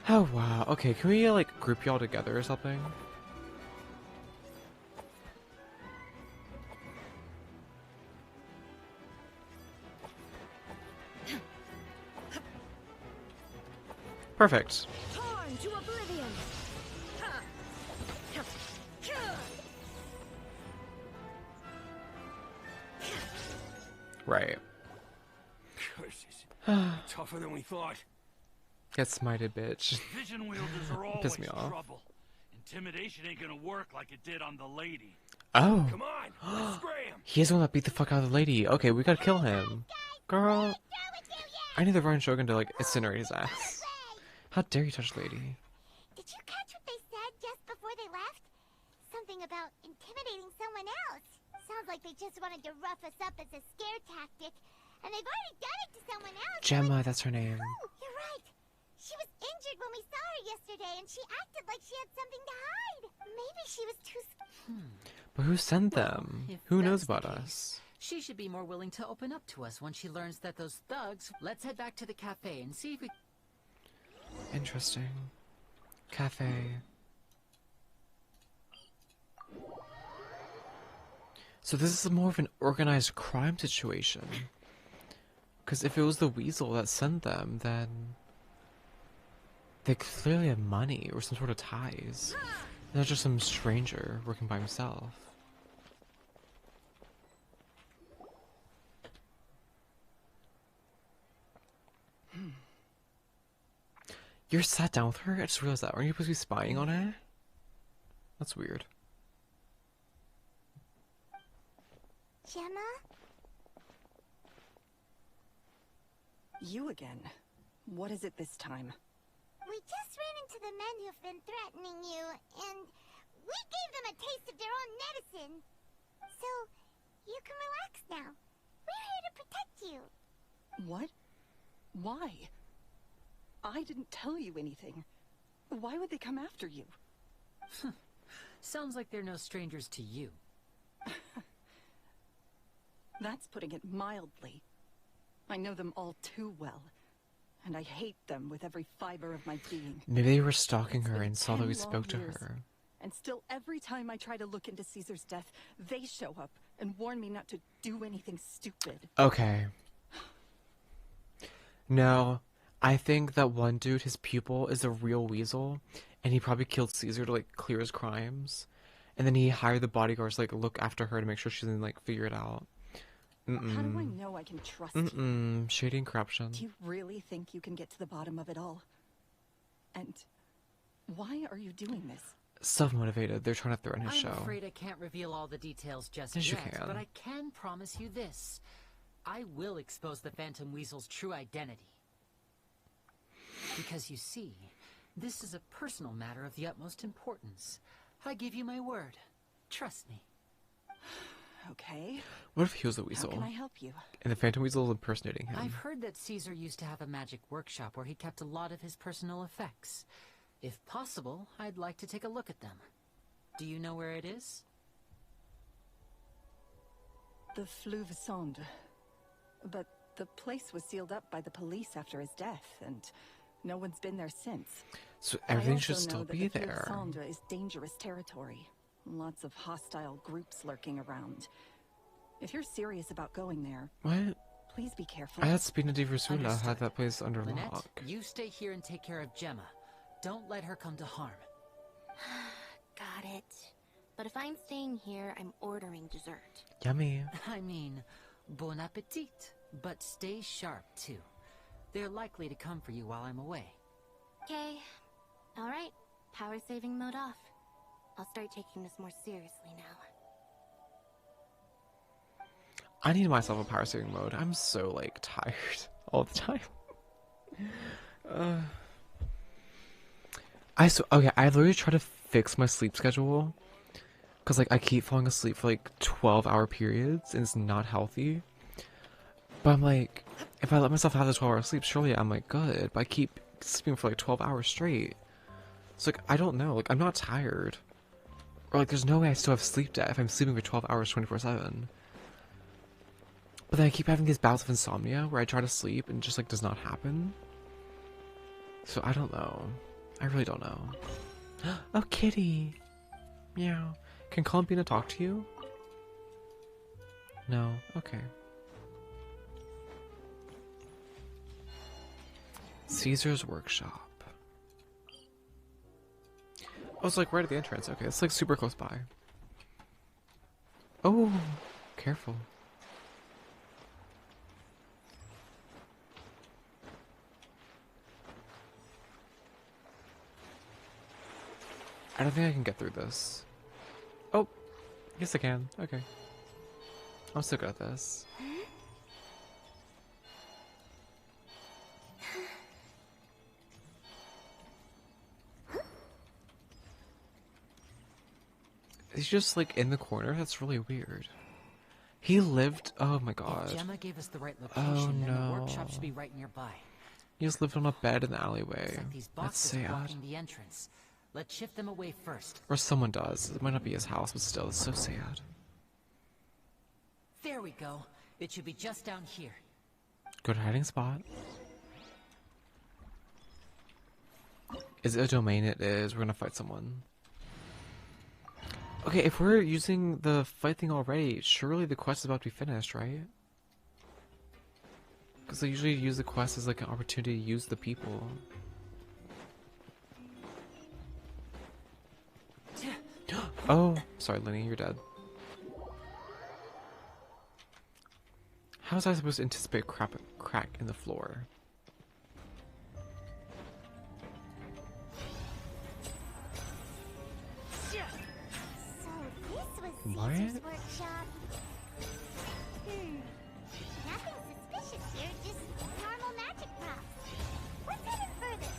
Oh wow. Okay, can we like group y'all together or something? Perfect. Torn to oblivion. Right. Curses. Tougher than we thought. Get smited, bitch. Vision wielders are always Piss me off. trouble. Intimidation ain't gonna work like it did on the lady. Oh. Come on, scram. He's the one that beat the fuck out of the lady. Okay, we gotta kill him. Girl. I need the Ronin Shogun to like incinerate his ass. How dare you touch the lady? Did you catch what they said just before they left? Something about intimidating someone else. Sounds like they just wanted to rough us up as a scare tactic. And they've already done it to someone else. Gemma, that's her name. Oh, you're right. She was injured when we saw her yesterday, and she acted like she had something to hide. Maybe she was too scared. But who sent them? If Who knows that's the about case, us? She should be more willing to open up to us once she learns that those thugs... Let's head back to the cafe and see if we... Interesting. Cafe. So this is more of an organized crime situation. Because if it was the weasel that sent them, then they clearly have money or some sort of ties. Not just some stranger working by himself. You're sat down with her? I just realized that. Aren't you supposed to be spying on her? That's weird. Gemma? You again. What is it this time? We just ran into the men who've been threatening you, and we gave them a taste of their own medicine. So, you can relax now. We're here to protect you. What? Why? I didn't tell you anything. Why would they come after you? Sounds like they're no strangers to you. That's putting it mildly. I know them all too well, and I hate them with every fiber of my being. Maybe they were stalking her and saw that we spoke to her. And still, every time I try to look into Caesar's death, they show up and warn me not to do anything stupid. Okay. No, I think that one dude, his pupil, is a real weasel, and he probably killed Caesar to, like, clear his crimes. And then he hired the bodyguards to, like, look after her to make sure she doesn't, like, figure it out. How do I know I can trust you? Shady and corruption. Do you really think you can get to the bottom of it all? And why are you doing this? Self-motivated. They're trying to throw in his show. I'm afraid I can't reveal all the details just Yes, you yet, can. but I can promise you this. I will expose the Phantom Weasel's true identity. Because you see, this is a personal matter of the utmost importance. I give you my word. Trust me. Okay. What if he was a weasel? How can I help you? And the Phantom Weasel is impersonating him. I've heard that Caesar used to have a magic workshop where he kept a lot of his personal effects. If possible, I'd like to take a look at them. Do you know where it is? The Fleuve Sonde. But the place was sealed up by the police after his death, and no one's been there since. So everything should still be the there. Fleuve Sonde is dangerous territory. Lots of hostile groups lurking around. If you're serious about going there, What? please be careful. I had Spina di Versula Understood. had that place under Lynette, lock. you stay here and take care of Gemma. Don't let her come to harm. Got it. But if I'm staying here, I'm ordering dessert. Yummy. I mean, bon appetit. But stay sharp, too. They're likely to come for you while I'm away. Okay. Alright. Power saving mode off. I'll start taking this more seriously now. I need myself a power saving mode. I'm so, like, tired all the time. Okay, I literally try to fix my sleep schedule. Because, like, I keep falling asleep for, like, 12-hour periods, and it's not healthy. But I'm like, if I let myself have the 12-hour sleep, surely I'm, like, good. But I keep sleeping for, like, 12 hours straight. So, like, I don't know. Like, I'm not tired. Or, like, there's no way I still have sleep debt if I'm sleeping for 12 hours 24/7. But then I keep having these bouts of insomnia where I try to sleep and it just, like, does not happen. So, I don't know. I really don't know. Oh, kitty! Meow. Can Columbina talk to you? No? Okay. Caesar's workshop. Oh, it's like right at the entrance. Okay, it's like super close by. Oh, careful. I don't think I can get through this. Oh, yes I can. Okay. I'm so good at this. He's just like in the corner. That's really weird. He lived. Oh my god. If Gemma gave us the right location, Oh then the no. workshop should be right nearby. He just lived on a bed in the alleyway. Looks like these That's boxes sad. blocking the entrance. Let's shift them away first. Or someone does. It might not be his house, but still, it's so sad. There we go. It should be just down here. Good hiding spot. Is it a domain? It is. We're gonna fight someone. Okay, if we're using the fight thing already, surely the quest is about to be finished, right? Because they usually use the quest as like an opportunity to use the people. Oh, sorry, Lenny, you're dead. How was I supposed to anticipate a crack in the floor? What? Caesar's workshop. Nothing suspicious here, just normal magic props. What's hidden further?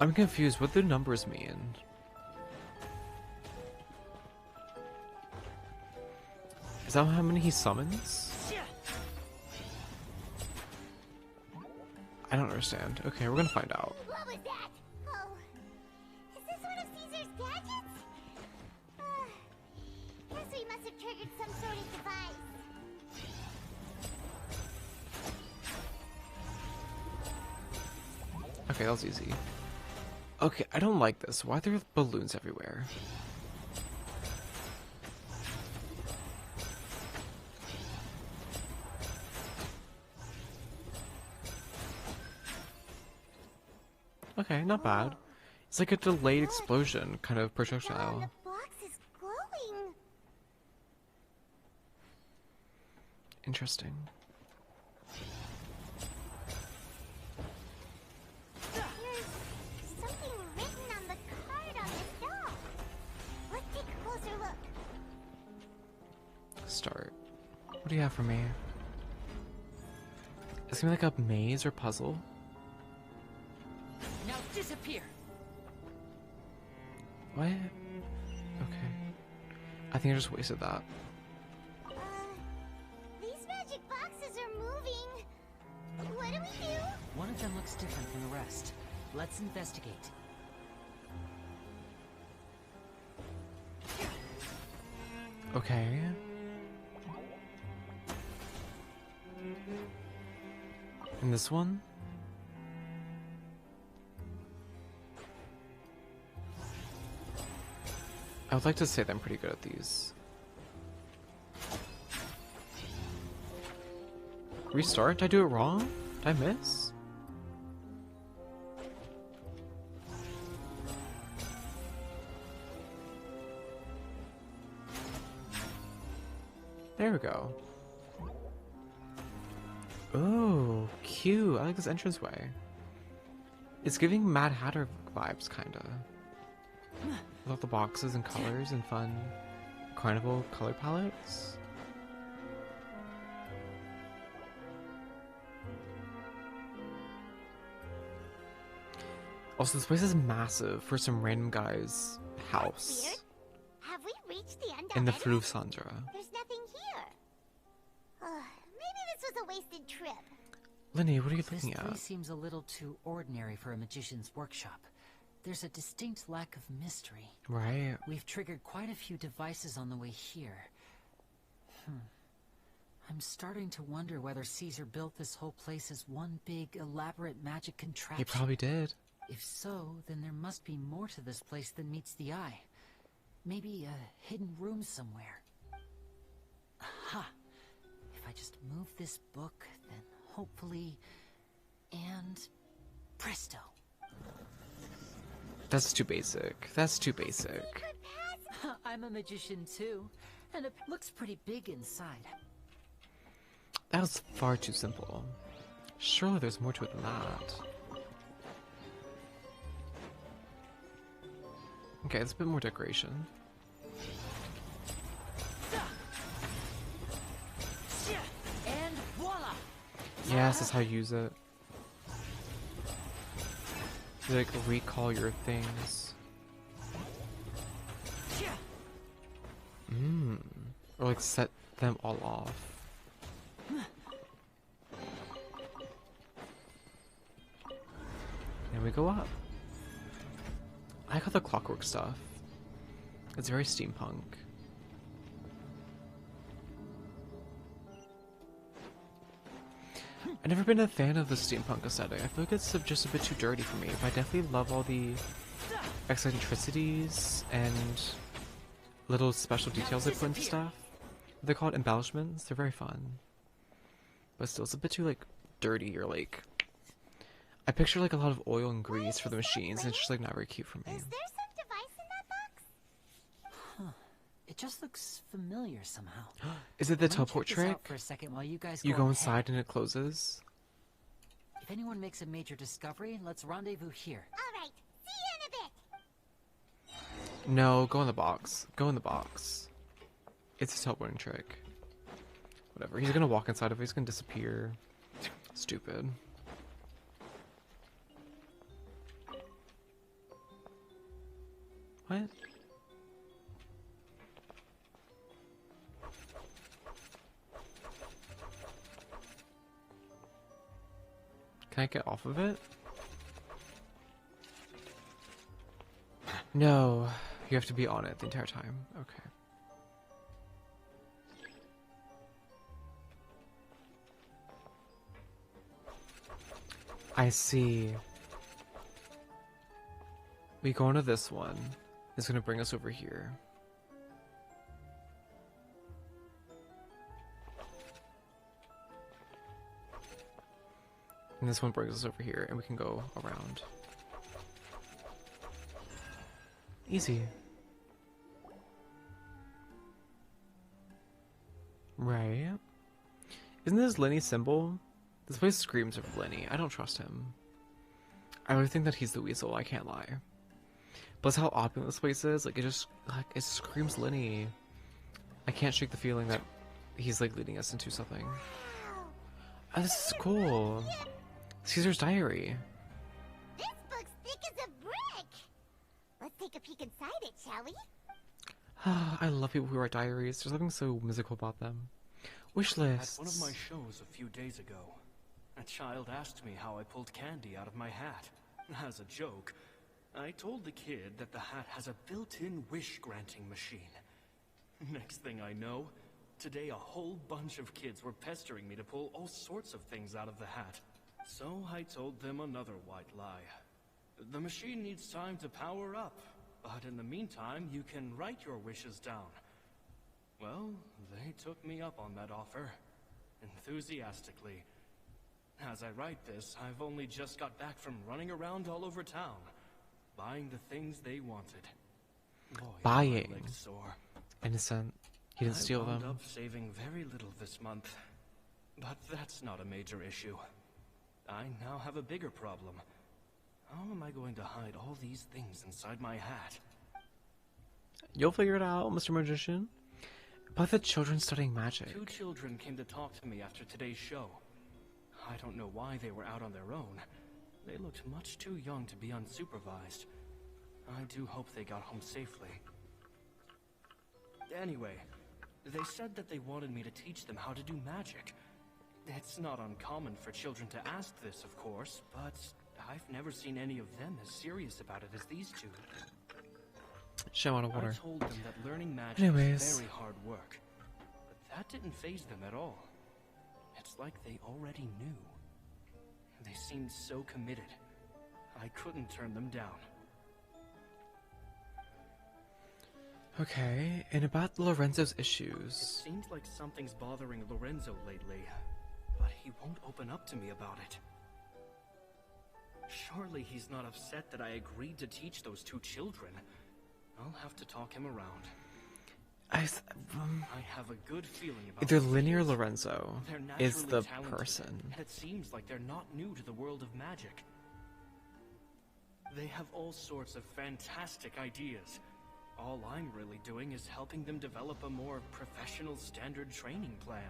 I'm confused. What do numbers mean? Is that how many he summons? I don't understand. Okay, we're gonna find out. What was that? Oh, is this one of Caesar's gadgets? Guess we must have triggered some sort of device. Okay, that was easy. Okay, I don't like this. Why are there balloons everywhere? Okay, not bad. It's like a delayed explosion kind of projectile. The box is glowing. Interesting. There's something written on the card on the doll. Let's take a closer look. Start. What do you have for me? It's gonna be like a maze or puzzle. Now disappear. What? Okay. I think I just wasted that. These magic boxes are moving. What do we do? One of them looks different from the rest. Let's investigate. Okay. And this one? I would like to say that I'm pretty good at these. Restart? Did I do it wrong? Did I miss? There we go. Oh, cute. I like this entranceway. It's giving Mad Hatter vibes, kinda. With all the boxes and colors and fun carnival color palettes. Also, this place is massive for some random guy's house. Weird. Have we reached the end In the already? Fleuve Sandra. There's nothing here. Maybe this was a wasted trip. Lenny, what are you looking This at? place seems a little too ordinary for a magician's workshop. There's a distinct lack of mystery. Right. We've triggered quite a few devices on the way here. I'm starting to wonder whether Caesar built this whole place as one big, elaborate magic contraption. He probably did. If so, then there must be more to this place than meets the eye. Maybe a hidden room somewhere. Aha! If I just move this book, then hopefully... And... presto! That's too basic. That's too basic. I'm a magician too, and it looks pretty big inside. That was far too simple. Surely there's more to it than that. Okay, it's a bit more decoration. And voila! Yes, that's how you use it. You, like, recall your things. Or like set them all off. And we go up. I got the clockwork stuff. It's very steampunk. I've never been a fan of the steampunk aesthetic. I feel like it's just a bit too dirty for me. But I definitely love all the eccentricities and little special details they put into stuff. They're called embellishments. They're very fun. But still, it's a bit too, like, dirty or, like... I picture, like, a lot of oil and grease for the machines, and it's just, like, not very cute for me. Is there some device in that box? Huh. It just looks familiar somehow. Is it the Let me teleport check this out trick? for a second while you guys You go ahead. inside and it closes? If anyone makes a major discovery, let's rendezvous here. Alright, see you in a bit. No, go in the box. Go in the box. It's a teleporting trick. Whatever. He's gonna walk inside of it. He's gonna disappear. Stupid. What? Can I get off of it? No, you have to be on it the entire time. Okay. I see. We go into this one. It's gonna bring us over here. And this one brings us over here, and we can go around. Easy. Right. Isn't this Lenny's symbol? This place screams of Lenny. I don't trust him. I really think that he's the weasel, I can't lie. Plus how opulent this place is, like it screams Lenny. I can't shake the feeling that he's like leading us into something. Oh, this is cool. Caesar's diary. This book's thick as a brick. Let's take a peek inside it, shall we? I love people who write diaries. There's something so whimsical about them. Wish lists. At one of my shows a few days ago, a child asked me how I pulled candy out of my hat. As a joke, I told the kid that the hat has a built-in wish-granting machine. Next thing I know, today a whole bunch of kids were pestering me to pull all sorts of things out of the hat. So I told them another white lie. The machine needs time to power up, but in the meantime, you can write your wishes down. Well, they took me up on that offer, enthusiastically. As I write this, I've only just got back from running around all over town, buying the things they wanted. Boy, Buying. my legs sore. Innocent. He didn't steal I wound them. up saving very little this month, but that's not a major issue. I now have a bigger problem. How am I going to hide all these things inside my hat? You'll figure it out, Mr. Magician. But the children studying magic. 2 children came to talk to me after today's show. I don't know why they were out on their own. They looked much too young to be unsupervised. I do hope they got home safely. Anyway, they said that they wanted me to teach them how to do magic. It's not uncommon for children to ask this, of course, but I've never seen any of them as serious about it as these two. Show out of water. I told them that learning magic Anyways. is very hard work, but that didn't faze them at all. It's like they already knew. They seemed so committed. I couldn't turn them down. Okay, and about Lorenzo's It issues. seems like something's bothering Lorenzo lately, but he won't open up to me about it. Surely he's not upset that I agreed to teach those 2 children. I'll have to talk him around. I have a good feeling about Either these Lenny or kids. Lorenzo They're is naturally the talented, person. and it seems like they're not new to the world of magic. They have all sorts of fantastic ideas. All I'm really doing is helping them develop a more professional standard training plan.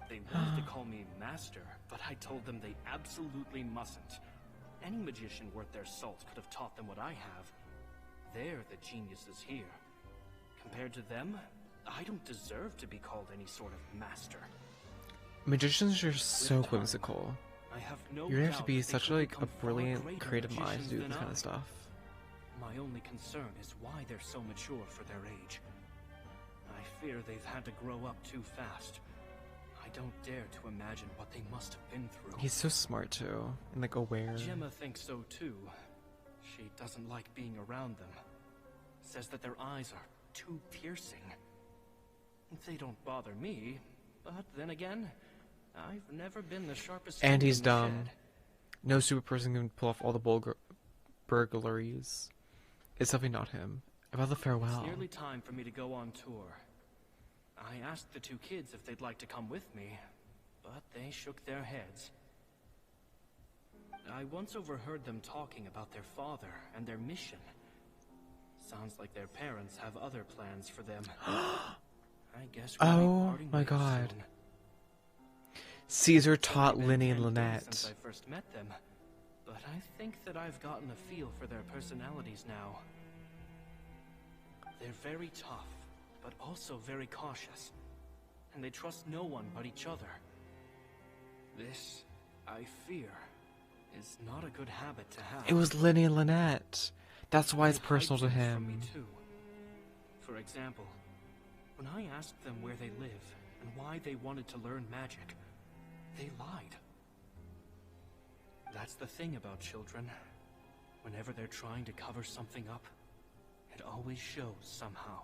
They wanted to call me Master, but I told them they absolutely mustn't. Any magician worth their salt could have taught them what I have. They're the geniuses here. Compared to them, I don't deserve to be called any sort of master. Magicians are so whimsical. I have no You have to doubt be that they such could like a become far brilliant greater creative mind to magicians do than this kind I. of stuff. My only concern is why they're so mature for their age. I fear they've had to grow up too fast. I don't dare to imagine what they must have been through. He's so smart too, and like aware. Gemma thinks so too. She doesn't like being around them. Says that their eyes are too piercing. They don't bother me, but then again, I've never been the sharpest And tool he's in the dumb. shed. No super person can pull off all the burglaries. It's definitely not him. About the farewell. It's nearly time for me to go on tour. I asked the two kids if they'd like to come with me, but they shook their heads. I once overheard them talking about their father and their mission. Sounds like their parents have other plans for them. I guess we'll be parting my ways god. soon. Caesar It's taught only been Linny 10 and days Lynette. since I first met them, but I think that I've gotten a feel for their personalities now. They're very tough, but also very cautious, and they trust no one but each other. This, I fear, is not a good habit to have. It was Linny and Lynette. That's why it's They hide personal to things from me him. too. For example, when I asked them where they live and why they wanted to learn magic, they lied. That's the thing about children. Whenever they're trying to cover something up, it always shows somehow.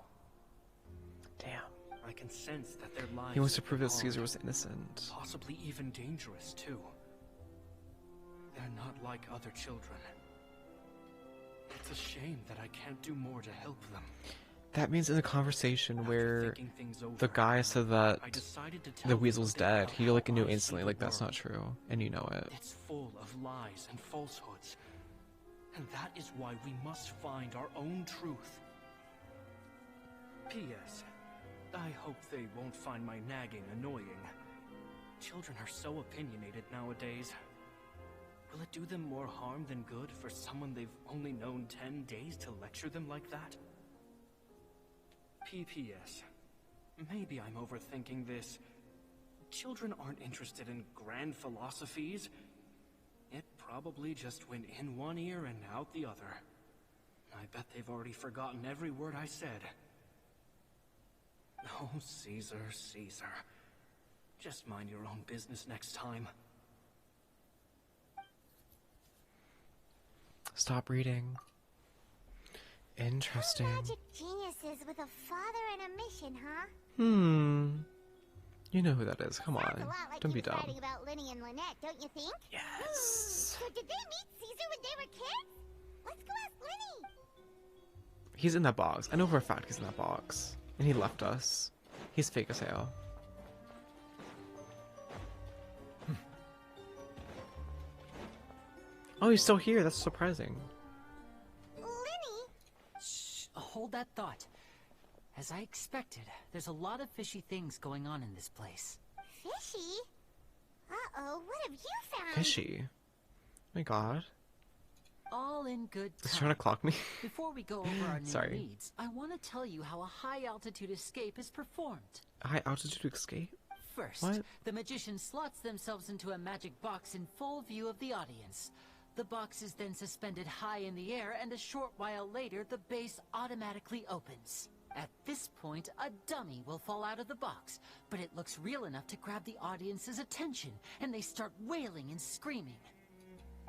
Damn. I can sense that their lives He wants to have prove been that Caesar hard, was innocent. possibly even dangerous too. They're not like other children. It's a shame that I can't do more to help them. That means in the conversation where thinking things over, the guy said that I decided to tell the them weasel's a bit dead, about he how like knew I see instantly, the like that's world. not true, and you know it. It's full of lies and falsehoods. And that is why we must find our own truth. P.S. I hope they won't find my nagging annoying. Children are so opinionated nowadays. Will it do them more harm than good for someone they've only known 10 days to lecture them like that? P.P.S. Maybe I'm overthinking this. Children aren't interested in grand philosophies. It probably just went in one ear and out the other. I bet they've already forgotten every word I said. Oh, Caesar, Caesar. Just mind your own business next time. Stop reading. Interesting. Magic geniuses with a father and a mission, huh? You know who that is. Come Sounds on. a lot like Don't he be was dumb. writing about Linny and Lynette, don't you think? Yes. So did they meet Caesar when they were kids? Let's go ask Linny. He's in that box. I know for a fact he's in that box. And he left us. He's fake as hell. Oh, he's still here. That's surprising. Linny? Shh, hold that thought. As I expected, there's a lot of fishy things going on in this place. Fishy? Uh-oh, what have you found? Fishy. Oh my god. All in good He's time. trying to clock me. Before we go over our new Sorry. needs, I want to tell you how a high-altitude escape is performed. High altitude escape? First, What? the magician slots themselves into a magic box in full view of the audience. The box is then suspended high in the air, and a short while later, the base automatically opens. At this point, a dummy will fall out of the box, but it looks real enough to grab the audience's attention, and they start wailing and screaming.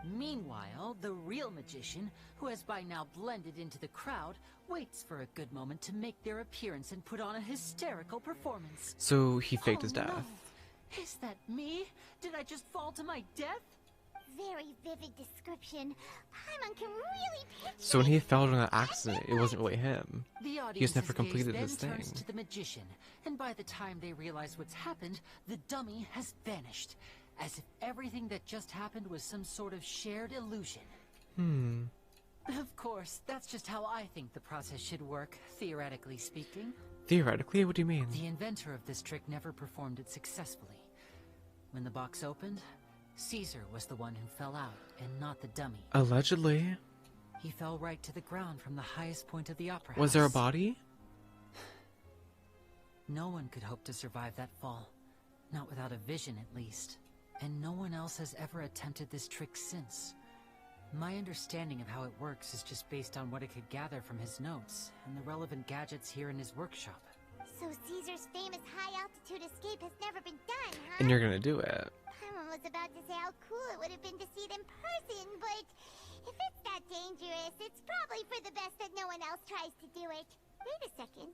Meanwhile, the real magician, who has by now blended into the crowd, waits for a good moment to make their appearance and put on a hysterical performance. So he faked his Oh, death. no. Is that me? Did I just fall to my death? Very vivid description. Paimon can really picture So when he it. fell during that accident, it wasn't really him. The He audience's just never gaze completed then this thing. turns to the magician, and by the time they realize what's happened, the dummy has vanished, as if everything that just happened was some sort of shared illusion. Of course, that's just how I think the process should work, theoretically speaking. Theoretically, what do you mean? The inventor of this trick never performed it successfully. When the box opened, Caesar was the one who fell out, and not the dummy. Allegedly. He fell right to the ground from the highest point of the opera Was there a house. body? No one could hope to survive that fall. Not without a vision, at least. And no one else has ever attempted this trick since. My understanding of how it works is just based on what it could gather from his notes, and the relevant gadgets here in his workshop. So Caesar's famous high-altitude escape has never been done, huh? And you're gonna do it. Paimon was about to say how cool it would have been to see it in person, but if it's that dangerous, it's probably for the best that no one else tries to do it. Wait a second.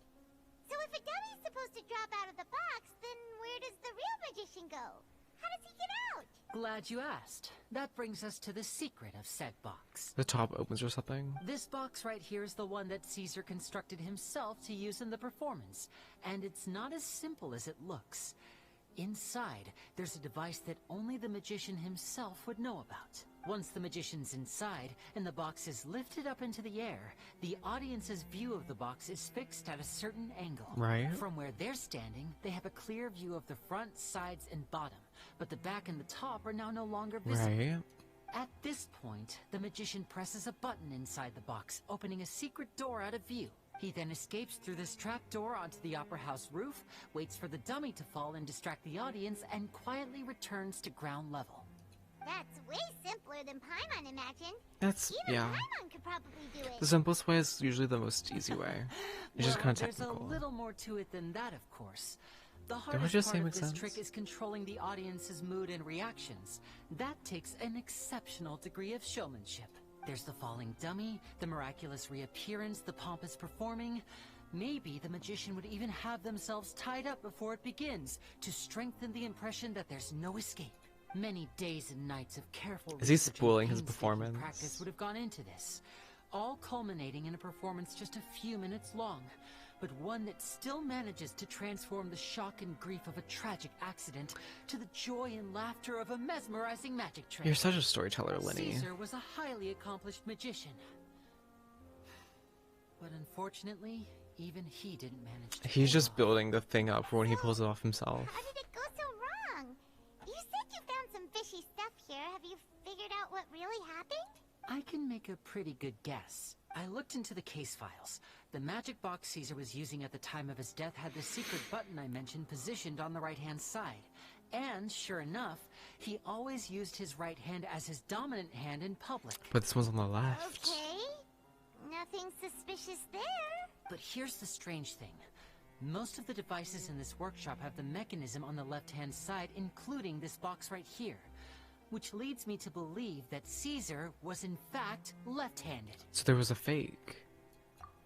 So if a dummy's supposed to drop out of the box, then where does the real magician go? How does he get out? Glad you asked. That brings us to the secret of said box. The top opens or something? This box right here is the one that Caesar constructed himself to use in the performance, and it's not as simple as it looks. Inside, there's a device that only the magician himself would know about. Once the magician's inside, and the box is lifted up into the air, the audience's view of the box is fixed at a certain angle. Right. From where they're standing, they have a clear view of the front, sides, and bottom, but the back and the top are now no longer visible. Right. At this point, the magician presses a button inside the box, opening a secret door out of view. He then escapes through this trap door onto the opera house roof, waits for the dummy to fall and distract the audience, and quietly returns to ground level. That's way simpler than Paimon imagined. That's, Even yeah. Paimon could probably do it. The simplest way is usually the most easy way. It's just kind of technical. There's a little more to it than that, of course. The Don't I hardest just part say of makes this sense? trick is controlling the audience's mood and reactions. That takes an exceptional degree of showmanship. There's the falling dummy, the miraculous reappearance, the pompous performing. Maybe the magician would even have themselves tied up before it begins to strengthen the impression that there's no escape. Many days and nights of careful Is he research and spoiling his painstaking performance? practice would have gone into this, all culminating in a performance just a few minutes long, but one that still manages to transform the shock and grief of a tragic accident to the joy and laughter of a mesmerizing magic trick. You're such a storyteller, Lenny. Caesar was a highly accomplished magician, but unfortunately, even he didn't manage to He's pull just building the thing up for when he pulls it off himself. How did it go so wrong? You said you found some fishy stuff here. Have you figured out what really happened? I can make a pretty good guess. I looked into the case files. The magic box Caesar was using at the time of his death had the secret button I mentioned positioned on the right-hand side. And, sure enough, he always used his right hand as his dominant hand in public. But this one's on the left. Okay. Nothing suspicious there. But here's the strange thing. Most of the devices in this workshop have the mechanism on the left-hand side, including this box right here. Which leads me to believe that Caesar was in fact left-handed. So there was a fake.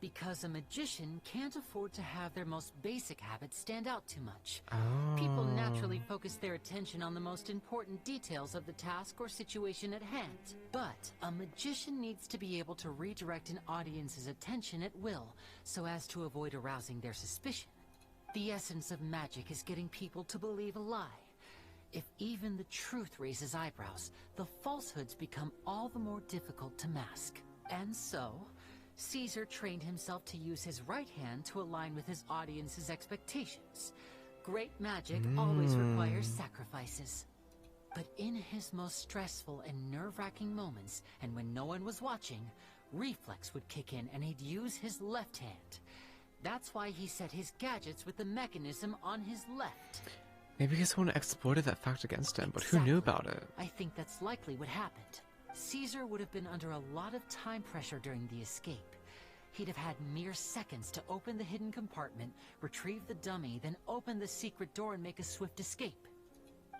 Because a magician can't afford to have their most basic habits stand out too much. Oh. People naturally focus their attention on the most important details of the task or situation at hand. But a magician needs to be able to redirect an audience's attention at will, so as to avoid arousing their suspicion. The essence of magic is getting people to believe a lie. If even the truth raises eyebrows, the falsehoods become all the more difficult to mask. And so, Caesar trained himself to use his right hand to align with his audience's expectations. Great magic always requires sacrifices. But in his most stressful and nerve-wracking moments, and when no one was watching, reflex would kick in and he'd use his left hand. That's why he set his gadgets with the mechanism on his left. Maybe someone exploited that fact against him, but who knew about it? I think that's likely what happened. Caesar would have been under a lot of time pressure during the escape. He'd have had mere seconds to open the hidden compartment, retrieve the dummy, then open the secret door and make a swift escape.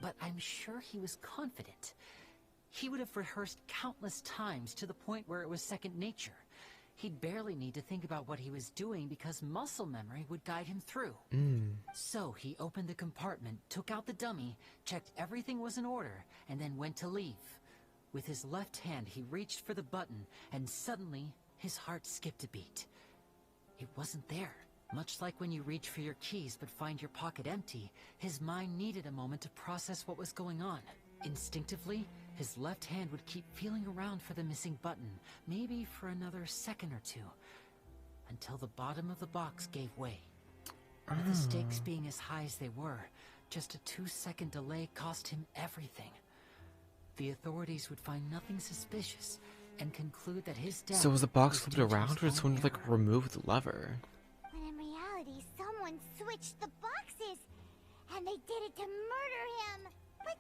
But I'm sure he was confident. He would have rehearsed countless times to the point where it was second nature. He'd barely need to think about what he was doing because muscle memory would guide him through. So he opened the compartment, took out the dummy, checked everything was in order, and then went to leave. With his left hand, he reached for the button, and suddenly, his heart skipped a beat. It wasn't there. Much like when you reach for your keys but find your pocket empty, his mind needed a moment to process what was going on. Instinctively, his left hand would keep feeling around for the missing button, maybe for another second or two, until the bottom of the box gave way. With the stakes being as high as they were, just a 2-second delay cost him everything. The authorities would find nothing suspicious and conclude that his death... So was the box flipped around, or did someone like remove the lever? When in reality, someone switched the boxes, and they did it to murder him. But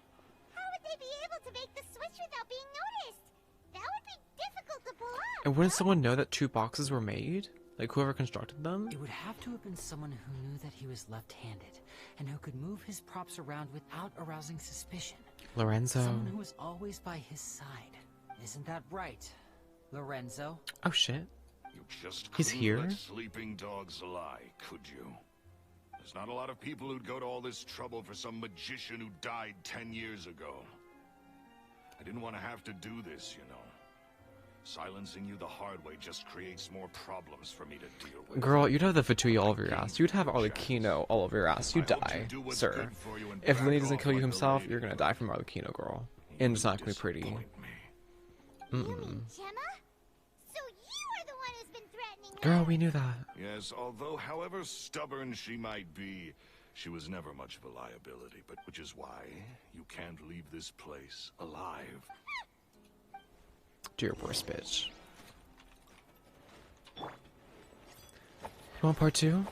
how would they be able to make the switch without being noticed? That would be difficult to pull off. And wouldn't someone know that 2 boxes were made? Like whoever constructed them? It would have to have been someone who knew that he was left-handed, and who could move his props around without arousing suspicion. Lorenzo. Someone who was always by his side. Isn't that right, Lorenzo? Oh shit. You just He's couldn't here? let sleeping dogs lie, could you? There's not a lot of people who'd go to all this trouble for some magician who died 10 years ago. I didn't want to have to do this, you know. Silencing you the hard way just creates more problems for me to deal with. Girl, you'd have the Fatui all over your ass. You'd have Arlecchino all over your ass. You die, sir. If Lenny doesn't kill you himself, you're gonna die from Arlecchino, girl. And it's not gonna be pretty. You mean Gemma? So you are the one who's been threatening Girl, we knew that. Yes, although however stubborn she might be, she was never much of a liability, but which is why you can't leave this place alive. Dear worst bitch. You want part 2?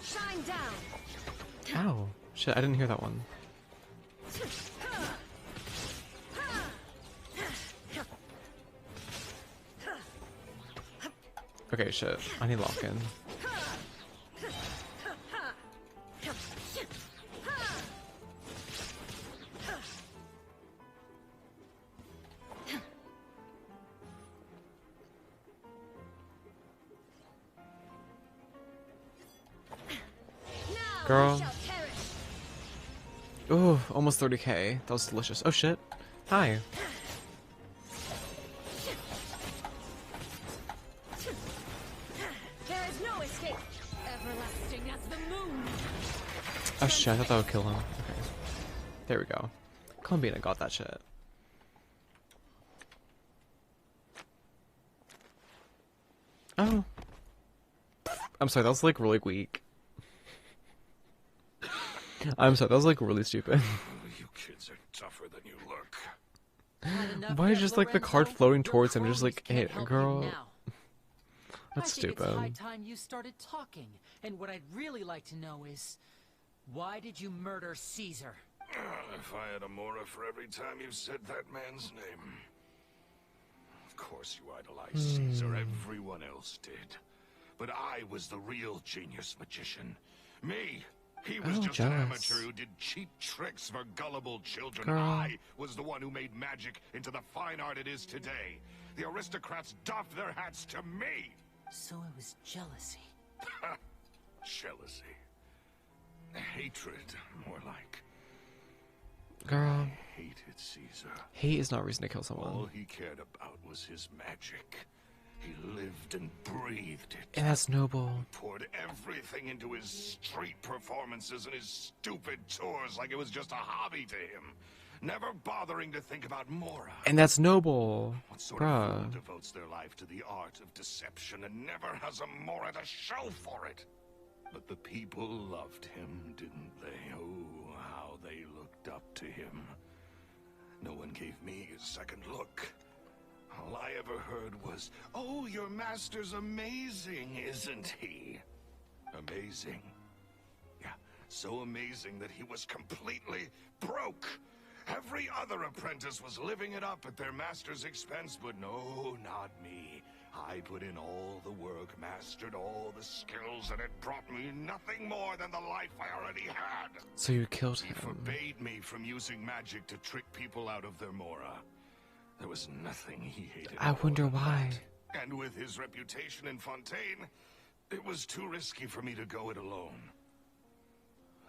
Shine down. Ow. Shit, I didn't hear that one. Okay, shit. I need lock-in. Girl. Ooh, almost 30k. That was delicious. Oh shit. Hi. There is no escape. Everlasting as the moon. Oh shit, I thought that would kill him. Okay. There we go. Columbina got that shit. Oh. I'm sorry, that was like really weak. I'm sorry, that was like really stupid. You kids are tougher than you look. Why is just like the card floating towards him? Just like, hey, girl. That's I think stupid. It's high time you started talking. And what I'd really like to know is, why did you murder Caesar? If I had a Mora for every time you said that man's name. Of course you idolized Caesar, everyone else did. But I was the real genius magician. Me! He was just an amateur who did cheap tricks for gullible children. Girl. I was the one who made magic into the fine art it is today. The aristocrats doffed their hats to me! So it was jealousy. Jealousy. Hatred, more like. Girl. I hated Caesar. Hate is not a reason to kill someone. All he cared about was his magic. He lived and breathed it. And that's noble. Poured everything into his street performances and his stupid tours like it was just a hobby to him. Never bothering to think about Mora. And that's noble. What sort of fool devotes their life to the art of deception and never has a Mora to show for it? But the people loved him, didn't they? Oh, how they looked up to him. No one gave me a second look. All I ever heard was, "Oh, your master's amazing, isn't he?" Amazing. Yeah, so amazing that he was completely broke. Every other apprentice was living it up at their master's expense, but no, not me. I put in all the work, mastered all the skills, and it brought me nothing more than the life I already had. So you killed him. He forbade me from using magic to trick people out of their Mora. There was nothing he hated. I wonder why. And with his reputation in Fontaine, it was too risky for me to go it alone.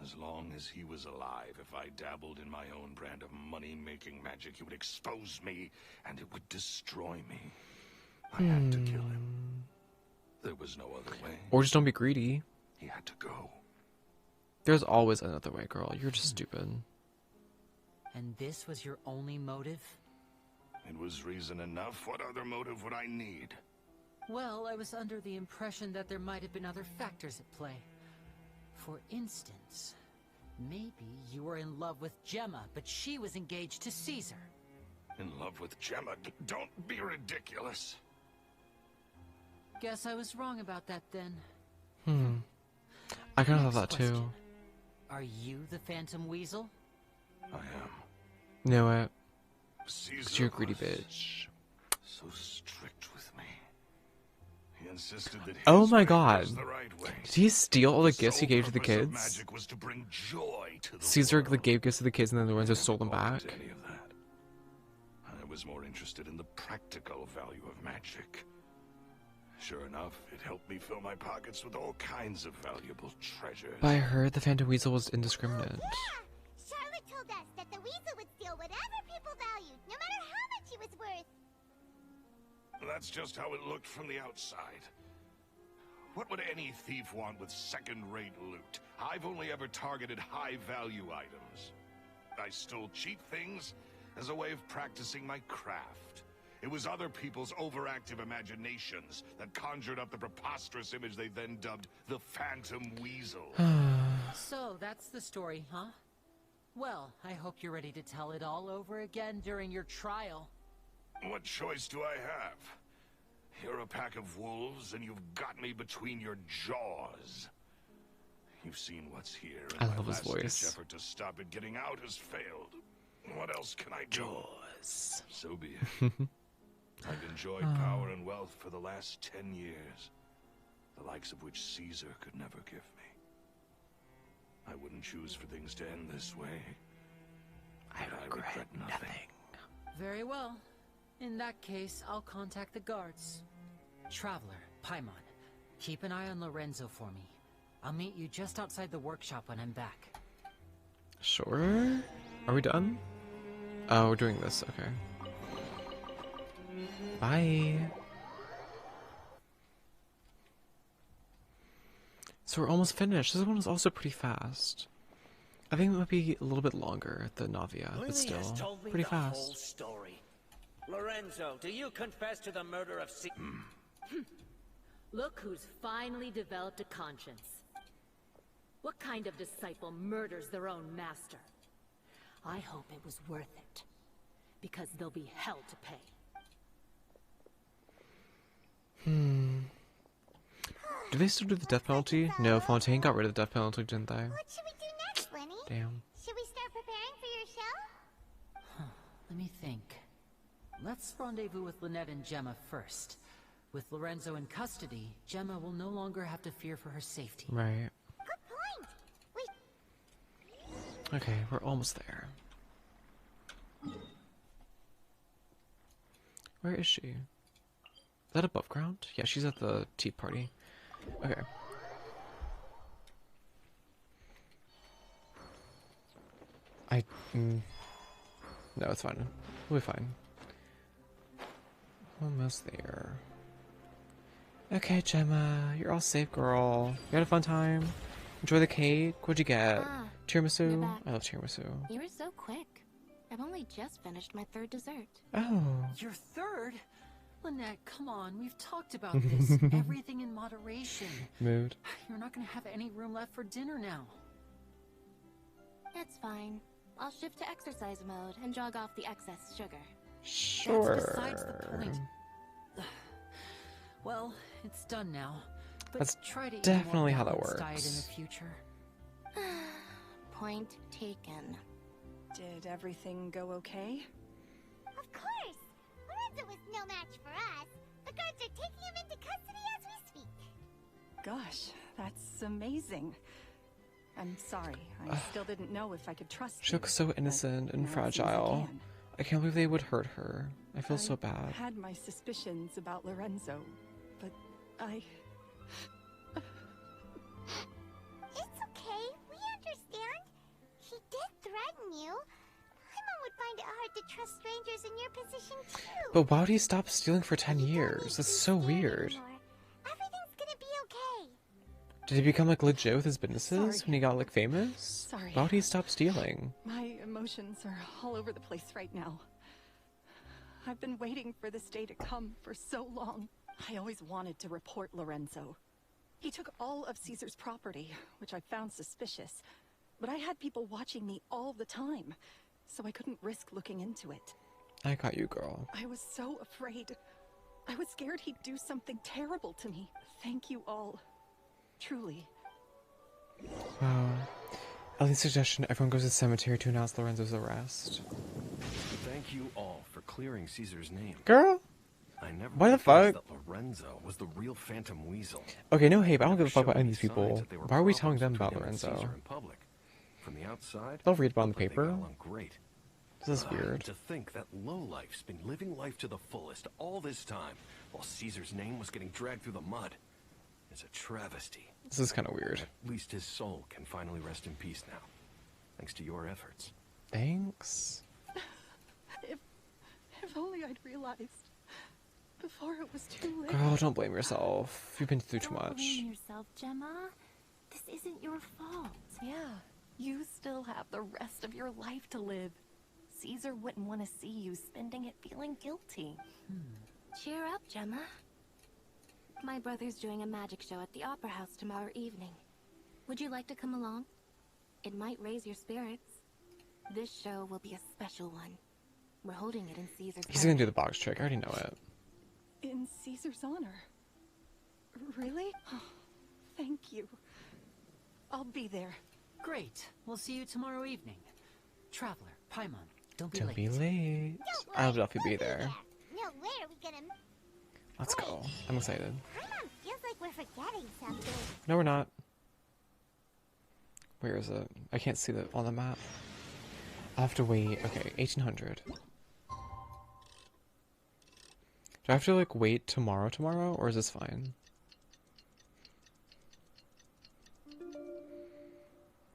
As long as he was alive, if I dabbled in my own brand of money-making magic, he would expose me, and it would destroy me. I had to kill him. There was no other way. Or just don't be greedy. He had to go. There's always another way, girl. You're just stupid. And this was your only motive? It was reason enough. What other motive would I need? Well, I was under the impression that there might have been other factors at play. For instance, maybe you were in love with Gemma, but she was engaged to Caesar. In love with Gemma? Don't be ridiculous. Guess I was wrong about that then. I kind of thought that Next too. question. Are you the Phantom Weasel? I am. Knew it. Caesar 'Cause you're a greedy was bitch. so strict with me. He insisted that Oh his my way god. was the right way. Did he steal all the gifts he sole gave to the purpose of kids? magic was to bring joy to the Caesar world. gave gifts to the kids and then Lorenzo stole them back. Any of that. I was more interested in the practical value of magic. Sure enough, it helped me fill my pockets with all kinds of valuable treasures. But I heard the Phantom Weasel was indiscriminate. Charlotte told us that the weasel would steal whatever people valued, no matter how much it was worth. That's just how it looked from the outside. What would any thief want with second-rate loot? I've only ever targeted high-value items. I stole cheap things as a way of practicing my craft. It was other people's overactive imaginations that conjured up the preposterous image they then dubbed the Phantom Weasel. So, that's the story, huh? Well, I hope you're ready to tell it all over again during your trial. What choice do I have? You're a pack of wolves, and you've got me between your jaws. You've seen what's here, and my last-ditch effort to stop it getting out has failed. What else can I do? Jaws. So be it. I've enjoyed power and wealth for the last 10 years, the likes of which Caesar could never give me. I wouldn't choose for things to end this way. I regret nothing. Very well. In that case, I'll contact the guards. Traveler, Paimon, keep an eye on Lorenzo for me. I'll meet you just outside the workshop when I'm back. Sure. Are we done? Oh, we're doing this. Okay. Bye. So we're almost finished. This one was also pretty fast. I think it might be a little bit longer than Navia, but still pretty fast. Whole story. Lorenzo, do you confess to the murder of Look who's finally developed a conscience. What kind of disciple murders their own master? I hope it was worth it, because there'll be hell to pay. Do they still do the death penalty? No, Fontaine got rid of the death penalty, didn't they? What should we do next, Winnie? Damn. Should we start preparing for your show? Let me think. Let's rendezvous with Lynette and Gemma first. With Lorenzo in custody, Gemma will no longer have to fear for her safety. Right. Good point. Okay, we're almost there. Where is she? Is that above ground? Yeah, she's at the tea party. Okay. No, it's fine. We'll be fine. Almost there. Okay, Gemma, you're all safe, girl. You had a fun time? Enjoy the cake? What'd you get? Tiramisu? I love tiramisu. You were so quick. I've only just finished my third dessert. Oh. Your third? Lynette, come on. We've talked about this. Everything in moderation. Mood. You're not gonna have any room left for dinner now. It's fine. I'll shift to exercise mode and jog off the excess sugar. Sure. That's besides the point. Well, it's done now. But That's try to eat definitely more how that balanced diet in works. the future. Point taken. Did everything go okay? Of course. Lorenzo was no match for us. The guards are taking him into custody as we speak. Gosh, that's amazing. I'm sorry. I still didn't know if I could trust She you. looks so innocent and now it seems I fragile. can. I can't believe they would hurt her. I feel so bad. I had my suspicions about Lorenzo, but I... It's okay. We understand. He did threaten you. Paimon would find it hard to trust strangers in your position, too. But why would he stop stealing for 10 years? That's so weird. Everything's gonna be okay. Did he become like legit with his businesses when he got like famous? Sorry. Why would he stop stealing? My emotions are all over the place right now. I've been waiting for this day to come for so long. I always wanted to report Lorenzo. He took all of Caesar's property, which I found suspicious. But I had people watching me all the time, so I couldn't risk looking into it. I got you, girl. I was so afraid. I was scared he'd do something terrible to me. Thank you all. Truly. Wow. Ellie's suggestion, everyone goes to the cemetery to announce Lorenzo's arrest. Thank you all for clearing Caesar's name. Girl? I never Why the realized fuck? that Lorenzo was the real Phantom Weasel. Okay, no hate, but I don't give a fuck about Showing any of these signs people. that they were Why are we telling problems them about between him and Lorenzo? Caesar in public. From the outside, They'll read about it on the looked like they paper. got along great. This is weird. To think that lowlife's been living life to the fullest all this time, while Caesar's name was getting dragged through the mud. It's a travesty. This is kind of weird. At least his soul can finally rest in peace now, thanks to your efforts. Thanks. If only I'd realized before it was too late. Girl, don't blame yourself. You've been through too much. Don't blame yourself, Gemma. This isn't your fault. Yeah, you still have the rest of your life to live. Caesar wouldn't want to see you spending it feeling guilty. Cheer up, Gemma. My brother's doing a magic show at the Opera House tomorrow evening. Would you like to come along? It might raise your spirits. This show will be a special one. We're holding it in Caesar's He's gonna do the box trick. I already know it. In Caesar's honor. Really? Oh, thank you. I'll be there. Great. We'll see you tomorrow evening. Traveler, Paimon, don't be Don't late. be late. I'll definitely be there. No, where are we gonna... Let's go. I'm excited. Paimon feels like we're forgetting something. No, we're not. Where is it? I can't see that on the map. I'll have to wait. Okay, 1800. Do I have to, like, wait tomorrow, or is this fine?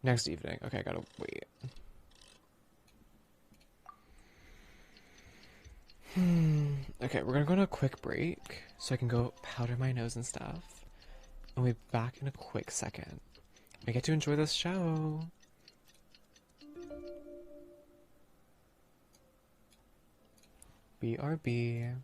Next evening. Okay, I gotta wait. Okay, we're gonna go on a quick break so I can go powder my nose and stuff. And we'll be back in a quick second. I get to enjoy this show. BRB.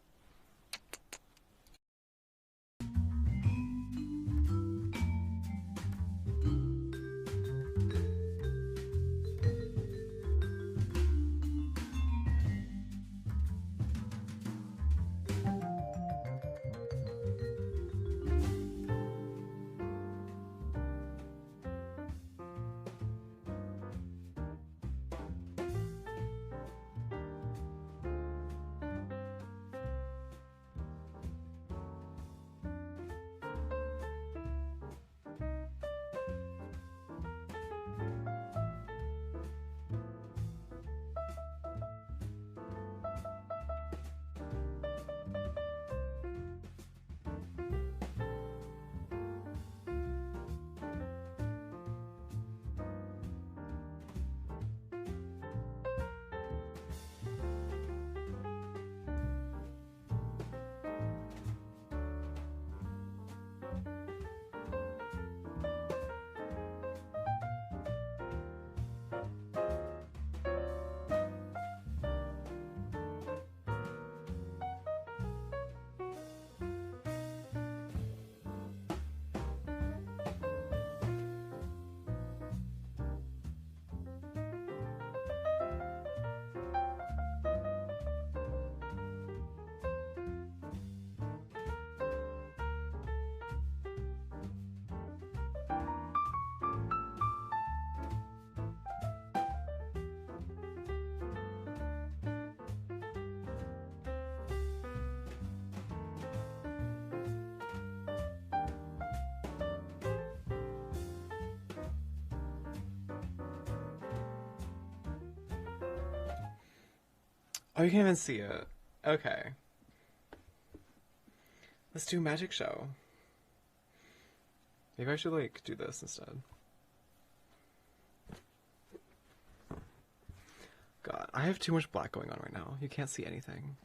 Oh, you can't even see it. Okay. Let's do a magic show. Maybe I should, like, do this instead. God, I have too much black going on right now. You can't see anything.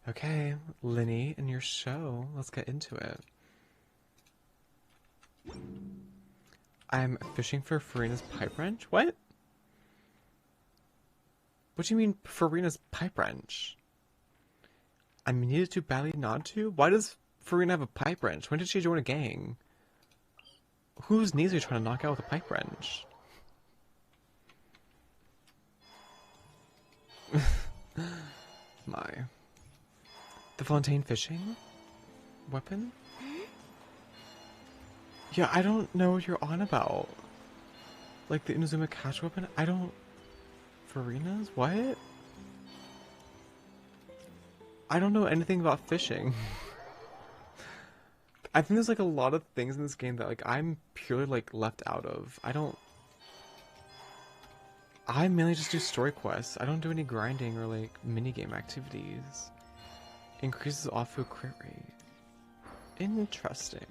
Okay, Linny and your show. Let's get into it. I'm fishing for Farina's pipe wrench? What? What do you mean, Farina's pipe wrench? I needed to badly not to? Why does Farina have a pipe wrench? When did she join a gang? Whose knees are you trying to knock out with a pipe wrench? My. The Fontaine fishing? Weapon? Yeah, I don't know what you're on about. Like the Inazuma catch weapon? I don't... Farina's? What? I don't know anything about fishing. I think there's like a lot of things in this game that like I'm purely like left out of. I don't... I mainly just do story quests. I don't do any grinding or like minigame activities. Increases off crit rate. Interesting.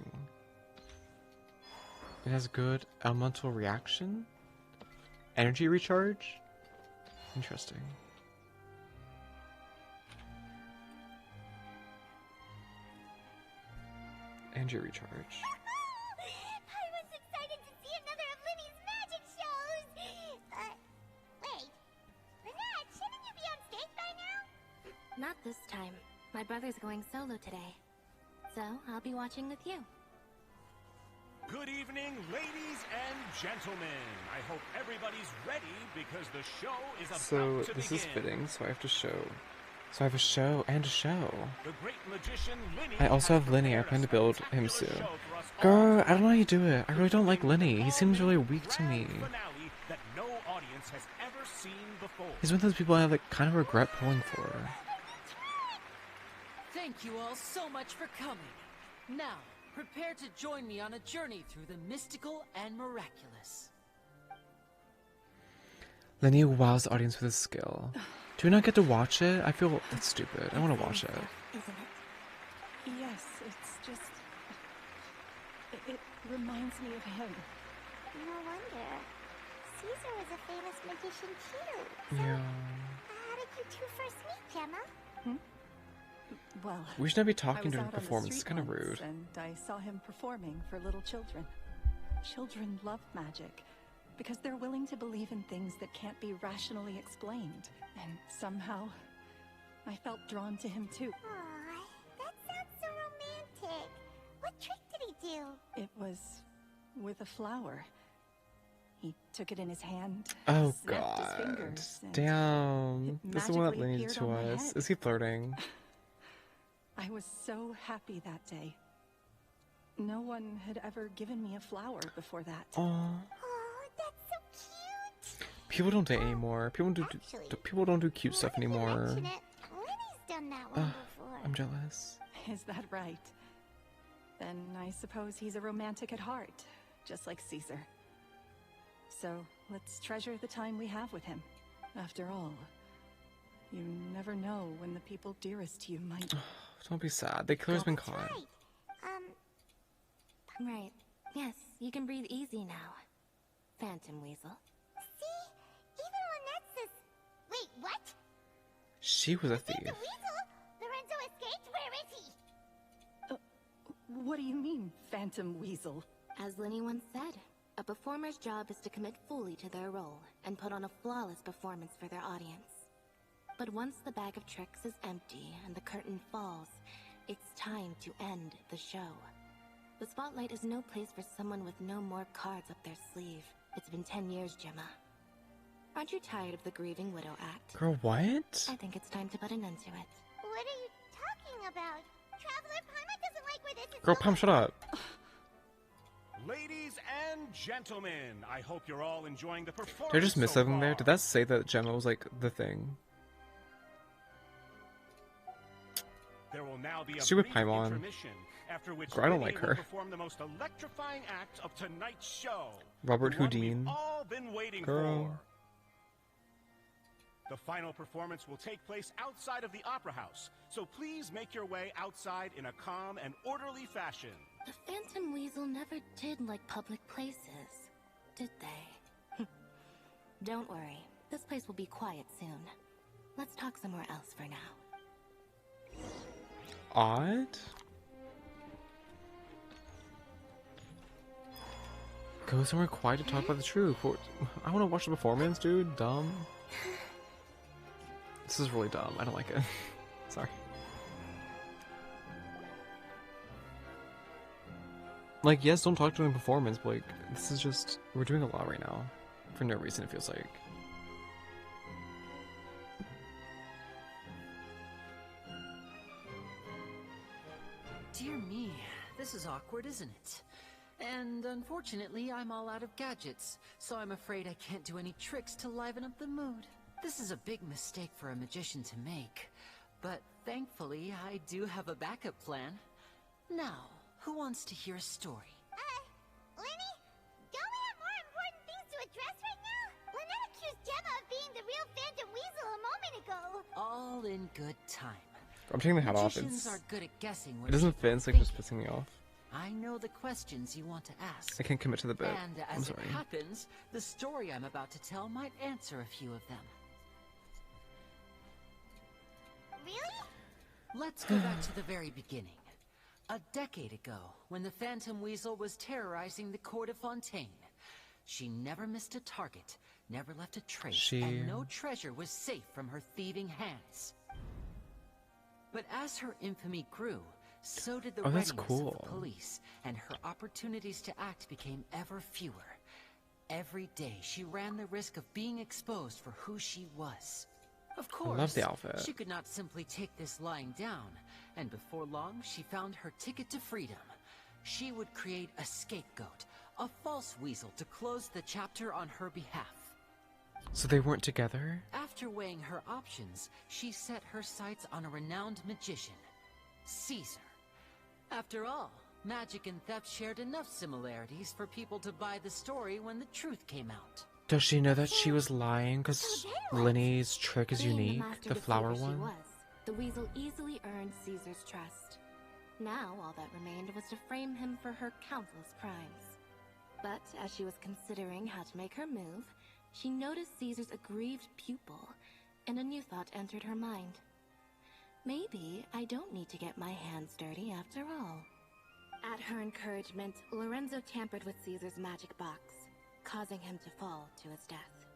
It has good elemental reaction. Energy recharge. Interesting. Energy recharge. I was excited to see another of Linny's magic shows! Wait. Lynette, shouldn't you be on stage by now? Not this time. My brother's going solo today. So, I'll be watching with you. Good evening, ladies and gentlemen. I hope everybody's ready because the show is about So to this begin. is fitting, so I have to show. So I have a show and a show. The great magician Linny I also has have Lenny. I prepared plan to a build him spectacular soon. show for us all Girl, to I don't know how you do it. I really don't like Lenny. He seems really weak to me. finale that no audience has ever seen before. He's one of those people I like kind of regret pulling for. Thank you all so much for coming. Now, prepare to join me on a journey through the mystical and miraculous. Lenny wows the audience with his skill. Do we not get to watch it? I feel that's stupid. I want to watch it. Isn't it? Yes, it's just... It reminds me of him. No wonder. Caesar was a famous magician too. Yeah. How did you two first meet, Gemma? Well, We should not be I talking was during out on the performance. It's street kind of once, rude. And I saw him performing for little children. Children love magic because they're willing to believe in things that can't be rationally explained. And somehow, I felt drawn to him too. Aw, that sounds so romantic. What trick did he do? It was with a flower. He took it in his hand, Oh snapped his god. fingers, and Damn. This is the one that magically Lenny did appeared to on my us. head. Is he flirting? I was so happy that day. No one had ever given me a flower before that. Aw. Oh, that's so cute. People don't date anymore. People don't do cute stuff anymore. Mention it. Linny's done that one before. I'm jealous. Is that right? Then I suppose he's a romantic at heart, just like Caesar. So let's treasure the time we have with him. After all, you never know when the people dearest to you might... Don't be sad. The killer's been caught. Right. Yes, you can breathe easy now. Phantom Weasel. See? Even Lynette says... Wait, what? She was a thief. The weasel? Lorenzo escaped? Where is he? What do you mean, Phantom Weasel? As Lenny once said, a performer's job is to commit fully to their role and put on a flawless performance for their audience. But once the bag of tricks is empty and the curtain falls, it's time to end the show. The spotlight is no place for someone with no more cards up their sleeve. It's been 10 years, Gemma. Aren't you tired of the grieving widow act? Girl, what? I think it's time to put an end to it. What are you talking about? Traveler Paimon doesn't like where this is Girl, going. Pam, shut up. Ladies and gentlemen, I hope you're all enjoying the performance. Did I just miss so something there? far. Did that say that Gemma was like the thing? There will now be a Stupid brief Paimon. intermission, after which Girl, I don't Lenny like will her. perform the most electrifying act of tonight's show. Robert the one we've Houdin. all been waiting Girl. for. The final performance will take place outside of the Opera House, so please make your way outside in a calm and orderly fashion. The Phantom Weasel never did like public places, did they? Don't worry, this place will be quiet soon. Let's talk somewhere else for now. Odd? Go somewhere quiet to talk about the truth. I want to watch the performance, dude. Dumb. This is really dumb. I don't like it. Sorry. Like, yes, don't talk during performance, but like, this is just... We're doing a lot right now. For no reason, it feels like. Dear me, this is awkward, isn't it? And unfortunately, I'm all out of gadgets, so I'm afraid I can't do any tricks to liven up the mood. This is a big mistake for a magician to make, but thankfully, I do have a backup plan. Now, who wants to hear a story? Lenny? Don't we have more important things to address right now? Lynette accused Gemma the real Phantom Weasel a moment ago. All in good time. I'm taking the hat off. Magicians are good at guessing what It doesn't fit. It's like just pissing me off. I know the questions you want to ask. I can't commit to the bit. And I'm as sorry. it happens, the story I'm about to tell might answer a few of them. Really? Let's go back to the very beginning. A decade ago, when the Phantom Weasel was terrorizing the court of Fontaine. She never missed a target, never left a trace, and no treasure was safe from her thieving hands. But as her infamy grew, so did the readiness of the police, and her opportunities to act became ever fewer. Every day, she ran the risk of being exposed for who she was. Of course, I love the outfit. She could not simply take this lying down, and before long, she found her ticket to freedom. She would create a scapegoat, a false weasel to close the chapter on her behalf. So they weren't together? After weighing her options, she set her sights on a renowned magician, Caesar. After all, magic and theft shared enough similarities for people to buy the story when the truth came out. Does she know that she was lying because Linny's trick is unique? The flower one? The weasel easily earned Caesar's trust. Now all that remained was to frame him for her countless crimes. But as she was considering how to make her move, she noticed Caesar's aggrieved pupil, and a new thought entered her mind. Maybe I don't need to get my hands dirty after all. At her encouragement, Lorenzo tampered with Caesar's magic box, causing him to fall to his death.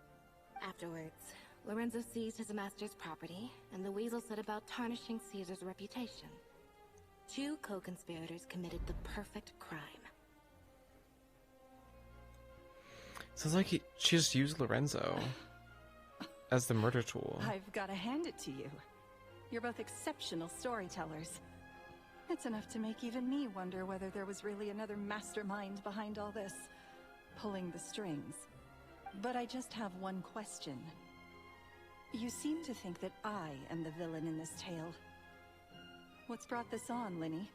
Afterwards, Lorenzo seized his master's property, and the weasel set about tarnishing Caesar's reputation. Two co-conspirators committed the perfect crime. Sounds like she just used Lorenzo as the murder tool. I've got to hand it to you. You're both exceptional storytellers. It's enough to make even me wonder whether there was really another mastermind behind all this, pulling the strings. But I just have one question. You seem to think that I am the villain in this tale. What's brought this on, Linny?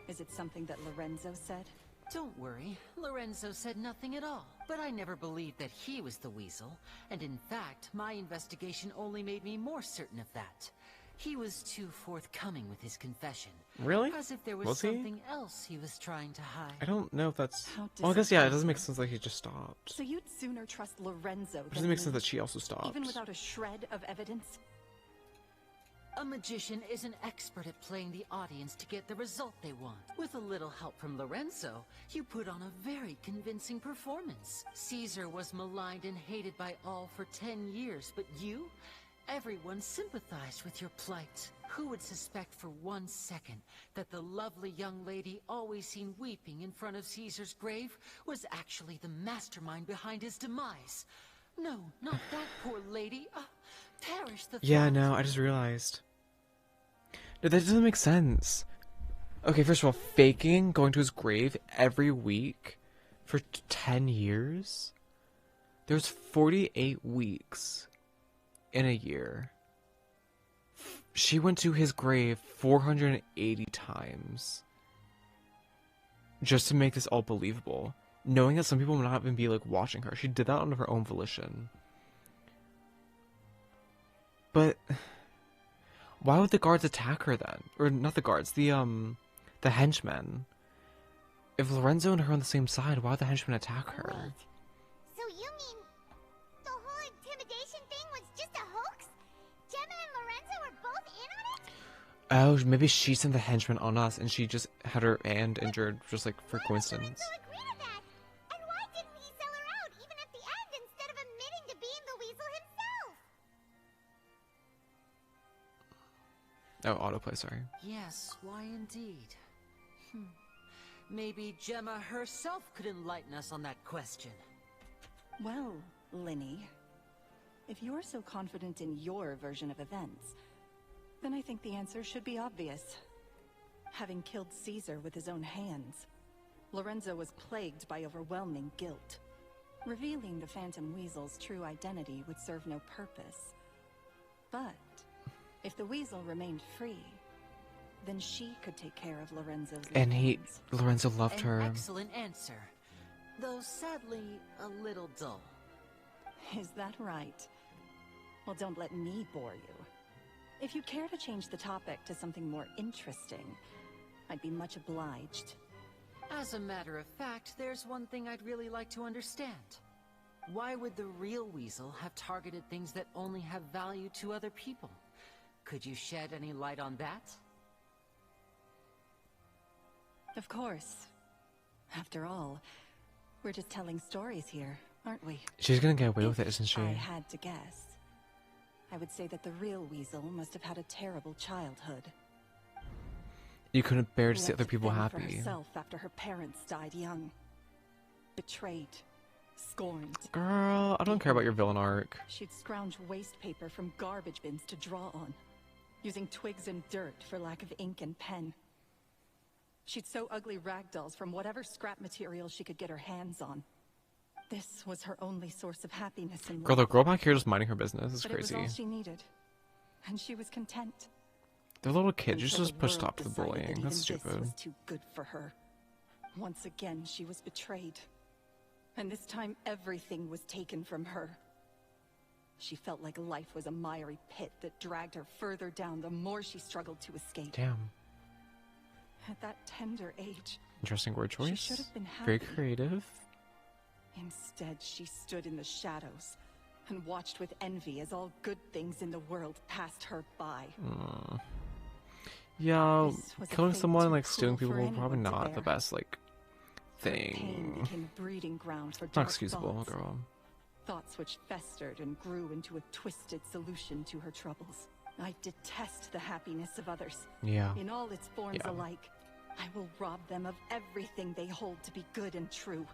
Is it something that Lorenzo said? Don't worry, Lorenzo said nothing at all. But I never believed that he was the weasel, and in fact, my investigation only made me more certain of that. He was too forthcoming with his confession. Really? As if there was Was he? something else he was trying to hide. I don't know if that's... How Well, I guess, yeah, it doesn't make sense like he just stopped. So you'd sooner trust Lorenzo It than doesn't make me, sense that she also stopped. even without a shred of evidence? A magician is an expert at playing the audience to get the result they want. With a little help from Lorenzo, you put on a very convincing performance. Caesar was maligned and hated by all for 10 years, but you? Everyone sympathized with your plight. Who would suspect for 1 second that the lovely young lady always seen weeping in front of Caesar's grave was actually the mastermind behind his demise? No, not that poor lady. Perish the Yeah, thought. no, I just realized. No, that doesn't make sense. Okay, first of all, faking going to his grave every week for 10 years? There's 48 weeks in a year. She went to his grave 480 times just to make this all believable, knowing that some people would not even be like watching her. She did that on her own volition. But why would the guards attack her then? Or not the guards, the henchmen. If Lorenzo and her are on the same side, why would the henchmen attack her? So you mean the whole intimidation thing was just a hoax? Gemma and Lorenzo were both in on it? Oh, maybe she sent the henchmen on us and she just had her hand injured just like for coincidence. Agree to that. And why didn't he sell her out even at the end instead of admitting to being the weasel himself? Oh, autoplay, sorry. Yes, why indeed? Maybe Gemma herself could enlighten us on that question. Well, Linny, if you're so confident in your version of events, then I think the answer should be obvious. Having killed Caesar with his own hands, Lorenzo was plagued by overwhelming guilt. Revealing the Phantom Weasel's true identity would serve no purpose. But if the weasel remained free, then she could take care of Lorenzo's And needs. Lorenzo loved her. An excellent answer, though sadly a little dull. Is that right? Well, don't let me bore you. If you'd care to change the topic to something more interesting, I'd be much obliged. As a matter of fact, there's one thing I'd really like to understand. Why would the real Weasel have targeted things that only have value to other people? Could you shed any light on that? Of course. After all, we're just telling stories here, aren't we? She's gonna get away with it, isn't she? I had to guess. I would say that the real Weasel must have had a terrible childhood. You couldn't bear to see Left other people fend for happy. herself after her parents died young. Betrayed. Scorned. Girl, I don't care about your villain arc. She'd scrounge waste paper from garbage bins to draw on, using twigs and dirt for lack of ink and pen. She'd sew ugly ragdolls from whatever scrap material she could get her hands on. This was her only source of happiness in life. Girl, the girl back here just minding her business is But crazy. it was all she needed, and she was content. The little kid, you should Until just push the stop to the world decided bullying. that That's even this stupid. was too good for her. Once again, she was betrayed. And this time, everything was taken from her. She felt like life was a miry pit that dragged her further down the more she struggled to escape. Damn. At that tender age, Interesting word she choice. should have been Very happy. creative. Instead, she stood in the shadows and watched with envy as all good things in the world passed her by. Yeah, This was a killing fate someone, too like stealing cruel people, for probably anyone to not the bear. best, like, Her pain thing. became a breeding ground for Not dark excusable, thoughts. girl. Thoughts which festered and grew into a twisted solution to her troubles. I detest the happiness of others. Yeah. In all its forms Yeah. alike. I will rob them of everything they hold to be good and true.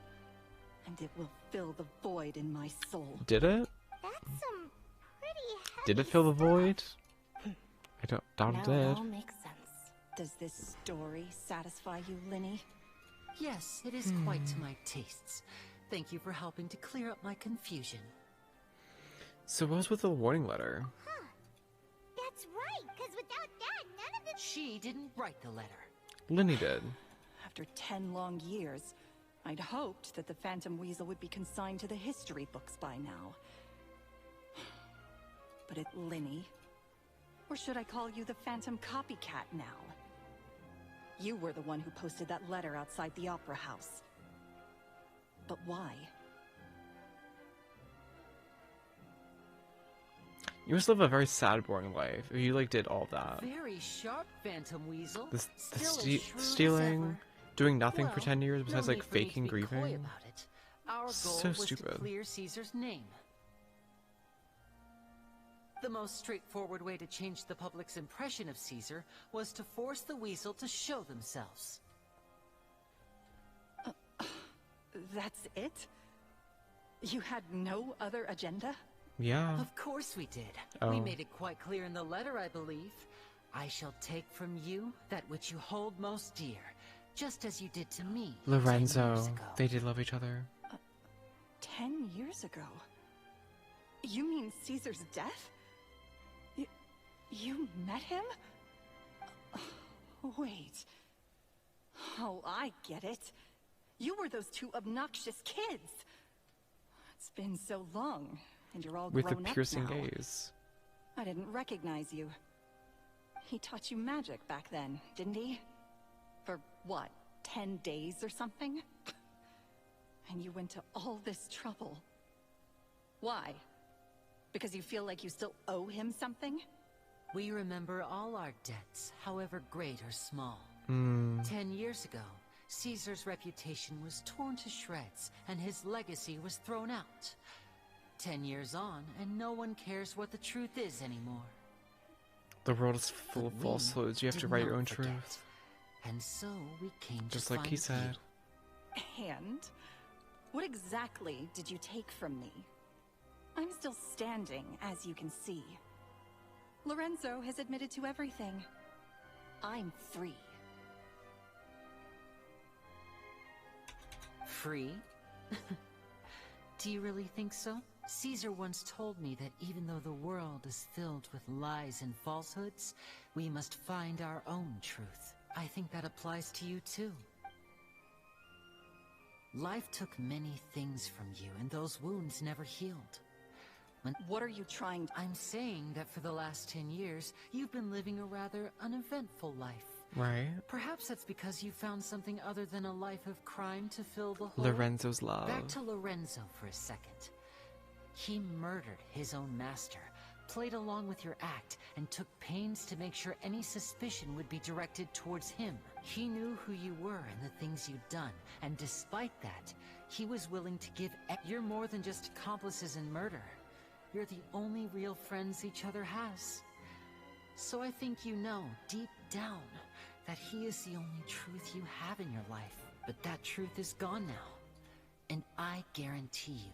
And it will fill the void in my soul. Did it? That's some pretty heavy Did it fill the void? I don't doubt it Now it did. all makes sense. Does this story satisfy you, Linny? Yes, it is quite to my tastes. Thank you for helping to clear up my confusion. So what was with the warning letter? That's right, because without that, none of the... She didn't write the letter. Linny did. After 10 long years, I'd hoped that the Phantom Weasel would be consigned to the history books by now. But it Linny. Or should I call you the Phantom Copycat now? You were the one who posted that letter outside the Opera House. But why? You must live a very sad, boring life if you, like, did all that. Very sharp, Phantom Weasel. The Still as shrewd as stealing, ever. doing nothing for Well, 10 years no besides, need like, for me to faking be coy grieving. about it. Our goal So was to stupid. clear Caesar's name. The most straightforward way to change the public's impression of Caesar was to force the Weasel to show themselves. That's it? You had no other agenda? Yeah. Of course we did. Oh. We made it quite clear in the letter, I believe. I shall take from you that which you hold most dear, just as you did to me 10 years Lorenzo. ago. They did love each other. 10 years ago? You mean Caesar's death? You met him? Wait. Oh, I get it. You were those two obnoxious kids. It's been so long, and you're all With the grown up piercing now. gaze. I didn't recognize you. He taught you magic back then, didn't he? For what, 10 days or something? And you went to all this trouble. Why? Because you feel like you still owe him something? We remember all our debts, however great or small. 10 years ago, Caesar's reputation was torn to shreds, and his legacy was thrown out. 10 years on, and no one cares what the truth is anymore. The world is full of But we falsehoods. You have to did write your not own forget. truth. And so we came Just to like he find said. you. And? What exactly did you take from me? I'm still standing, as you can see. Lorenzo has admitted to everything. I'm free. Free? Do you really think so? Caesar once told me that even though the world is filled with lies and falsehoods, we must find our own truth. I think that applies to you too. Life took many things from you, and those wounds never healed. What are you trying? I'm saying that for the last 10 years, you've been living a rather uneventful life. Right. Perhaps that's because you found something other than a life of crime to fill the hole. Lorenzo's love. Back to Lorenzo for a second. He murdered his own master, played along with your act, and took pains to make sure any suspicion would be directed towards him. He knew who you were and the things you'd done, and despite that, he was willing to give. You're more than just accomplices in murder. You're the only real friends each other has. So I think you know, deep down, that he is the only truth you have in your life. But that truth is gone now. And I guarantee you,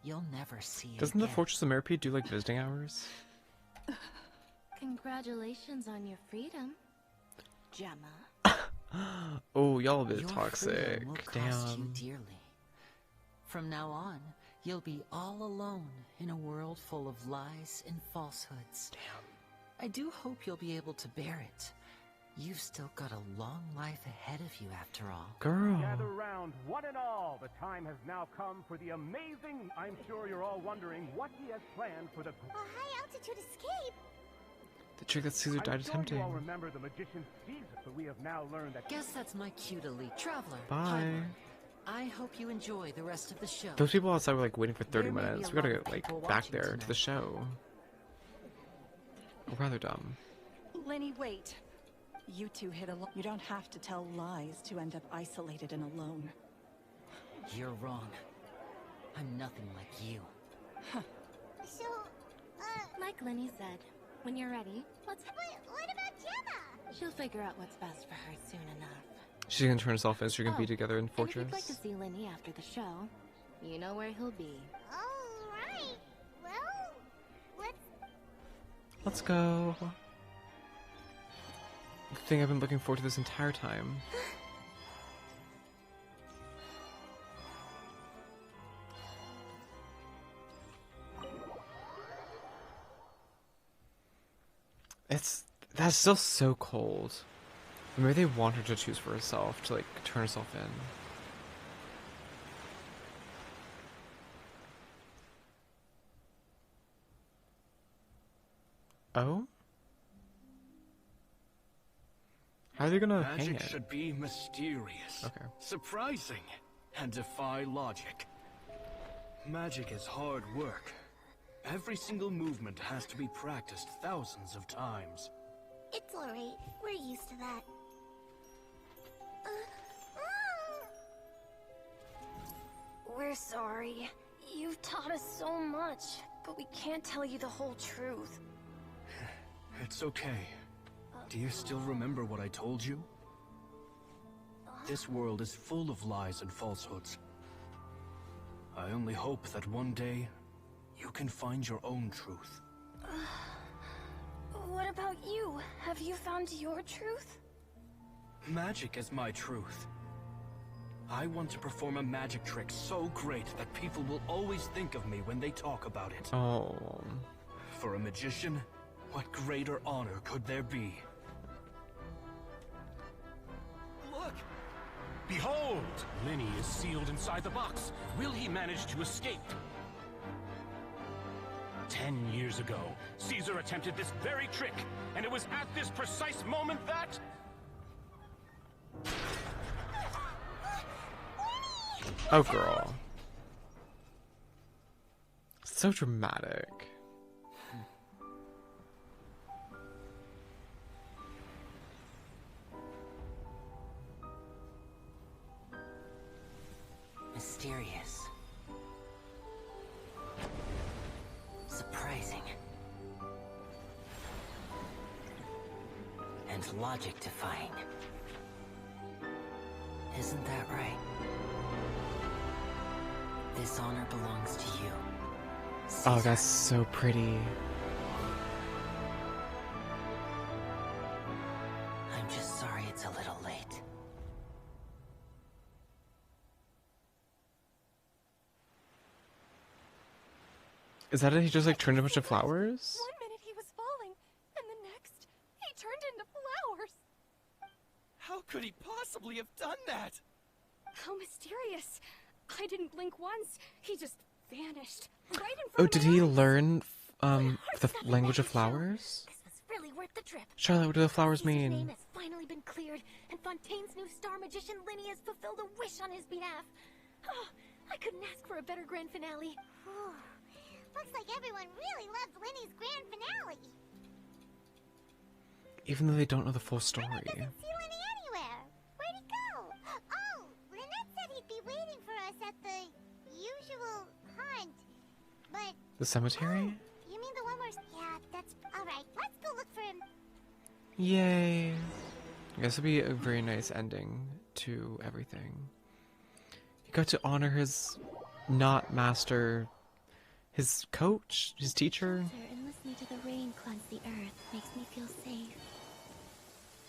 you'll never see it Doesn't again. the Fortress of Merpy do like visiting hours? Congratulations on your freedom, Gemma. Oh, y'all a bit Your toxic. freedom will cost you Damn. dearly. From now on, you'll be all alone in a world full of lies and falsehoods. Damn. I do hope you'll be able to bear it. You've still got a long life ahead of you after all. Girl. Gather round, one and all. The time has now come for the amazing... I'm sure you're all wondering what he has planned for the... A high-altitude escape? The trick that Caesar died attempting. You all remember the magician's Caesar, but we have now learned that... Guess that's my cue to leave. Traveler. Bye. I hope you enjoy the rest of the show. Those people outside were like waiting for 30 There may be minutes. a We gotta lot of get like people back watching there to tonight. the show. Rather dumb. Lenny, wait. You two hit a You don't have to tell lies to end up isolated and alone. You're wrong. I'm nothing like you. So, Like Lenny said, when you're ready, let's... But what about Gemma? She'll figure out what's best for her soon enough. She's gonna turn herself in so you can be Oh, together in And if Fortress. you'd like to see Lenny after the show, you know where he'll be. All right. Well, let's... Let's go. The thing I've been looking forward to this entire time. That's still so cold. Maybe they want her to choose for herself, to like turn herself in. Oh? How are they gonna hang Magic it? should be mysterious, Okay. surprising, and defy logic. Magic is hard work. Every single movement has to be practiced thousands of times. It's alright. We're used to that. We're sorry. You've taught us so much, but we can't tell you the whole truth. It's okay. Do you still remember what I told you? This world is full of lies and falsehoods. I only hope that one day, you can find your own truth. What about you? Have you found your truth? Magic is my truth. I want to perform a magic trick so great that people will always think of me when they talk about it. Oh. For a magician, what greater honor could there be? Look! Behold! Lenny is sealed inside the box. Will he manage to escape? 10 years ago, Caesar attempted this very trick, and it was at this precise moment that... Oh, girl. So dramatic. Mysterious. Surprising. And logic-defying. Isn't that right? This honor belongs to you. Oh, that's so pretty. I'm just sorry it's a little late. Is that it? He just like turned a bunch of flowers? 1 minute he was falling, and the next, he turned into flowers. How could he possibly have done that? How mysterious. I didn't blink once. He just vanished, Oh, did he learn the language of flowers? This was really worth the trip. Charlotte, what do the flowers Caesar's mean? name has finally been cleared, and Fontaine's new star magician Linny has fulfilled a wish on his behalf. Oh, I couldn't ask for a better grand finale. Looks like everyone really loves Linny's grand finale. Even though they don't know the full story. I didn't see Linny anywhere. Where'd he go? Oh, Lynette said he'd be waiting for us at the usual hunt. But... The cemetery? Oh, you mean the one where... Yeah, that's... Alright, let's go look for him. Yay. I guess it'd be a very nice ending to everything. He got to honor his not master, his coach, his teacher. And listening to the rain cleanse the earth makes me feel safe.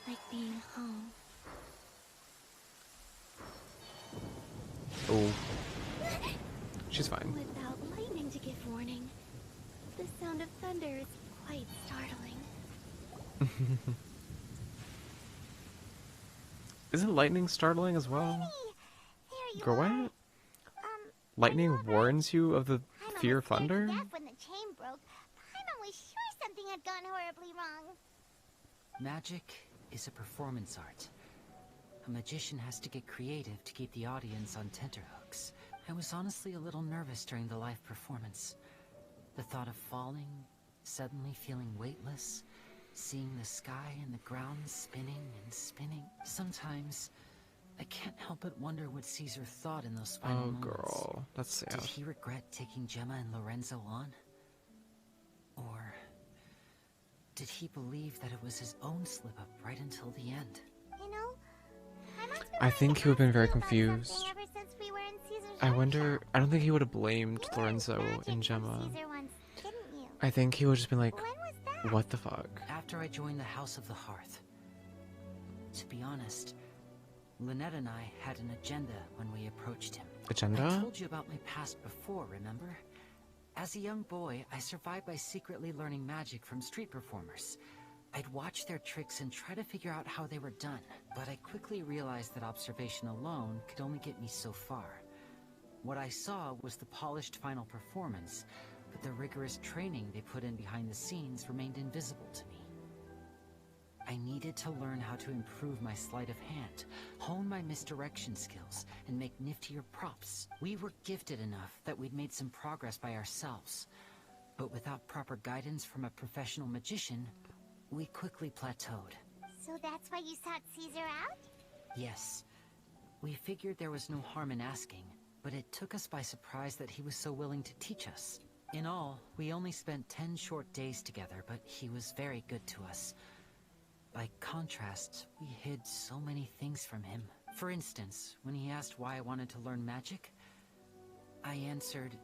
Like being home. Oh. She's fine. Without lightning to give warning, the sound of thunder is quite startling. Isn't lightning startling as well? Girl, what? Lightning warns you of the fear of thunder? When the chain broke, Paimon was sure something had gone horribly wrong. Magic is a performance art. A magician has to get creative to keep the audience on tenterhooks. I was honestly a little nervous during the live performance. The thought of falling, suddenly feeling weightless, seeing the sky and the ground spinning and spinning. Sometimes, I can't help but wonder what Caesar thought in those final moments. Girl, that's sad. Did he regret taking Gemma and Lorenzo on? Or did he believe that it was his own slip-up right until the end? You know, I think he would have been very confused. I wonder, I don't think he would have blamed Lorenzo and Gemma. I think he would have just been like, what the fuck? After I joined the House of the Hearth. To be honest, Lynette and I had an agenda when we approached him. Agenda? I told you about my past before, remember? As a young boy, I survived by secretly learning magic from street performers. I'd watch their tricks and try to figure out how they were done, but I quickly realized that observation alone could only get me so far. What I saw was the polished final performance, but the rigorous training they put in behind the scenes remained invisible to me. I needed to learn how to improve my sleight of hand, hone my misdirection skills, and make niftier props. We were gifted enough that we'd made some progress by ourselves, but without proper guidance from a professional magician, we quickly plateaued. So that's why you sought Caesar out? Yes. We figured there was no harm in asking, but it took us by surprise that he was so willing to teach us. In all, we only spent 10 short days together, but he was very good to us. By contrast, we hid so many things from him. For instance, when he asked why I wanted to learn magic, I answered,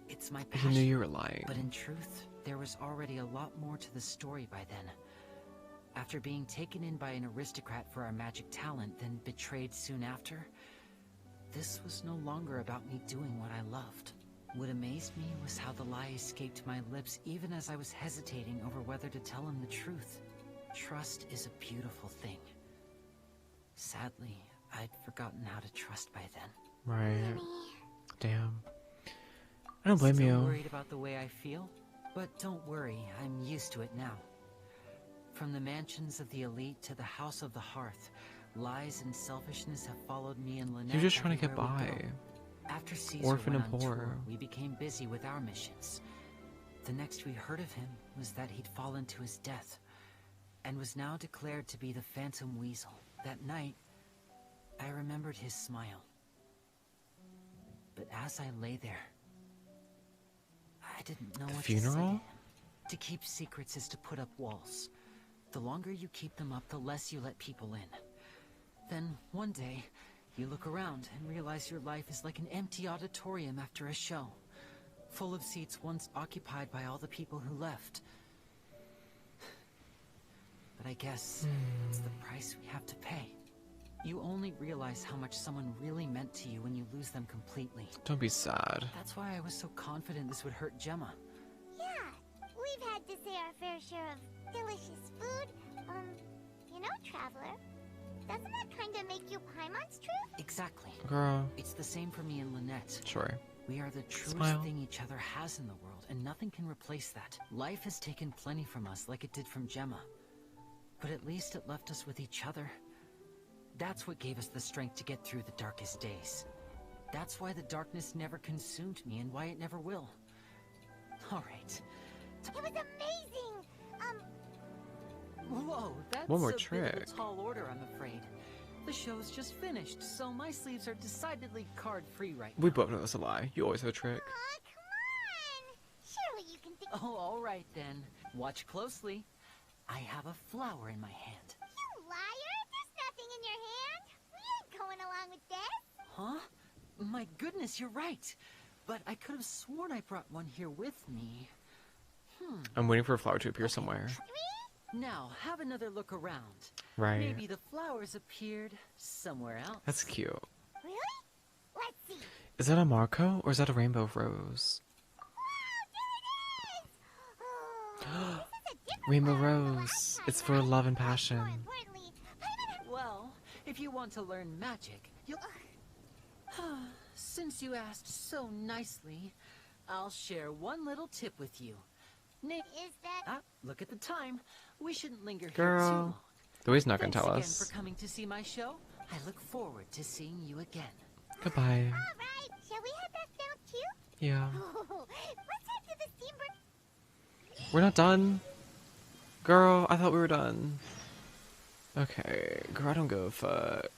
it's my passion. He knew you were lying. But in truth, there was already a lot more to the story by then. After being taken in by an aristocrat for our magic talent, then betrayed soon after, this was no longer about me doing what I loved. What amazed me was how the lie escaped my lips even as I was hesitating over whether to tell him the truth. Trust is a beautiful thing. Sadly, I'd forgotten how to trust by then. Right. Damn. I don't blame Still you. Worried about the way I feel? But don't worry, I'm used to it now. From the mansions of the elite to the House of the Hearth, lies and selfishness have followed me and Lynette. You're just trying to get everywhere we by. go. After Caesar Orphan went and on poor. tour, we became busy with our missions. The next we heard of him was that he'd fallen to his death, and was now declared to be the Phantom Weasel. That night, I remembered his smile. But as I lay there, I didn't know what to say to Funeral? him. To keep secrets is to put up walls. The longer you keep them up, the less you let people in. Then, one day, you look around and realize your life is like an empty auditorium after a show, full of seats once occupied by all the people who left. But I guess it's the price we have to pay. You only realize how much someone really meant to you when you lose them completely. Don't be sad. That's why I was so confident this would hurt Gemma. Yeah, we've had to say our fair share of delicious food. You know, Traveler, doesn't that kind of make you Paimon's truth? Exactly. Girl. It's the same for me and Lynette. Sure. We are the truest Smile. thing each other has in the world, and nothing can replace that. Life has taken plenty from us, like it did from Gemma. But at least it left us with each other. That's what gave us the strength to get through the darkest days. That's why the darkness never consumed me, and why it never will. Alright. It was amazing! Whoa, that's One more a trick. bit of a tall order, I'm afraid. The show's just finished, so my sleeves are decidedly card-free right now. We both know that's a lie. You always have a trick. Aw, come on! Surely you can think— Oh, alright then. Watch closely. I have a flower in my hand. You liar! There's nothing in your hand! We ain't going along with this! Huh? My goodness, you're right. But I could have sworn I brought one here with me. I'm waiting for a flower to appear somewhere. Now, have another look around. Right. Maybe the flowers appeared somewhere else. That's cute. Really? Let's see. Is that a Marco or is that a rainbow rose? Rainbow rose. It's for love and passion. Well, if you want to learn magic, you'll... Since you asked so nicely, I'll share one little tip with you. Nick, is that... look at the time. We shouldn't linger here too Girl. long. The way's not gonna Thanks tell again us. for coming to see my show. I look forward to seeing you again. Goodbye. Alright, shall we head back down too? Yeah. Let's head to the steamboat. We're not done? Girl, I thought we were done. Okay, girl, I don't give a fuck.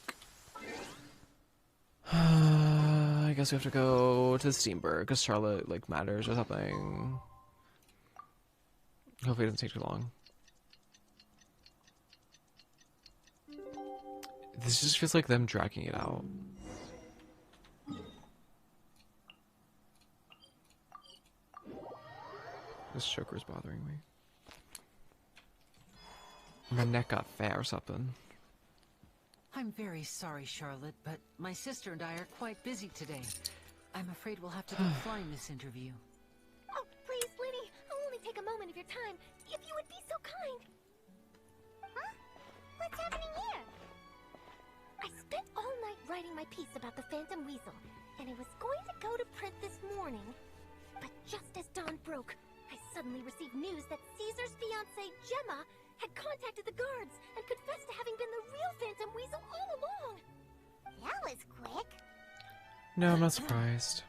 I guess we have to go to Steamburg because Charlotte, like, matters or something. Hopefully it doesn't take too long. This just feels like them dragging it out. This choker's bothering me. My neck got fat or something. I'm very sorry, Charlotte, but my sister and I are quite busy today. I'm afraid we'll have to decline this interview. Oh, please, Lenny. I'll only take a moment of your time. If you would be so kind. Huh? What's happening here? I spent all night writing my piece about the Phantom Weasel, and it was going to go to print this morning. But just as dawn broke, I suddenly received news that Caesar's fiancée, Gemma, had contacted the guards and confessed to having been the real Phantom Weasel all along. That was quick. No, I'm not surprised.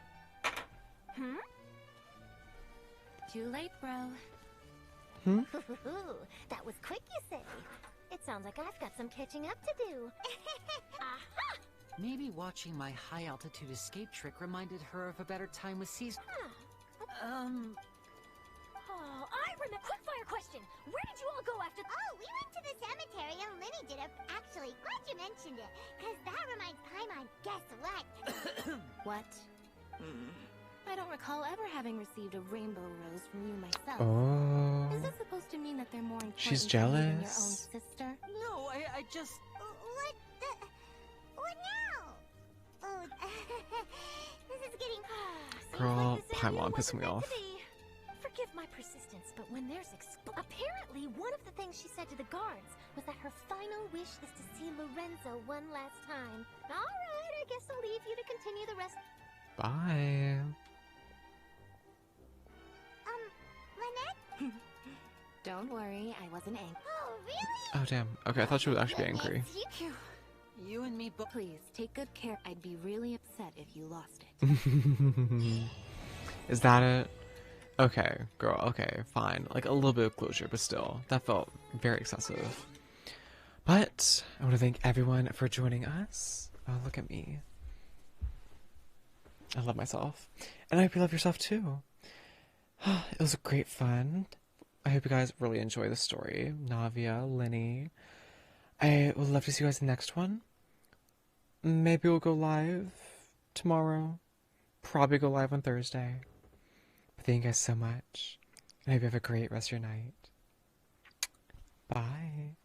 Hmm? Too late, bro. That was quick, you say? It sounds like I've got some catching up to do. Aha! Maybe watching my high-altitude escape trick reminded her of a better time with Caesar. Oh, I remember. Quickfire question. Where did you all go after? Oh, we went to the cemetery and Lenny did it. Actually, glad you mentioned it, because that reminds Paimon. Guess what? What? I don't recall ever having received a rainbow rose from you myself. Oh. Is this supposed to mean that they're more important She's to you than your own jealous. sister? No, I just... What now? Oh, this is getting... Girl, Paimon pissing me off. Forgive my persistence, but when there's apparently one of the things she said to the guards was that her final wish is to see Lorenzo one last time. All right, I guess I'll leave you to continue the rest. Bye. Lynette? Don't worry, I wasn't angry. Oh, really? Oh, damn. Okay, I thought she would actually be angry. You and me both. Please, take good care. I'd be really upset if you lost it. Is that it? Okay, girl, okay, fine. Like, a little bit of closure, but still, that felt very excessive. But, I want to thank everyone for joining us. Oh, look at me. I love myself. And I hope you love yourself, too. It was great fun. I hope you guys really enjoy the story. Navia, Lenny. I would love to see you guys in the next one. Maybe we'll go live tomorrow. Probably go live on Thursday. But thank you guys so much. And I hope you have a great rest of your night. Bye.